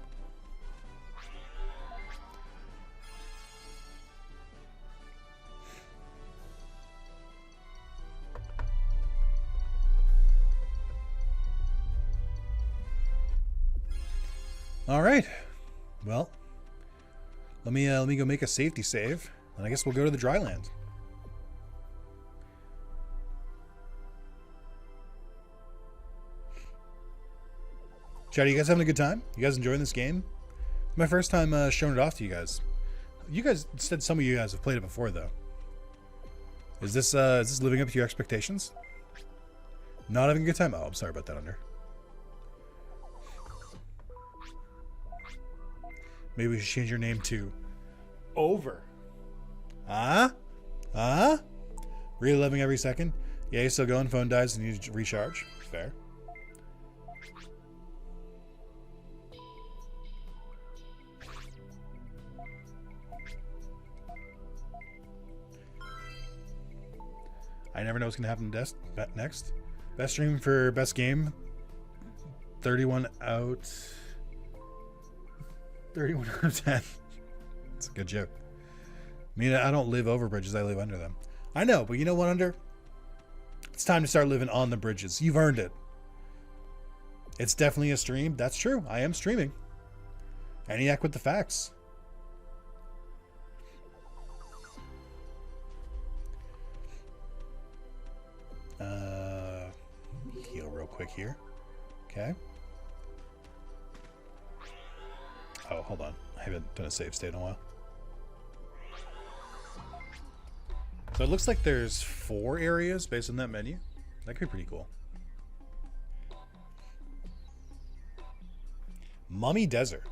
All right. Well, let me go make a safety save, and I guess we'll go to the dry land. Chat, are you guys having a good time? You guys enjoying this game? It's my first time showing it off to you guys. You guys said some of you guys have played it before, though. Is this living up to your expectations? Not having a good time? Oh, I'm sorry about that, Under. Maybe we should change your name to Over. Huh? Huh? Really loving every second? Yeah, you're still going. Phone dies and you need to recharge. Fair. I never know what's going to happen next. Best stream for best game. 31 out of 10. It's a good joke. I mean, I don't live over bridges. I live under them. I know, but you know what, Under? It's time to start living on the bridges. You've earned it. It's definitely a stream. That's true. I am streaming. ENIAC with the facts. Heal real quick here. Okay. Oh, hold on. I haven't done a save state in a while. So it looks like there's 4 areas based on that menu. That could be pretty cool. Mummy Desert.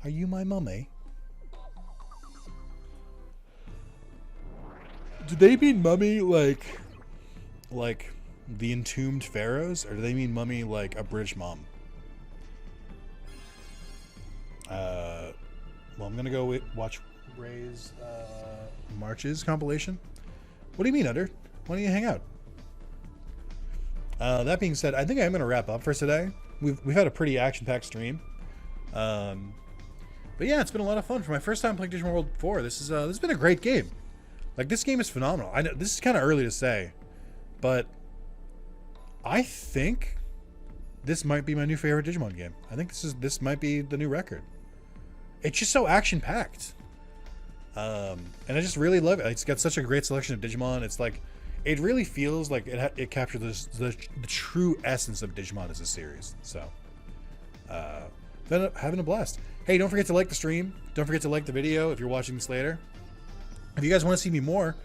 Are you my mummy? Do they mean mummy like the entombed pharaohs, or do they mean mummy like a British mom? Well, I'm gonna go watch Ray's Marches compilation. What do you mean, Under? Why don't you hang out? That being said, I think I'm gonna wrap up for today. We've had a pretty action-packed stream. But yeah, it's been a lot of fun for my first time playing Digimon World 4. This has been a great game. Like, this game is phenomenal. I know this is kind of early to say, but I think this might be my new favorite Digimon game. I think this might be the new record. It's just so action-packed. And I just really love it. It's got such a great selection of Digimon. It's like, it really feels like it captures the true essence of Digimon as a series. So, having a blast. Hey, don't forget to like the stream. Don't forget to like the video if you're watching this later. If you guys want to see me more,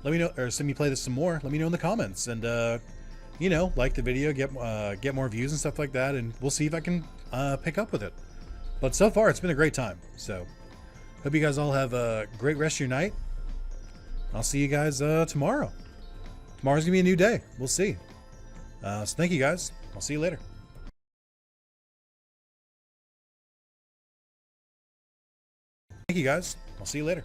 let me know, or see me play this some more. Let me know in the comments, and you know, like the video, get more views and stuff like that, and we'll see if I can pick up with it. But so far, it's been a great time. So, hope you guys all have a great rest of your night. I'll see you guys tomorrow. Tomorrow's gonna be a new day. We'll see. So thank you guys. I'll see you later. Thank you guys. I'll see you later.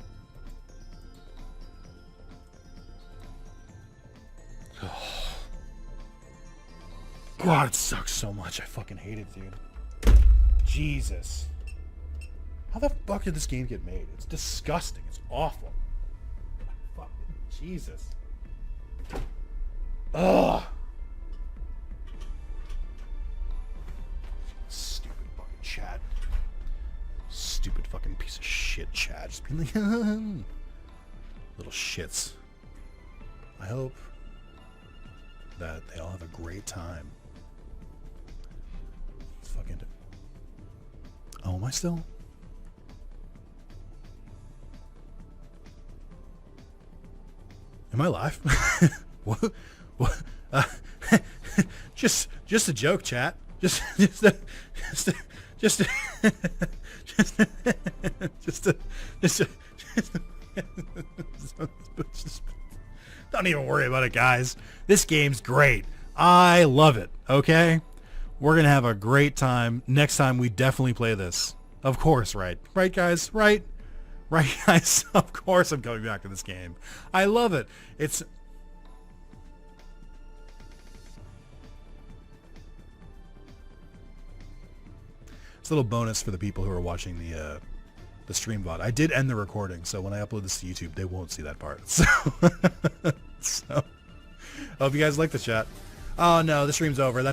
God, it sucks so much. I fucking hate it, dude. Jesus. How the fuck did this game get made? It's disgusting. It's awful. Fucking Jesus. Ugh. Stupid fucking chat. Stupid fucking piece of shit chat. Just being like, little shits. I hope that they all have a great time. It's fucking... Oh, am I still? Am I live? What? What? Just a joke, chat. Just don't even worry about it, guys. This game's great. I love it. Okay? We're gonna have a great time. Next time we definitely play this. Of course, right? Right, guys? Right? Right, guys? Of course I'm coming back to this game. I love it. It's a little bonus for the people who are watching the stream VOD. I did end the recording, so when I upload this to YouTube, they won't see that part. So, so hope you guys like the chat. Oh no, the stream's over.